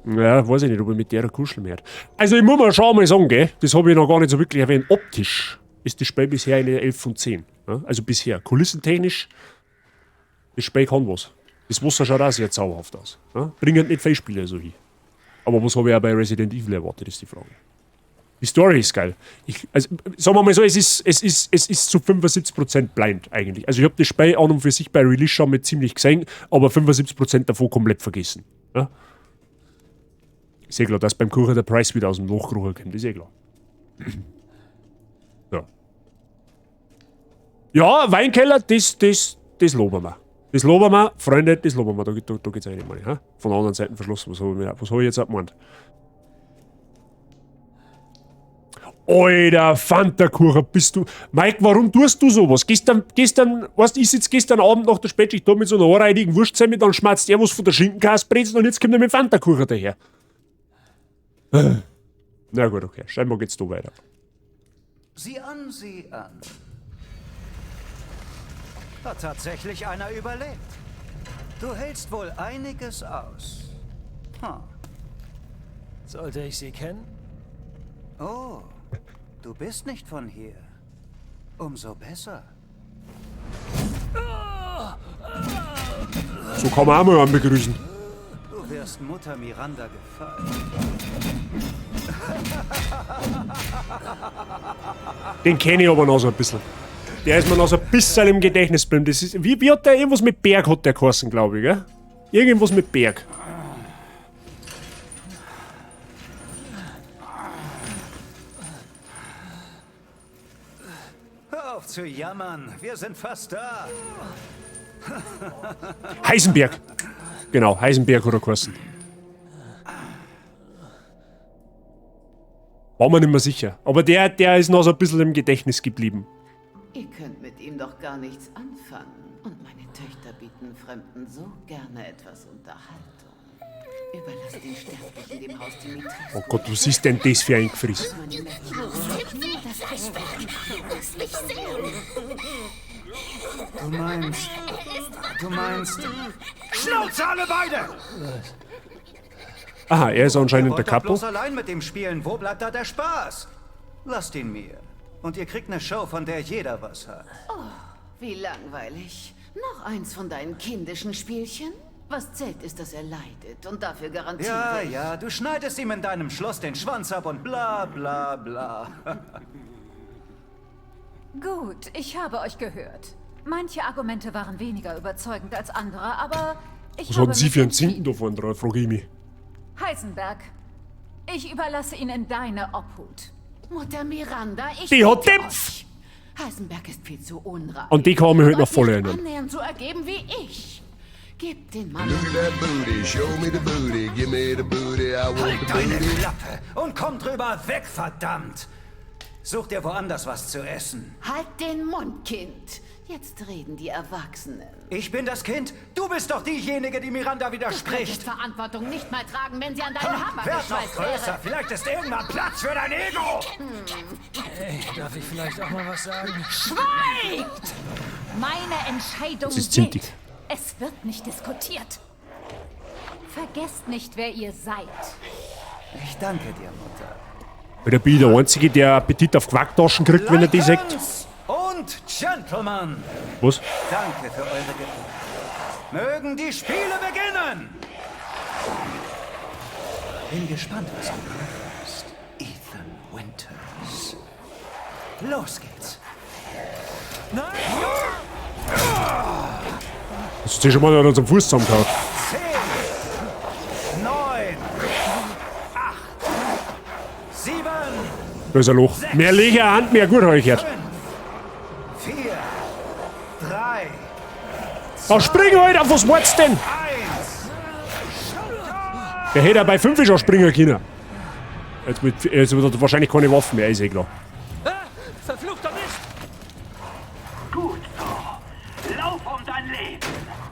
S1: Ja, weiß ich nicht, ob ich mit der kuscheln werde. Also ich muss mal schauen, mal sagen, gell? Das habe ich noch gar nicht so wirklich erwähnt. Optisch ist das Spiel bisher eine 11 von 10. Ja? Also bisher. Kulissentechnisch, das Spiel kann was. Das Wasser schaut auch sehr zauberhaft aus. Ja? Bringen nicht viele Spiele so hin. Aber was habe ich auch bei Resident Evil erwartet, ist die Frage. Die Story ist geil. Also, sagen wir mal so, es ist zu 75% blind eigentlich. Also ich habe das Spiel an und für sich bei Release schon mit ziemlich gesehen, aber 75% davon komplett vergessen. Ja? Ist eh klar, dass beim Kuchen der Preis wieder aus dem Lochkrucher kommt, ist eh klar. Ja. Ja, Weinkeller, das loben wir. Das loben wir, Freunde, das loben wir. Da geht's eigentlich mal, ha? Von der anderen Seite verschlossen. Was hab ich jetzt gemeint? Alter, Fanta-Kuchen, bist du... Mike, warum tust du sowas? Gestern, weißt du, ich sitze gestern Abend nach der Spätschicht da mit so einer anreidigen Wurstsemmel, dann schmatzt er was von der Schinkenkastbrezel und jetzt kommt er mit Fanta-Kuchen daher. Na gut, okay. Scheinbar geht's da weiter.
S13: Sieh an, sieh an. Hat tatsächlich einer überlebt. Du hältst wohl einiges aus.
S3: Sollte ich sie kennen?
S13: Oh, du bist nicht von hier. Umso besser.
S1: So kann man auch mal einen begrüßen.
S13: Du wirst Mutter Miranda gefallen.
S1: Den kenne ich aber noch so ein bisschen. Der ist mir noch so ein bisschen im Gedächtnis geblieben. Das ist, wie hat der irgendwas mit Berg hat der geheißen, glaube ich, gell? Irgendwas mit Berg.
S13: Hör auf zu jammern, wir sind fast da.
S1: Heisenberg. Genau, Heisenberg hat er geheißen. War mir nicht mehr sicher. Aber der ist noch so ein bisschen im Gedächtnis geblieben.
S14: Ihr könnt mit ihm doch gar nichts anfangen. Und meine Töchter bieten Fremden so gerne etwas Unterhaltung. Überlasst den Sterblichen dem Haus Dimitris.
S1: Oh Gott, was ist denn das für ein Gefriss?
S7: Das Eisberg. Lass mich sehen.
S13: Du meinst... Schnauze alle beide!
S1: Aha, er ist anscheinend der Capo.
S13: bloß allein mit dem Spielen. Wo bleibt da der Spaß? Lasst ihn mir. Und ihr kriegt eine Show, von der jeder was hat.
S14: Oh, wie langweilig. Noch eins von deinen kindischen Spielchen? Was zählt ist, dass er leidet und dafür garantiert.
S13: Ja, du schneidest ihm in deinem Schloss den Schwanz ab und bla bla bla.
S11: Gut, ich habe euch gehört. Manche Argumente waren weniger überzeugend als andere, aber ich
S1: Was
S11: habe
S1: hatten Sie für einen Zinken davon dran, frage ich mich.
S11: Heisenberg, ich überlasse ihn in deine Obhut.
S14: Mutter Miranda, ich
S1: Die hat
S14: bitte
S1: den
S14: euch. Heisenberg ist viel zu unrein.
S1: Und die kann man heute noch voll
S14: nicht
S1: erinnern.
S14: annähernd so ergeben wie ich. Gebt den Mann.
S8: Look at that booty, show me the booty, give me the booty, I want the
S13: Deine
S8: booty.
S13: Klappe und komm drüber weg, verdammt! Such dir woanders was zu essen.
S14: Halt den Mund, Kind. Jetzt reden die Erwachsenen.
S13: Ich bin das Kind. Du bist doch diejenige, die Miranda
S14: Du
S13: widerspricht.
S14: könntest Verantwortung nicht mal tragen, wenn sie an deinen Hammer
S13: Werd noch
S14: geschweißt
S13: größer.
S14: wäre.
S13: Vielleicht ist irgendwann Platz für dein Ego.
S3: Hey, darf ich vielleicht auch mal was sagen?
S11: Schweigt! Meine Entscheidung
S1: Das ist ziemlich.
S11: gilt. Es wird nicht diskutiert. Vergesst nicht, wer ihr seid.
S13: Ich danke dir, Mutter.
S1: Weil bin ich der Einzige, der Appetit auf Quacktaschen kriegt, wenn er die sagt.
S13: Ladies und Gentlemen,
S1: Was?
S13: danke für eure Geduld. Mögen die Spiele beginnen! Bin gespannt, was du hast, Ethan Winters. Los geht's. Nein!
S1: Hast du schon mal an unserem Fuß zusammengehauen?
S13: 10, 9, 8, 7,
S1: Da ist ein Loch. Mehr Leger Hand, mehr gut, habe ich gehört.
S13: 4, 3,
S1: Da spring halt, auf was wart's denn?
S13: 1.
S1: Der hätte bei 5 schon springen können. Jetzt wird er wahrscheinlich keine Waffen mehr, ist eh klar.
S15: Verfluchter Mist! Gut so. Lauf um dein Leben!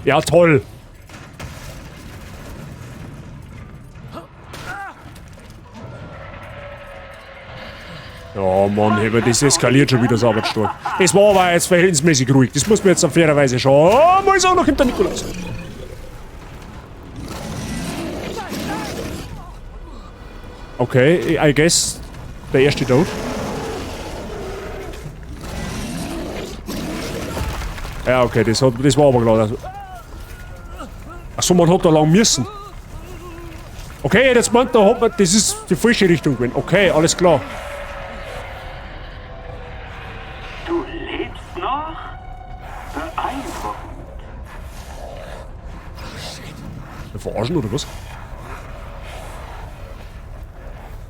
S1: Ja, toll. Ja, Mann, aber das eskaliert schon wieder so arbeitsstark. Das war aber jetzt verhältnismäßig ruhig. Das muss man jetzt auf fairerweise schon. Oh, mal ist auch noch hinter Nikolaus. Okay, I guess der erste tot. Ja, okay, das war aber klar. Achso, man hat da lang müssen. Okay, jetzt meint da hat man, das ist die falsche Richtung gewesen. Okay, alles klar.
S15: Du lebst noch? Beeindruckend.
S1: Wir verarschen oder was?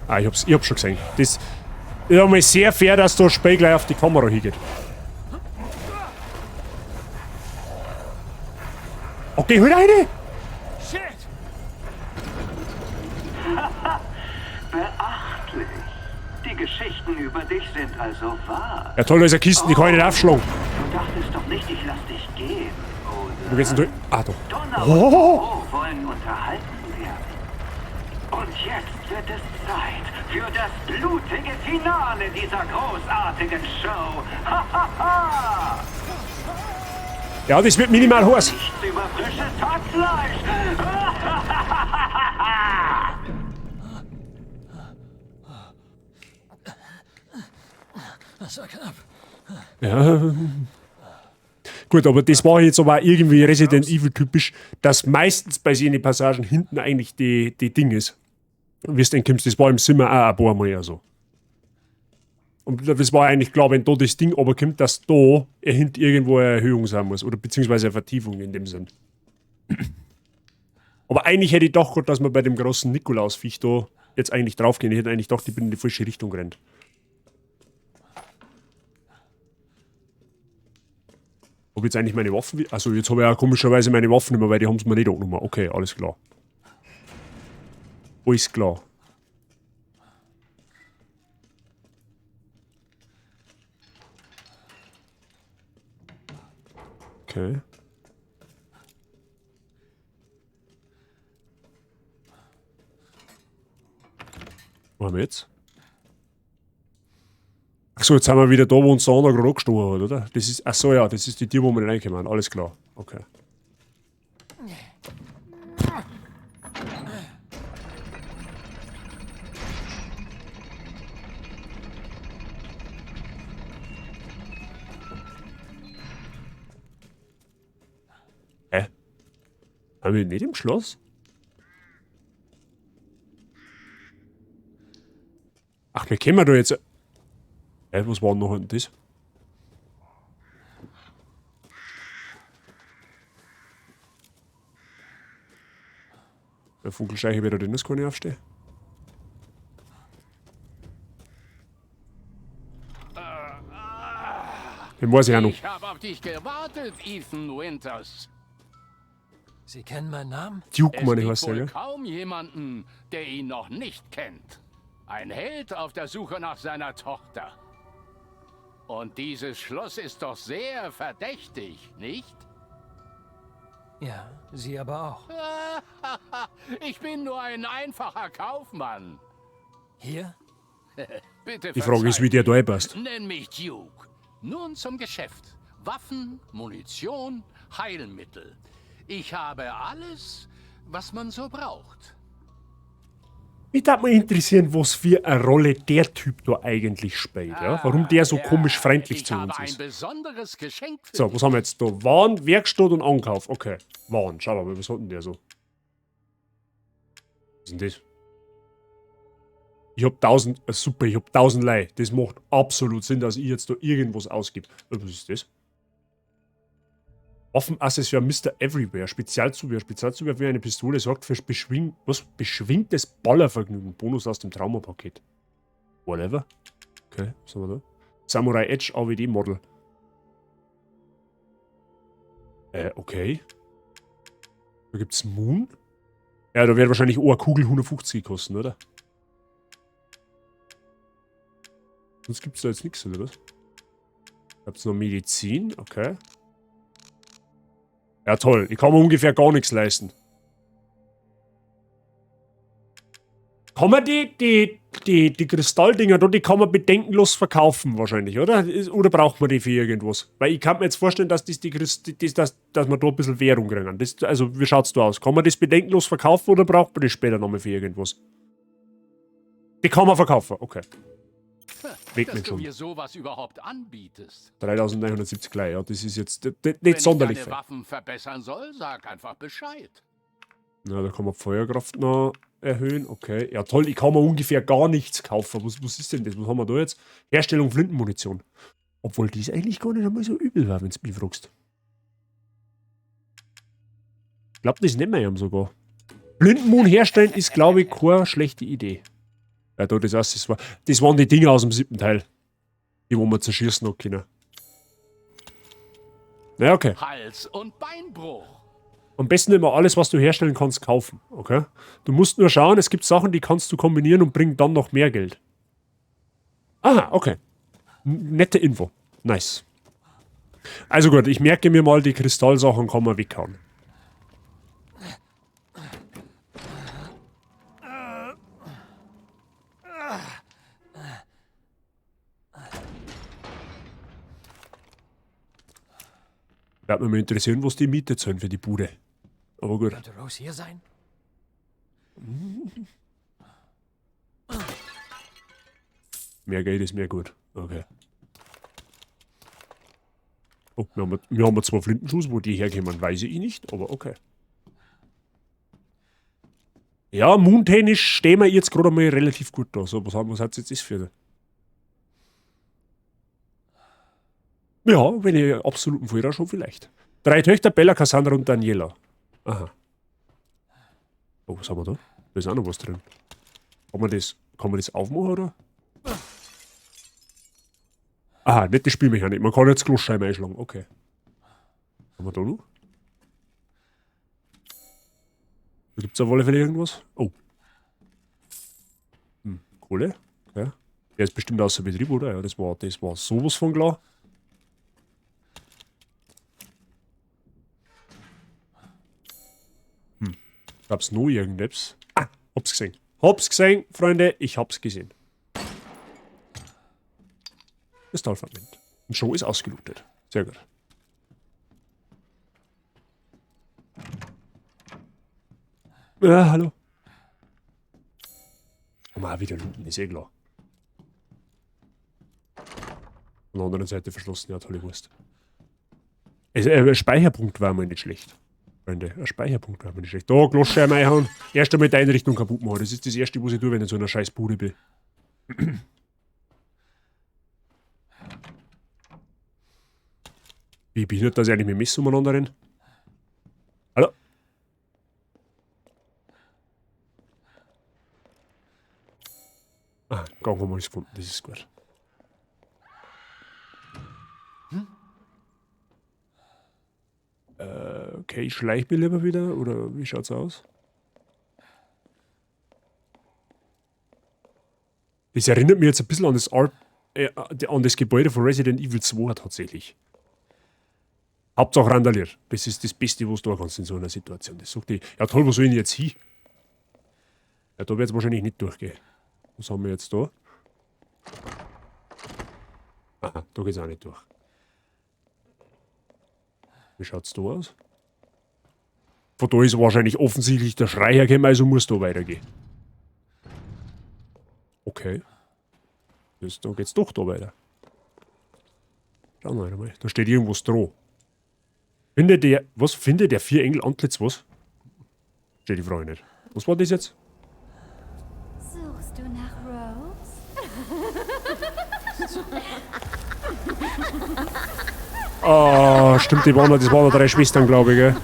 S1: Ah, ich hab's schon gesehen. Das ist einmal sehr fair, dass da Spiel gleich auf die Kamera hingeht. Okay, halt eine!
S15: Shit! Beachtlich. Die Geschichten über dich sind also wahr.
S1: Ja toll, da ist eine Kiste, die kann ich nicht aufschlagen.
S15: Du dachtest doch nicht, ich lass dich gehen, oder?
S1: Wo geht's denn durch? Ah, da.
S15: Donner und
S1: Oh!
S15: Bo wollen unterhalten werden. Und jetzt wird es Zeit für das blutige Finale dieser großartigen Show. Hahaha!
S1: Ja, das wird minimal heiß.
S15: Nichts über frisches Hackfleisch.
S3: Das war knapp.
S1: Ja. Gut, aber das war jetzt aber auch irgendwie Resident Evil typisch, dass meistens bei so Passagen hinten eigentlich die Ding ist. Und wie es denn kommst, das war im Zimmer auch ein paar Mal ja so. Und das war eigentlich klar, wenn da das Ding runterkommt, dass da hinten irgendwo eine Erhöhung sein muss. Oder beziehungsweise eine Vertiefung in dem Sinn. Aber eigentlich hätte ich doch gedacht, dass man bei dem großen Nikolaus-Viech da jetzt eigentlich draufgehen. Ich hätte eigentlich gedacht, ich bin in die falsche Richtung gerannt. Ob jetzt eigentlich meine Waffen... Also jetzt habe ich ja komischerweise meine Waffen nicht mehr, weil die haben es mir nicht angenommen. Okay, alles klar. Alles klar. Okay. Was haben wir jetzt? Achso, jetzt sind wir wieder da, wo uns der andere gerade angestoßen hat, oder? Das ist, achso, ja, das ist die Tür, wo wir nicht reinkommen. Alles klar. Okay. Hä? Haben wir nicht im Schloss? Ach, wir kommen da jetzt... was war denn noch hinten das? Der Vogelscheiche wieder drin, das kann ich aufstehen. Den weiß ich auch noch.
S16: Ich habe auf dich gewartet, Ethan Winters.
S3: Sie kennen meinen Namen?
S1: Duke, meine ich,
S16: Es
S1: heißt
S16: gibt
S1: der,
S16: wohl
S1: gell?
S16: kaum jemanden, der ihn noch nicht kennt. Ein Held auf der Suche nach seiner Tochter. Und dieses Schloss ist doch sehr verdächtig, nicht?
S3: Ja, Sie aber auch.
S16: Ich bin nur ein einfacher Kaufmann.
S3: Hier?
S16: Bitte
S1: Die Frage ist, wie der da passt.
S16: Nenn mich Duke. Nun zum Geschäft. Waffen, Munition, Heilmittel. Ich habe alles, was man so braucht.
S1: Mich würde mal interessieren, was für eine Rolle der Typ da eigentlich spielt. Ja? Warum der so komisch freundlich zu uns
S16: Ein
S1: ist.
S16: besonderes Geschenk für
S1: So, was haben wir jetzt da? Waren, Werkstatt und Ankauf. Okay, Waren. Schau mal, was hat denn der so? Was ist denn das? Ich hab 1000, super, ich hab 1000 Lei. Das macht absolut Sinn, dass ich jetzt da irgendwas ausgebe. Was ist das? Waffenaccessoire Mr. Everywhere. Spezialzubehör. Spezialzubehör für eine Pistole sorgt für beschwingtes Ballervergnügen. Bonus aus dem Traumapaket. Whatever. Okay, was haben wir da? Samurai Edge AWD Model. Okay. Da gibt's Moon. Ja, da wird wahrscheinlich auch eine Kugel 150 kosten, oder? Sonst gibt's da jetzt nichts, oder was? Gab's noch Medizin? Okay. Ja, toll. Ich kann mir ungefähr gar nichts leisten. Kann man die Kristalldinger da, die kann man bedenkenlos verkaufen wahrscheinlich, oder? Oder braucht man die für irgendwas? Weil ich kann mir jetzt vorstellen, dass dass wir da ein bisschen Währung kriegen. Also, wie schaut's da aus? Kann man das bedenkenlos verkaufen oder braucht man das später nochmal für irgendwas? Die kann man verkaufen, okay. Weg
S16: Dass
S1: mit
S16: du
S1: schon.
S16: mir sowas überhaupt anbietest.
S1: 3970 gleich, ja, das ist jetzt nicht
S16: Wenn
S1: sonderlich
S16: ich
S1: viel.
S16: deine Waffen verbessern soll, sag einfach Bescheid.
S1: Na, da kann man Feuerkraft noch erhöhen. Okay. Ja, toll. Ich kann mir ungefähr gar nichts kaufen. Was ist denn das? Was haben wir da jetzt? Herstellung Flintenmunition. Obwohl das eigentlich gar nicht einmal so übel war, wenn du mich fragst. Ich glaube, das nehmen wir ja sogar. Flintenmun herstellen ist, glaube ich, keine schlechte Idee. Ja, da, das waren die Dinger aus dem 7. Teil. Die, wo wir zerschießen noch können. Na, okay.
S16: Hals- und Beinbruch.
S1: Am besten immer alles, was du herstellen kannst, kaufen. Okay? Du musst nur schauen, es gibt Sachen, die kannst du kombinieren und bringen dann noch mehr Geld. Aha, okay. Nette Info. Nice. Also gut, ich merke mir mal, die Kristallsachen kann man weghauen. Wird mich mal interessieren, was die Miete zahlen für die Bude. Aber gut.
S3: Könnte Rose hier sein?
S1: Mehr Geld ist mehr gut. Okay. Oh, wir haben zwar Flintenschuss, wo die herkommen, weiß ich nicht, aber okay. Ja, moontechnisch stehen wir jetzt gerade mal relativ gut da. So, was hat es jetzt ist für... Ja, wenn ich absoluten Feuer schon vielleicht. 3 Töchter, Bella, Cassandra und Daniela. Aha. Oh, was haben wir da? Da ist auch noch was drin. Kann man das aufmachen, oder? Aha, nicht die Spielmechanik. Man kann jetzt Kloscheiben einschlagen. Okay. Haben wir da noch? Da gibt es auf alle Fälle irgendwas. Oh. Kohle. Okay. Der ist bestimmt außer Betrieb, oder? Ja, das war sowas von klar. Gab's noch irgendetwas? Ah, hab's gesehen. Hab's gesehen, Freunde. Ich hab's gesehen. Das Talfragment. Und Show ist ausgelootet. Sehr gut. Ja, hallo. Mal wieder looten, ist eh klar. Von der anderen Seite verschlossen, ja, tolle Wurst. Also, ein Speicherpunkt war mal nicht schlecht. Freunde, ein Speicherpunkt war mal nicht schlecht. Da, Gloschscheiben einhauen. Erst einmal die Einrichtung kaputt machen. Das ist das Erste, was ich tue, wenn ich in so einer scheiß Bude bin. Wie behindert, dass ich eigentlich mit Messer umeinander renne? Hallo? Ah, im Gang haben wir alles gefunden. Das ist gut. Okay, ich schleiche mich lieber wieder, oder wie schaut's aus? Das erinnert mich jetzt ein bisschen an das Gebäude von Resident Evil 2 tatsächlich. Hauptsache randaliert. Das ist das Beste, was du tun kannst in so einer Situation. Das sagt die, ja toll, wo soll ich denn jetzt hin? Ja, da wird es wahrscheinlich nicht durchgehen. Was haben wir jetzt da? Aha, da geht es auch nicht durch. Wie schaut es da aus? Von da ist wahrscheinlich offensichtlich der Schrei hergekommen, also muss da weitergehen. Okay. Da geht's doch da weiter. Schauen wir mal. Da steht irgendwas dran. Findet der 4 Engel Antlitz was? Steht die Frage nicht. Was war das jetzt?
S7: Suchst du nach Rose?
S1: Ah, stimmt, das waren noch 3 Schwestern, glaube ich, gell?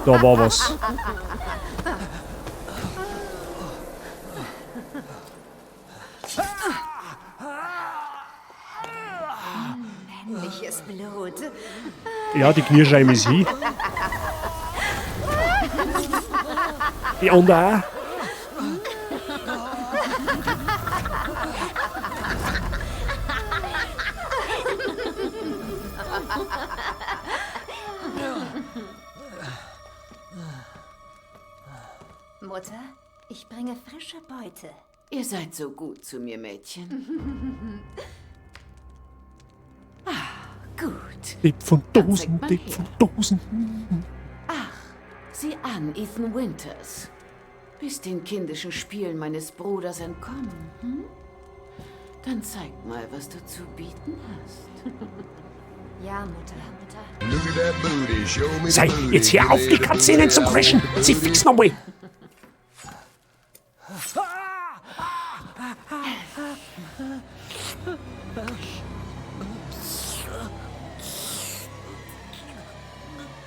S1: Da war was.
S7: Männliches Blut.
S1: Ja, die Knirscheibe ist hin. Die andere auch.
S7: Mutter, ich bringe frische Beute.
S14: Ihr seid so gut zu mir, Mädchen. Gut.
S1: Lebt von Dosen, lebt von Dosen.
S14: Ach, sieh an, Ethan Winters. Bist den kindischen Spielen meines Bruders entkommen, hm? Dann zeig mal, was du zu bieten hast.
S7: Ja, Mutter.
S8: Look at that booty, show me the
S1: Sei,
S8: booty.
S1: jetzt hör auf, die Katzinen zu crashen. Sie fix nochmal.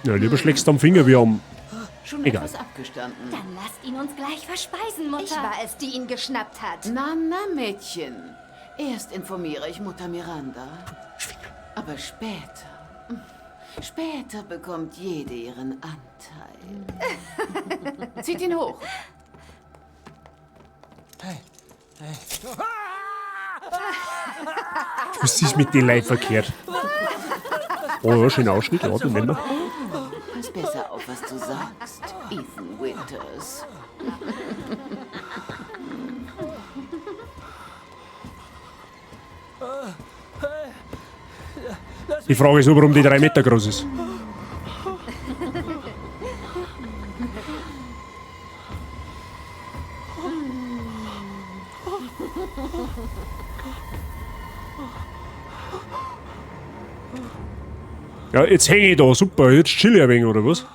S1: Ja, lieber schlägst du am Finger wie am...
S14: Schon
S1: Egal.
S14: etwas abgestanden.
S7: Dann lasst ihn uns gleich verspeisen, Mutter. Ich war es, die ihn geschnappt hat.
S14: Na, Mädchen. Erst informiere ich Mutter Miranda. Aber später bekommt jede ihren Anteil. Zieht ihn hoch.
S3: Hey.
S1: Was ist mit den Leuten verkehrt? Oh ja, schöner Ausschnitt, ja, den nehmen wir.
S14: Pass besser auf, was du sagst, Ethan Winters.
S1: Die Frage ist nur, warum die 3 Meter groß ist. Ja, jetzt hänge ich da, super, jetzt chill ich ein wenig, oder was?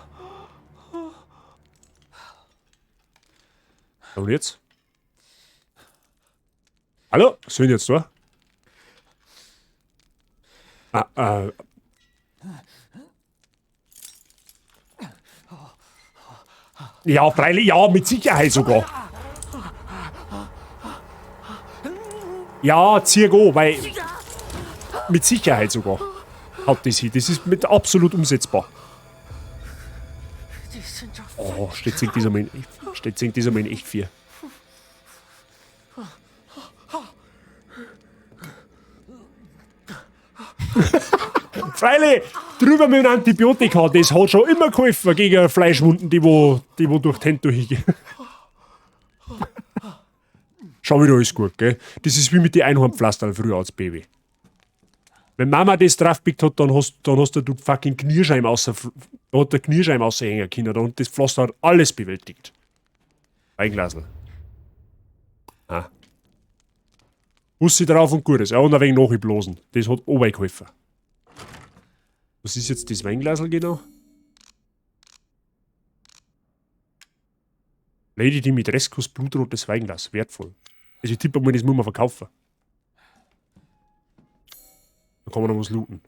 S1: Und jetzt? Hallo? Was sind jetzt da? Ja, freilich, ja, mit Sicherheit sogar. Ja, zieh go, weil... Mit Sicherheit sogar. Hat das hier. Das ist mit absolut umsetzbar. Oh, steht singt dieser Mann echt viel. Freilich, drüber mit dem Antibiotika, das hat schon immer geholfen gegen Fleischwunden, die durch die Hände durchgehen. Schau wieder alles gut, gell? Das ist wie mit den Einhornpflastern früher als Baby. Wenn Mama das draufgepickt hat, dann hast du fucking Knierscheiben raushängen können und das Pflaster hat alles bewältigt. Weinglasl. Ah. Bussi drauf und Gutes. Ja, und ein wenig nachblasen. Das hat auch geholfen. Was ist jetzt das Weinglasl genau? Lady Dimitrescus blutrotes Weinglas. Wertvoll. Also ich tippe mal, das muss man verkaufen. Da kann man noch was looten.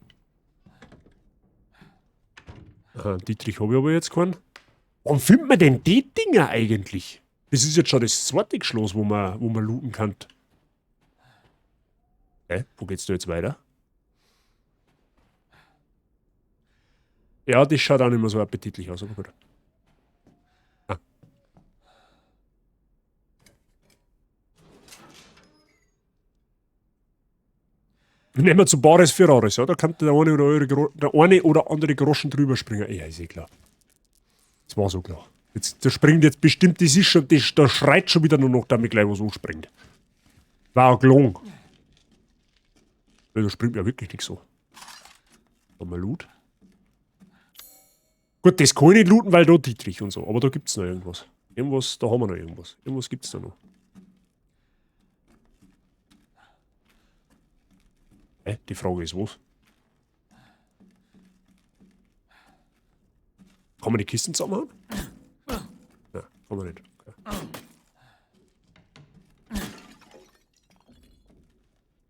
S1: Aha, Dietrich habe ich aber jetzt keinen. Warum findet man denn die Dinger eigentlich? Das ist jetzt schon das zweite Schloss, wo man looten kann. Wo geht's da jetzt weiter? Ja, das schaut auch nicht mehr so appetitlich aus, aber gut. Nehmen wir zu Bares Ferraris, ja, da kann der eine oder andere Groschen drüber springen. Ja, ist eh klar. Das war so klar. Da springt jetzt bestimmt, das ist schon, da schreit schon wieder nur noch, damit gleich was anspringt. War auch gelungen. Da springt ja wirklich nichts so. Haben wir Loot? Gut, das kann ich nicht looten, weil da Dietrich und so, aber da gibt's noch irgendwas. Irgendwas, da haben wir noch irgendwas. Irgendwas gibt's da noch. Die Frage ist, was? Kann man die Kisten zusammenhauen? Nein, kann man nicht.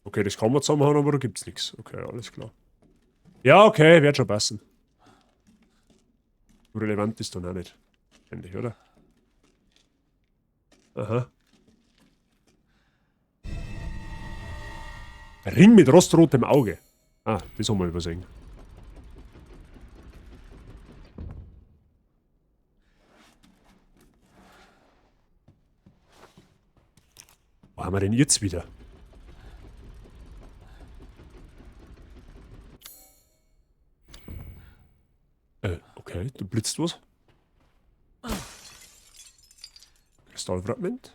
S1: Okay, das kann man zusammenhauen, aber da gibt's nichts. Okay, alles klar. Ja, okay, wird schon passen. Relevant ist dann auch nicht. Endlich, oder? Aha. Ring mit rostrotem Auge. Ah, das haben wir übersehen. Wo haben wir denn jetzt wieder? Okay, da blitzt was. Kristallfragment.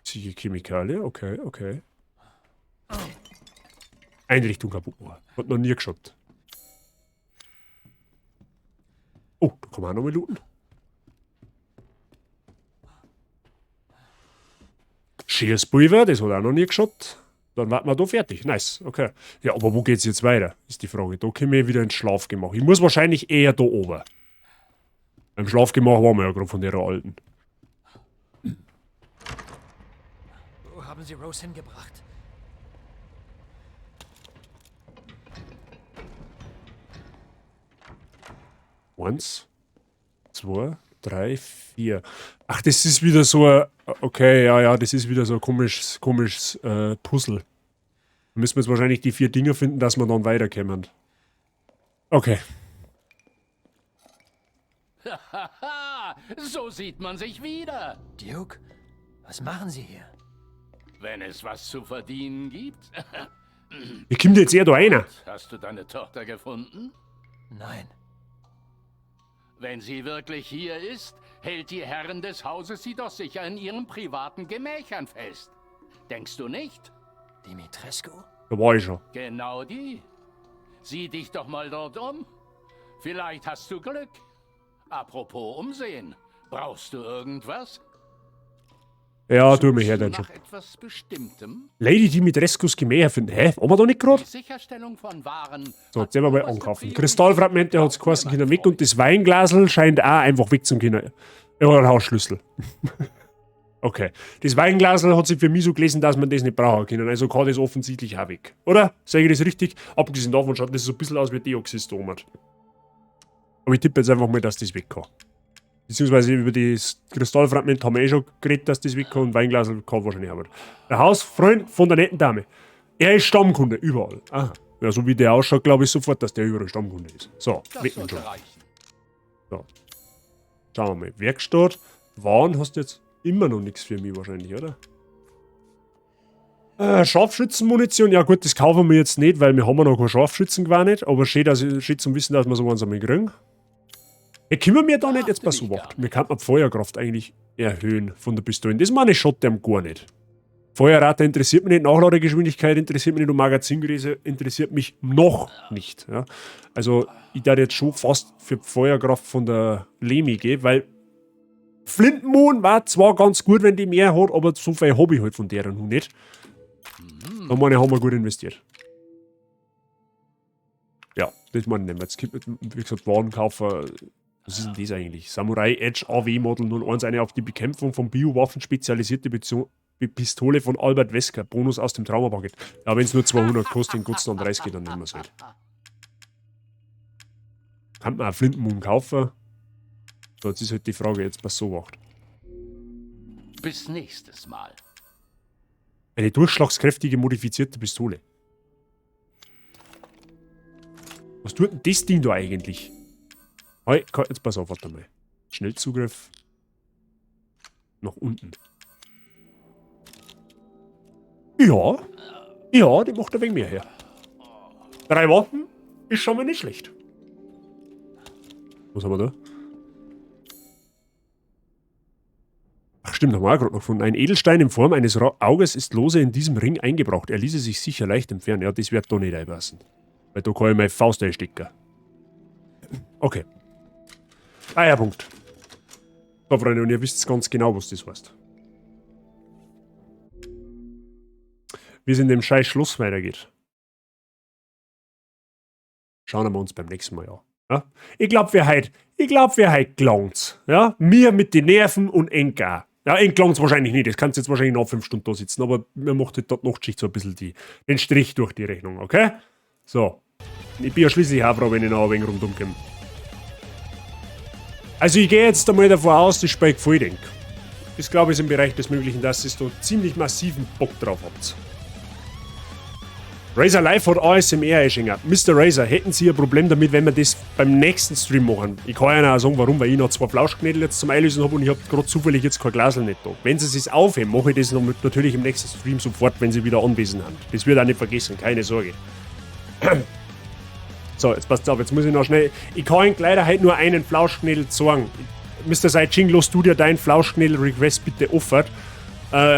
S1: Chemikalie, okay. Einrichtung kaputt machen. Hat noch nie geschaut. Oh, da kann man auch noch mal looten. Scheerspulver, das hat auch noch nie geschaut. Dann warten wir da fertig. Nice, okay. Ja, aber wo geht's jetzt weiter? Ist die Frage. Da können wir wieder ins Schlafgemach. Ich muss wahrscheinlich eher da oben. Beim Schlafgemach waren wir ja gerade von der alten.
S3: Wo haben Sie Rose hingebracht?
S1: Eins, 2, 3, 4. Ach, das ist wieder so ein... Okay, ja, das ist wieder so ein komisches Puzzle. Da müssen wir jetzt wahrscheinlich die 4 Dinger finden, dass wir dann weiterkommen. Okay.
S16: So sieht man sich wieder.
S3: Duke, was machen Sie hier?
S16: Wenn es was zu verdienen gibt.
S1: Wie kommt jetzt eher da einer?
S16: Hast du deine Tochter gefunden?
S3: Nein.
S16: Wenn sie wirklich hier ist, hält die Herrin des Hauses sie doch sicher in ihren privaten Gemächern fest. Denkst du nicht?
S3: Dimitrescu?
S1: Da war ich schon.
S16: Genau die. Sieh dich doch mal dort um. Vielleicht hast du Glück. Apropos Umsehen. Brauchst du irgendwas?
S1: Ja, tu mir her, dein Job.
S16: Nach etwas Bestimmtem?
S1: Lady Dimitrescus Gemächer finden. Hä? Waren wir da nicht gerade?
S16: Die Sicherstellung von Waren.
S1: So, jetzt sehen wir mal ankaufen. Kristallfragmente hat es geheißen, Kinder weg und das Weinglasel scheint auch einfach weg zum Kinder. Ja, ein Hausschlüssel. Okay. Das Weinglasel hat sich für mich so gelesen, dass man das nicht brauchen können. Also kann das offensichtlich auch weg. Oder? Sage ich das richtig? Abgesehen davon schaut das so ein bisschen aus wie Deoxystomat. Aber ich tippe jetzt einfach mal, dass das weg kann. Beziehungsweise über das Kristallfragment haben wir eh schon geredet, dass das weg kann und Weinglasel kann wahrscheinlich auch. Der Hausfreund von der netten Dame. Er ist Stammkunde, überall. Aha. Ja, so wie der ausschaut, glaube ich sofort, dass der überall Stammkunde ist. So, weg und schon. So. Schauen wir mal. Werkstatt. Waren hast du jetzt immer noch nichts für mich wahrscheinlich, oder? Scharfschützenmunition. Ja gut, das kaufen wir jetzt nicht, weil wir haben ja noch keine Scharfschützen gar nicht. Aber schön zum Wissen, dass wir so eins einmal kriegen. Ja, können wir da nicht jetzt besucht. Wir könnten die Feuerkraft eigentlich erhöhen von der Pistole. Das meine ich Schotte am gar nicht. Feuerrate interessiert mich nicht, Nachladegeschwindigkeit interessiert mich nicht und Magazingröße interessiert mich noch nicht. Ja. Also ich darf jetzt schon fast für die Feuerkraft von der Lemi gehen, weil Flintenmohn war zwar ganz gut, wenn die mehr hat, aber so viel habe ich halt von der noch nicht. Da meine ich, haben wir gut investiert. Ja, das meine ich nicht mehr. Jetzt gibt es, wie gesagt, Warenkaufer. Was ist denn das eigentlich? Samurai Edge AW Model 01, eine auf die Bekämpfung von Biowaffen spezialisierte Pistole von Albert Wesker. Bonus aus dem Traumapaket. Ja, wenn es nur 200 kostet, in Gott dann 30 geht, dann nehmen wir es halt. Kann man auch Flintenmohn kaufen? So, jetzt ist halt die Frage, jetzt was so macht.
S16: Bis nächstes Mal.
S1: Eine durchschlagskräftige modifizierte Pistole. Was tut denn das Ding da eigentlich? Hey, jetzt pass auf, warte mal. Schnellzugriff. Nach unten. Ja. Ja, die macht ein wenig mehr her. 3 Waffen ist schon mal nicht schlecht. Was haben wir da? Ach stimmt, haben wir auch gerade noch gefunden. Ein Edelstein in Form eines Auges ist lose in diesem Ring eingebraucht. Er ließe sich sicher leicht entfernen. Ja, das wird da nicht einpassen. Weil da kann ich meine Faust einstecken. Okay. Punkt. So, Freunde, und ihr wisst ganz genau, was das heißt. Wie es in dem scheiß Schloss weitergeht. Schauen wir uns beim nächsten Mal an. Ja? Ich glaube, wir heute gelangt's. Ja? Mir mit den Nerven und Enka. Ja, gelangt's wahrscheinlich nicht. Das kannst jetzt wahrscheinlich noch 5 Stunden da sitzen, aber mir macht halt dort Nachtschicht so ein bisschen den Strich durch die Rechnung, okay? So. Ich bin ja schließlich auch froh, wenn ich noch ein wenig rundum komme. Also ich gehe jetzt einmal davon aus, das Spiel gefällt euch. Das glaube ich ist im Bereich des Möglichen, dass ihr da ziemlich massiven Bock drauf habt. Razer Live hat ASMR einschenken. Mr. Razer, hätten Sie ein Problem damit, wenn wir das beim nächsten Stream machen? Ich kann Ihnen auch sagen, warum, weil ich noch 2 Flauschknädel jetzt zum Einlösen habe und ich habe gerade zufällig jetzt kein Glasl nicht da. Wenn Sie es aufheben, mache ich das natürlich im nächsten Stream sofort, wenn Sie wieder anwesend sind. Das wird auch nicht vergessen, keine Sorge. So, jetzt passt auf, jetzt muss ich noch schnell. Ich kann Ihnen leider heute nur einen Flauschknädel sagen. Mr. Saiching, los du dir deinen Flauschknädel-Request bitte offert.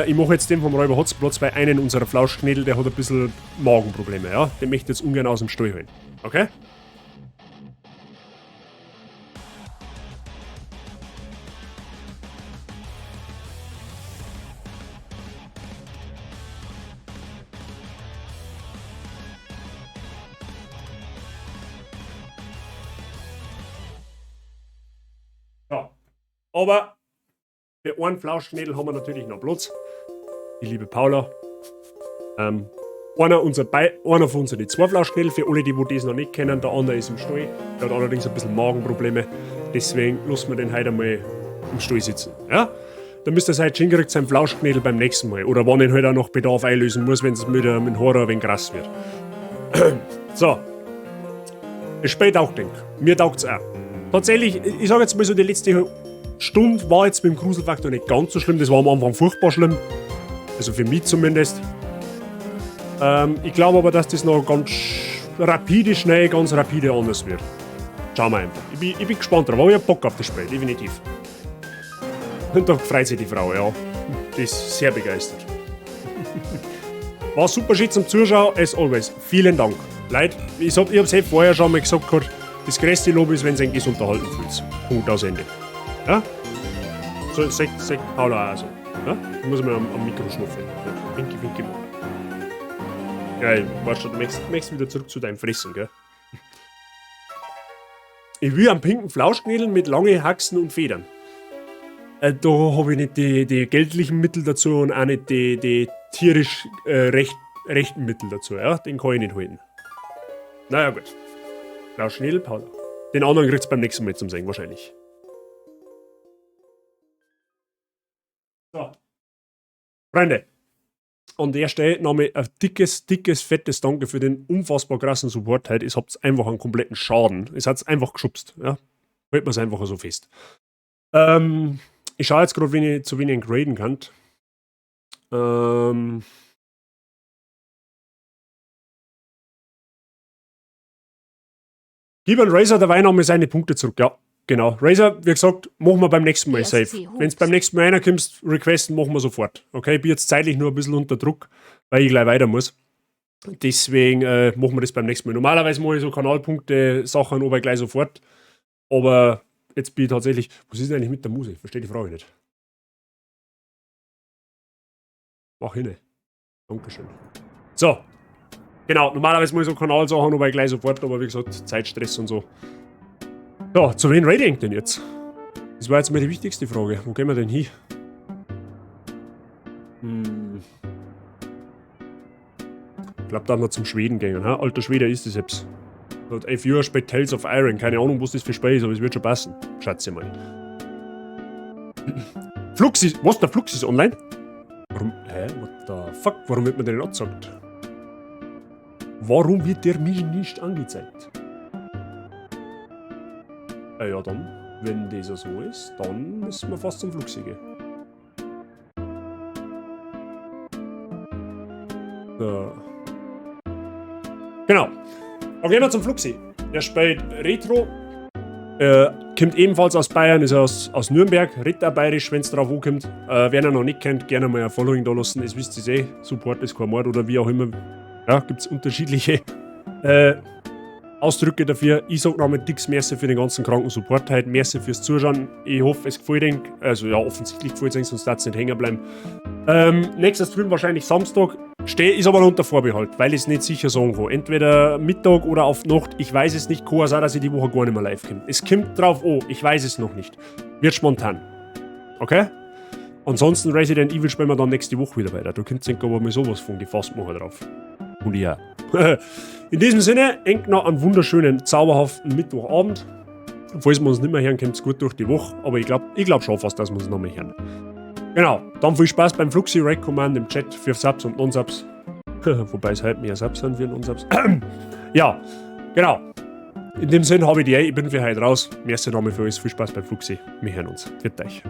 S1: Ich mache jetzt den vom Räuber Hotsplatz, weil einen unserer Flauschknädel, der hat ein bisschen Magenprobleme, ja? Den möchte ich jetzt ungern aus dem Stall holen. Okay? Ja. Aber für einen Flauschknädel haben wir natürlich noch Platz. Die liebe Paula. Einer von uns hat die 2 Flauschknädel. Für alle, die das noch nicht kennen, der andere ist im Stall. Der hat allerdings ein bisschen Magenprobleme. Deswegen lassen wir den heute einmal im Stall sitzen. Ja? Dann müsst ihr halt kriegt seinen Flauschknädel beim nächsten Mal. Oder wenn ich halt auch noch Bedarf einlösen muss, wenn es mit dem Horror ein wenig krass wird. So. Das Spiel taugt denk. Mir taugt es auch. Tatsächlich, ich sage jetzt mal so, die letzte Stunde war jetzt mit dem Gruselfaktor nicht ganz so schlimm. Das war am Anfang furchtbar schlimm. Also für mich zumindest. Ich glaube aber, dass das noch ganz schnell ganz rapide anders wird. Schauen wir einfach. Ich bin gespannt drauf, aber ich hab Bock auf das Spiel, definitiv. Und da freut sich die Frau, ja. Die ist sehr begeistert. War super schön zum Zuschauen, as always. Vielen Dank. Leute, ich hab's vorher schon mal gesagt, das größte Lob ist, wenn ihr euch unterhalten fühlt. Punkt aus Ende. Ja? So, sagt Paula auch so. Ja? Ich muss mal am Mikro schnuffeln. Ja? Winky machen. Ja, ich weiß schon, du möchtest wieder zurück zu deinem Fressen, gell? Ich will einen pinken Flauschknädel mit langen Haxen und Federn. Da habe ich nicht die geldlichen Mittel dazu und auch nicht die tierisch rechten Mittel dazu. Ja? Den kann ich nicht halten. Naja, gut. Flauschknädel, Paula. Den anderen kriegt's beim nächsten Mal zum Singen, wahrscheinlich. So. Freunde, an der Stelle nochmal ein dickes, fettes Danke für den unfassbar krassen Support heute. Es habt einfach einen kompletten Schaden. Es hat's einfach geschubst. Ja? Hält man es einfach so fest. Ich schaue jetzt gerade, wenn ich zu wenig graden kann. Gib an Razer dabei nochmal seine Punkte zurück. Ja, genau. Razer, wie gesagt, machen wir beim nächsten Mal safe. Wenn es beim nächsten Mal reinkommst, requesten, machen wir sofort. Okay, ich bin jetzt zeitlich nur ein bisschen unter Druck, weil ich gleich weiter muss. Deswegen machen wir das beim nächsten Mal. Normalerweise mache ich so Kanalpunkte, Sachen aber gleich sofort. Aber jetzt bin ich tatsächlich. Was ist denn eigentlich mit der Muse? Ich verstehe die Frage nicht. Mach hin. Dankeschön. So. Genau, normalerweise mache ich so Kanalsachen, aber gleich sofort, aber wie gesagt, Zeitstress und so. So, zu wen Rating denn jetzt? Das war jetzt mal die wichtigste Frage. Wo gehen wir denn hin? Ich glaube, da haben wir zum Schweden gehen. Ha? Alter Schwede ist das jetzt. Hat 11 Jahre spät Tales of Iron. Keine Ahnung, was das für Spiel ist, aber es wird schon passen. Schätze mal. Fluxis. Was? Der Flux ist online? Warum? Hä? What the fuck? Warum wird mir der nicht angezeigt? Warum wird der mir nicht angezeigt? Ja, dann, wenn das so ist, dann müssen wir fast zum Fluxi gehen. So. Genau. Dann gehen wir zum Fluxi. Der spielt Retro. Kommt ebenfalls aus Bayern, ist aus Nürnberg. Ritter bayerisch, wenn es drauf ankommt. Wer ihn noch nicht kennt, gerne mal ein Following da lassen. Das wisst ihr eh. Support ist kein Mord oder wie auch immer. Ja, gibt es unterschiedliche Ausdrücke dafür. Ich sage nochmal dickes Merci für den ganzen kranken Support heute. Merci fürs Zuschauen. Ich hoffe, es gefällt euch. Also ja, offensichtlich gefällt es euch, sonst darf es nicht hängen bleiben. Nächster Stream wahrscheinlich Samstag. Ist aber noch unter Vorbehalt, weil ich es nicht sicher sagen kann. Entweder Mittag oder auf Nacht. Ich weiß es nicht. Kann auch sein, dass ich die Woche gar nicht mehr live komme. Es kommt drauf an. Ich weiß es noch nicht. Wird spontan. Okay? Ansonsten Resident Evil spielen wir dann nächste Woche wieder weiter. Du könnt denken, aber mir sowas von gefasst machen drauf. Und ja. In diesem Sinne, engt noch einen wunderschönen, zauberhaften Mittwochabend. Falls wir uns nicht mehr hören, kommt es gut durch die Woche. Aber ich glaub schon fast, dass wir uns noch mehr hören. Genau, dann viel Spaß beim Fluxi Rec Command im Chat für Subs und Non-Subs. Wobei es halt mehr Subs sind wie Non-Subs. Ja, genau. In dem Sinne habe ich die, ich bin für heute raus. Merci nochmal für euch, viel Spaß beim Fluxi. Wir hören uns. Für euch.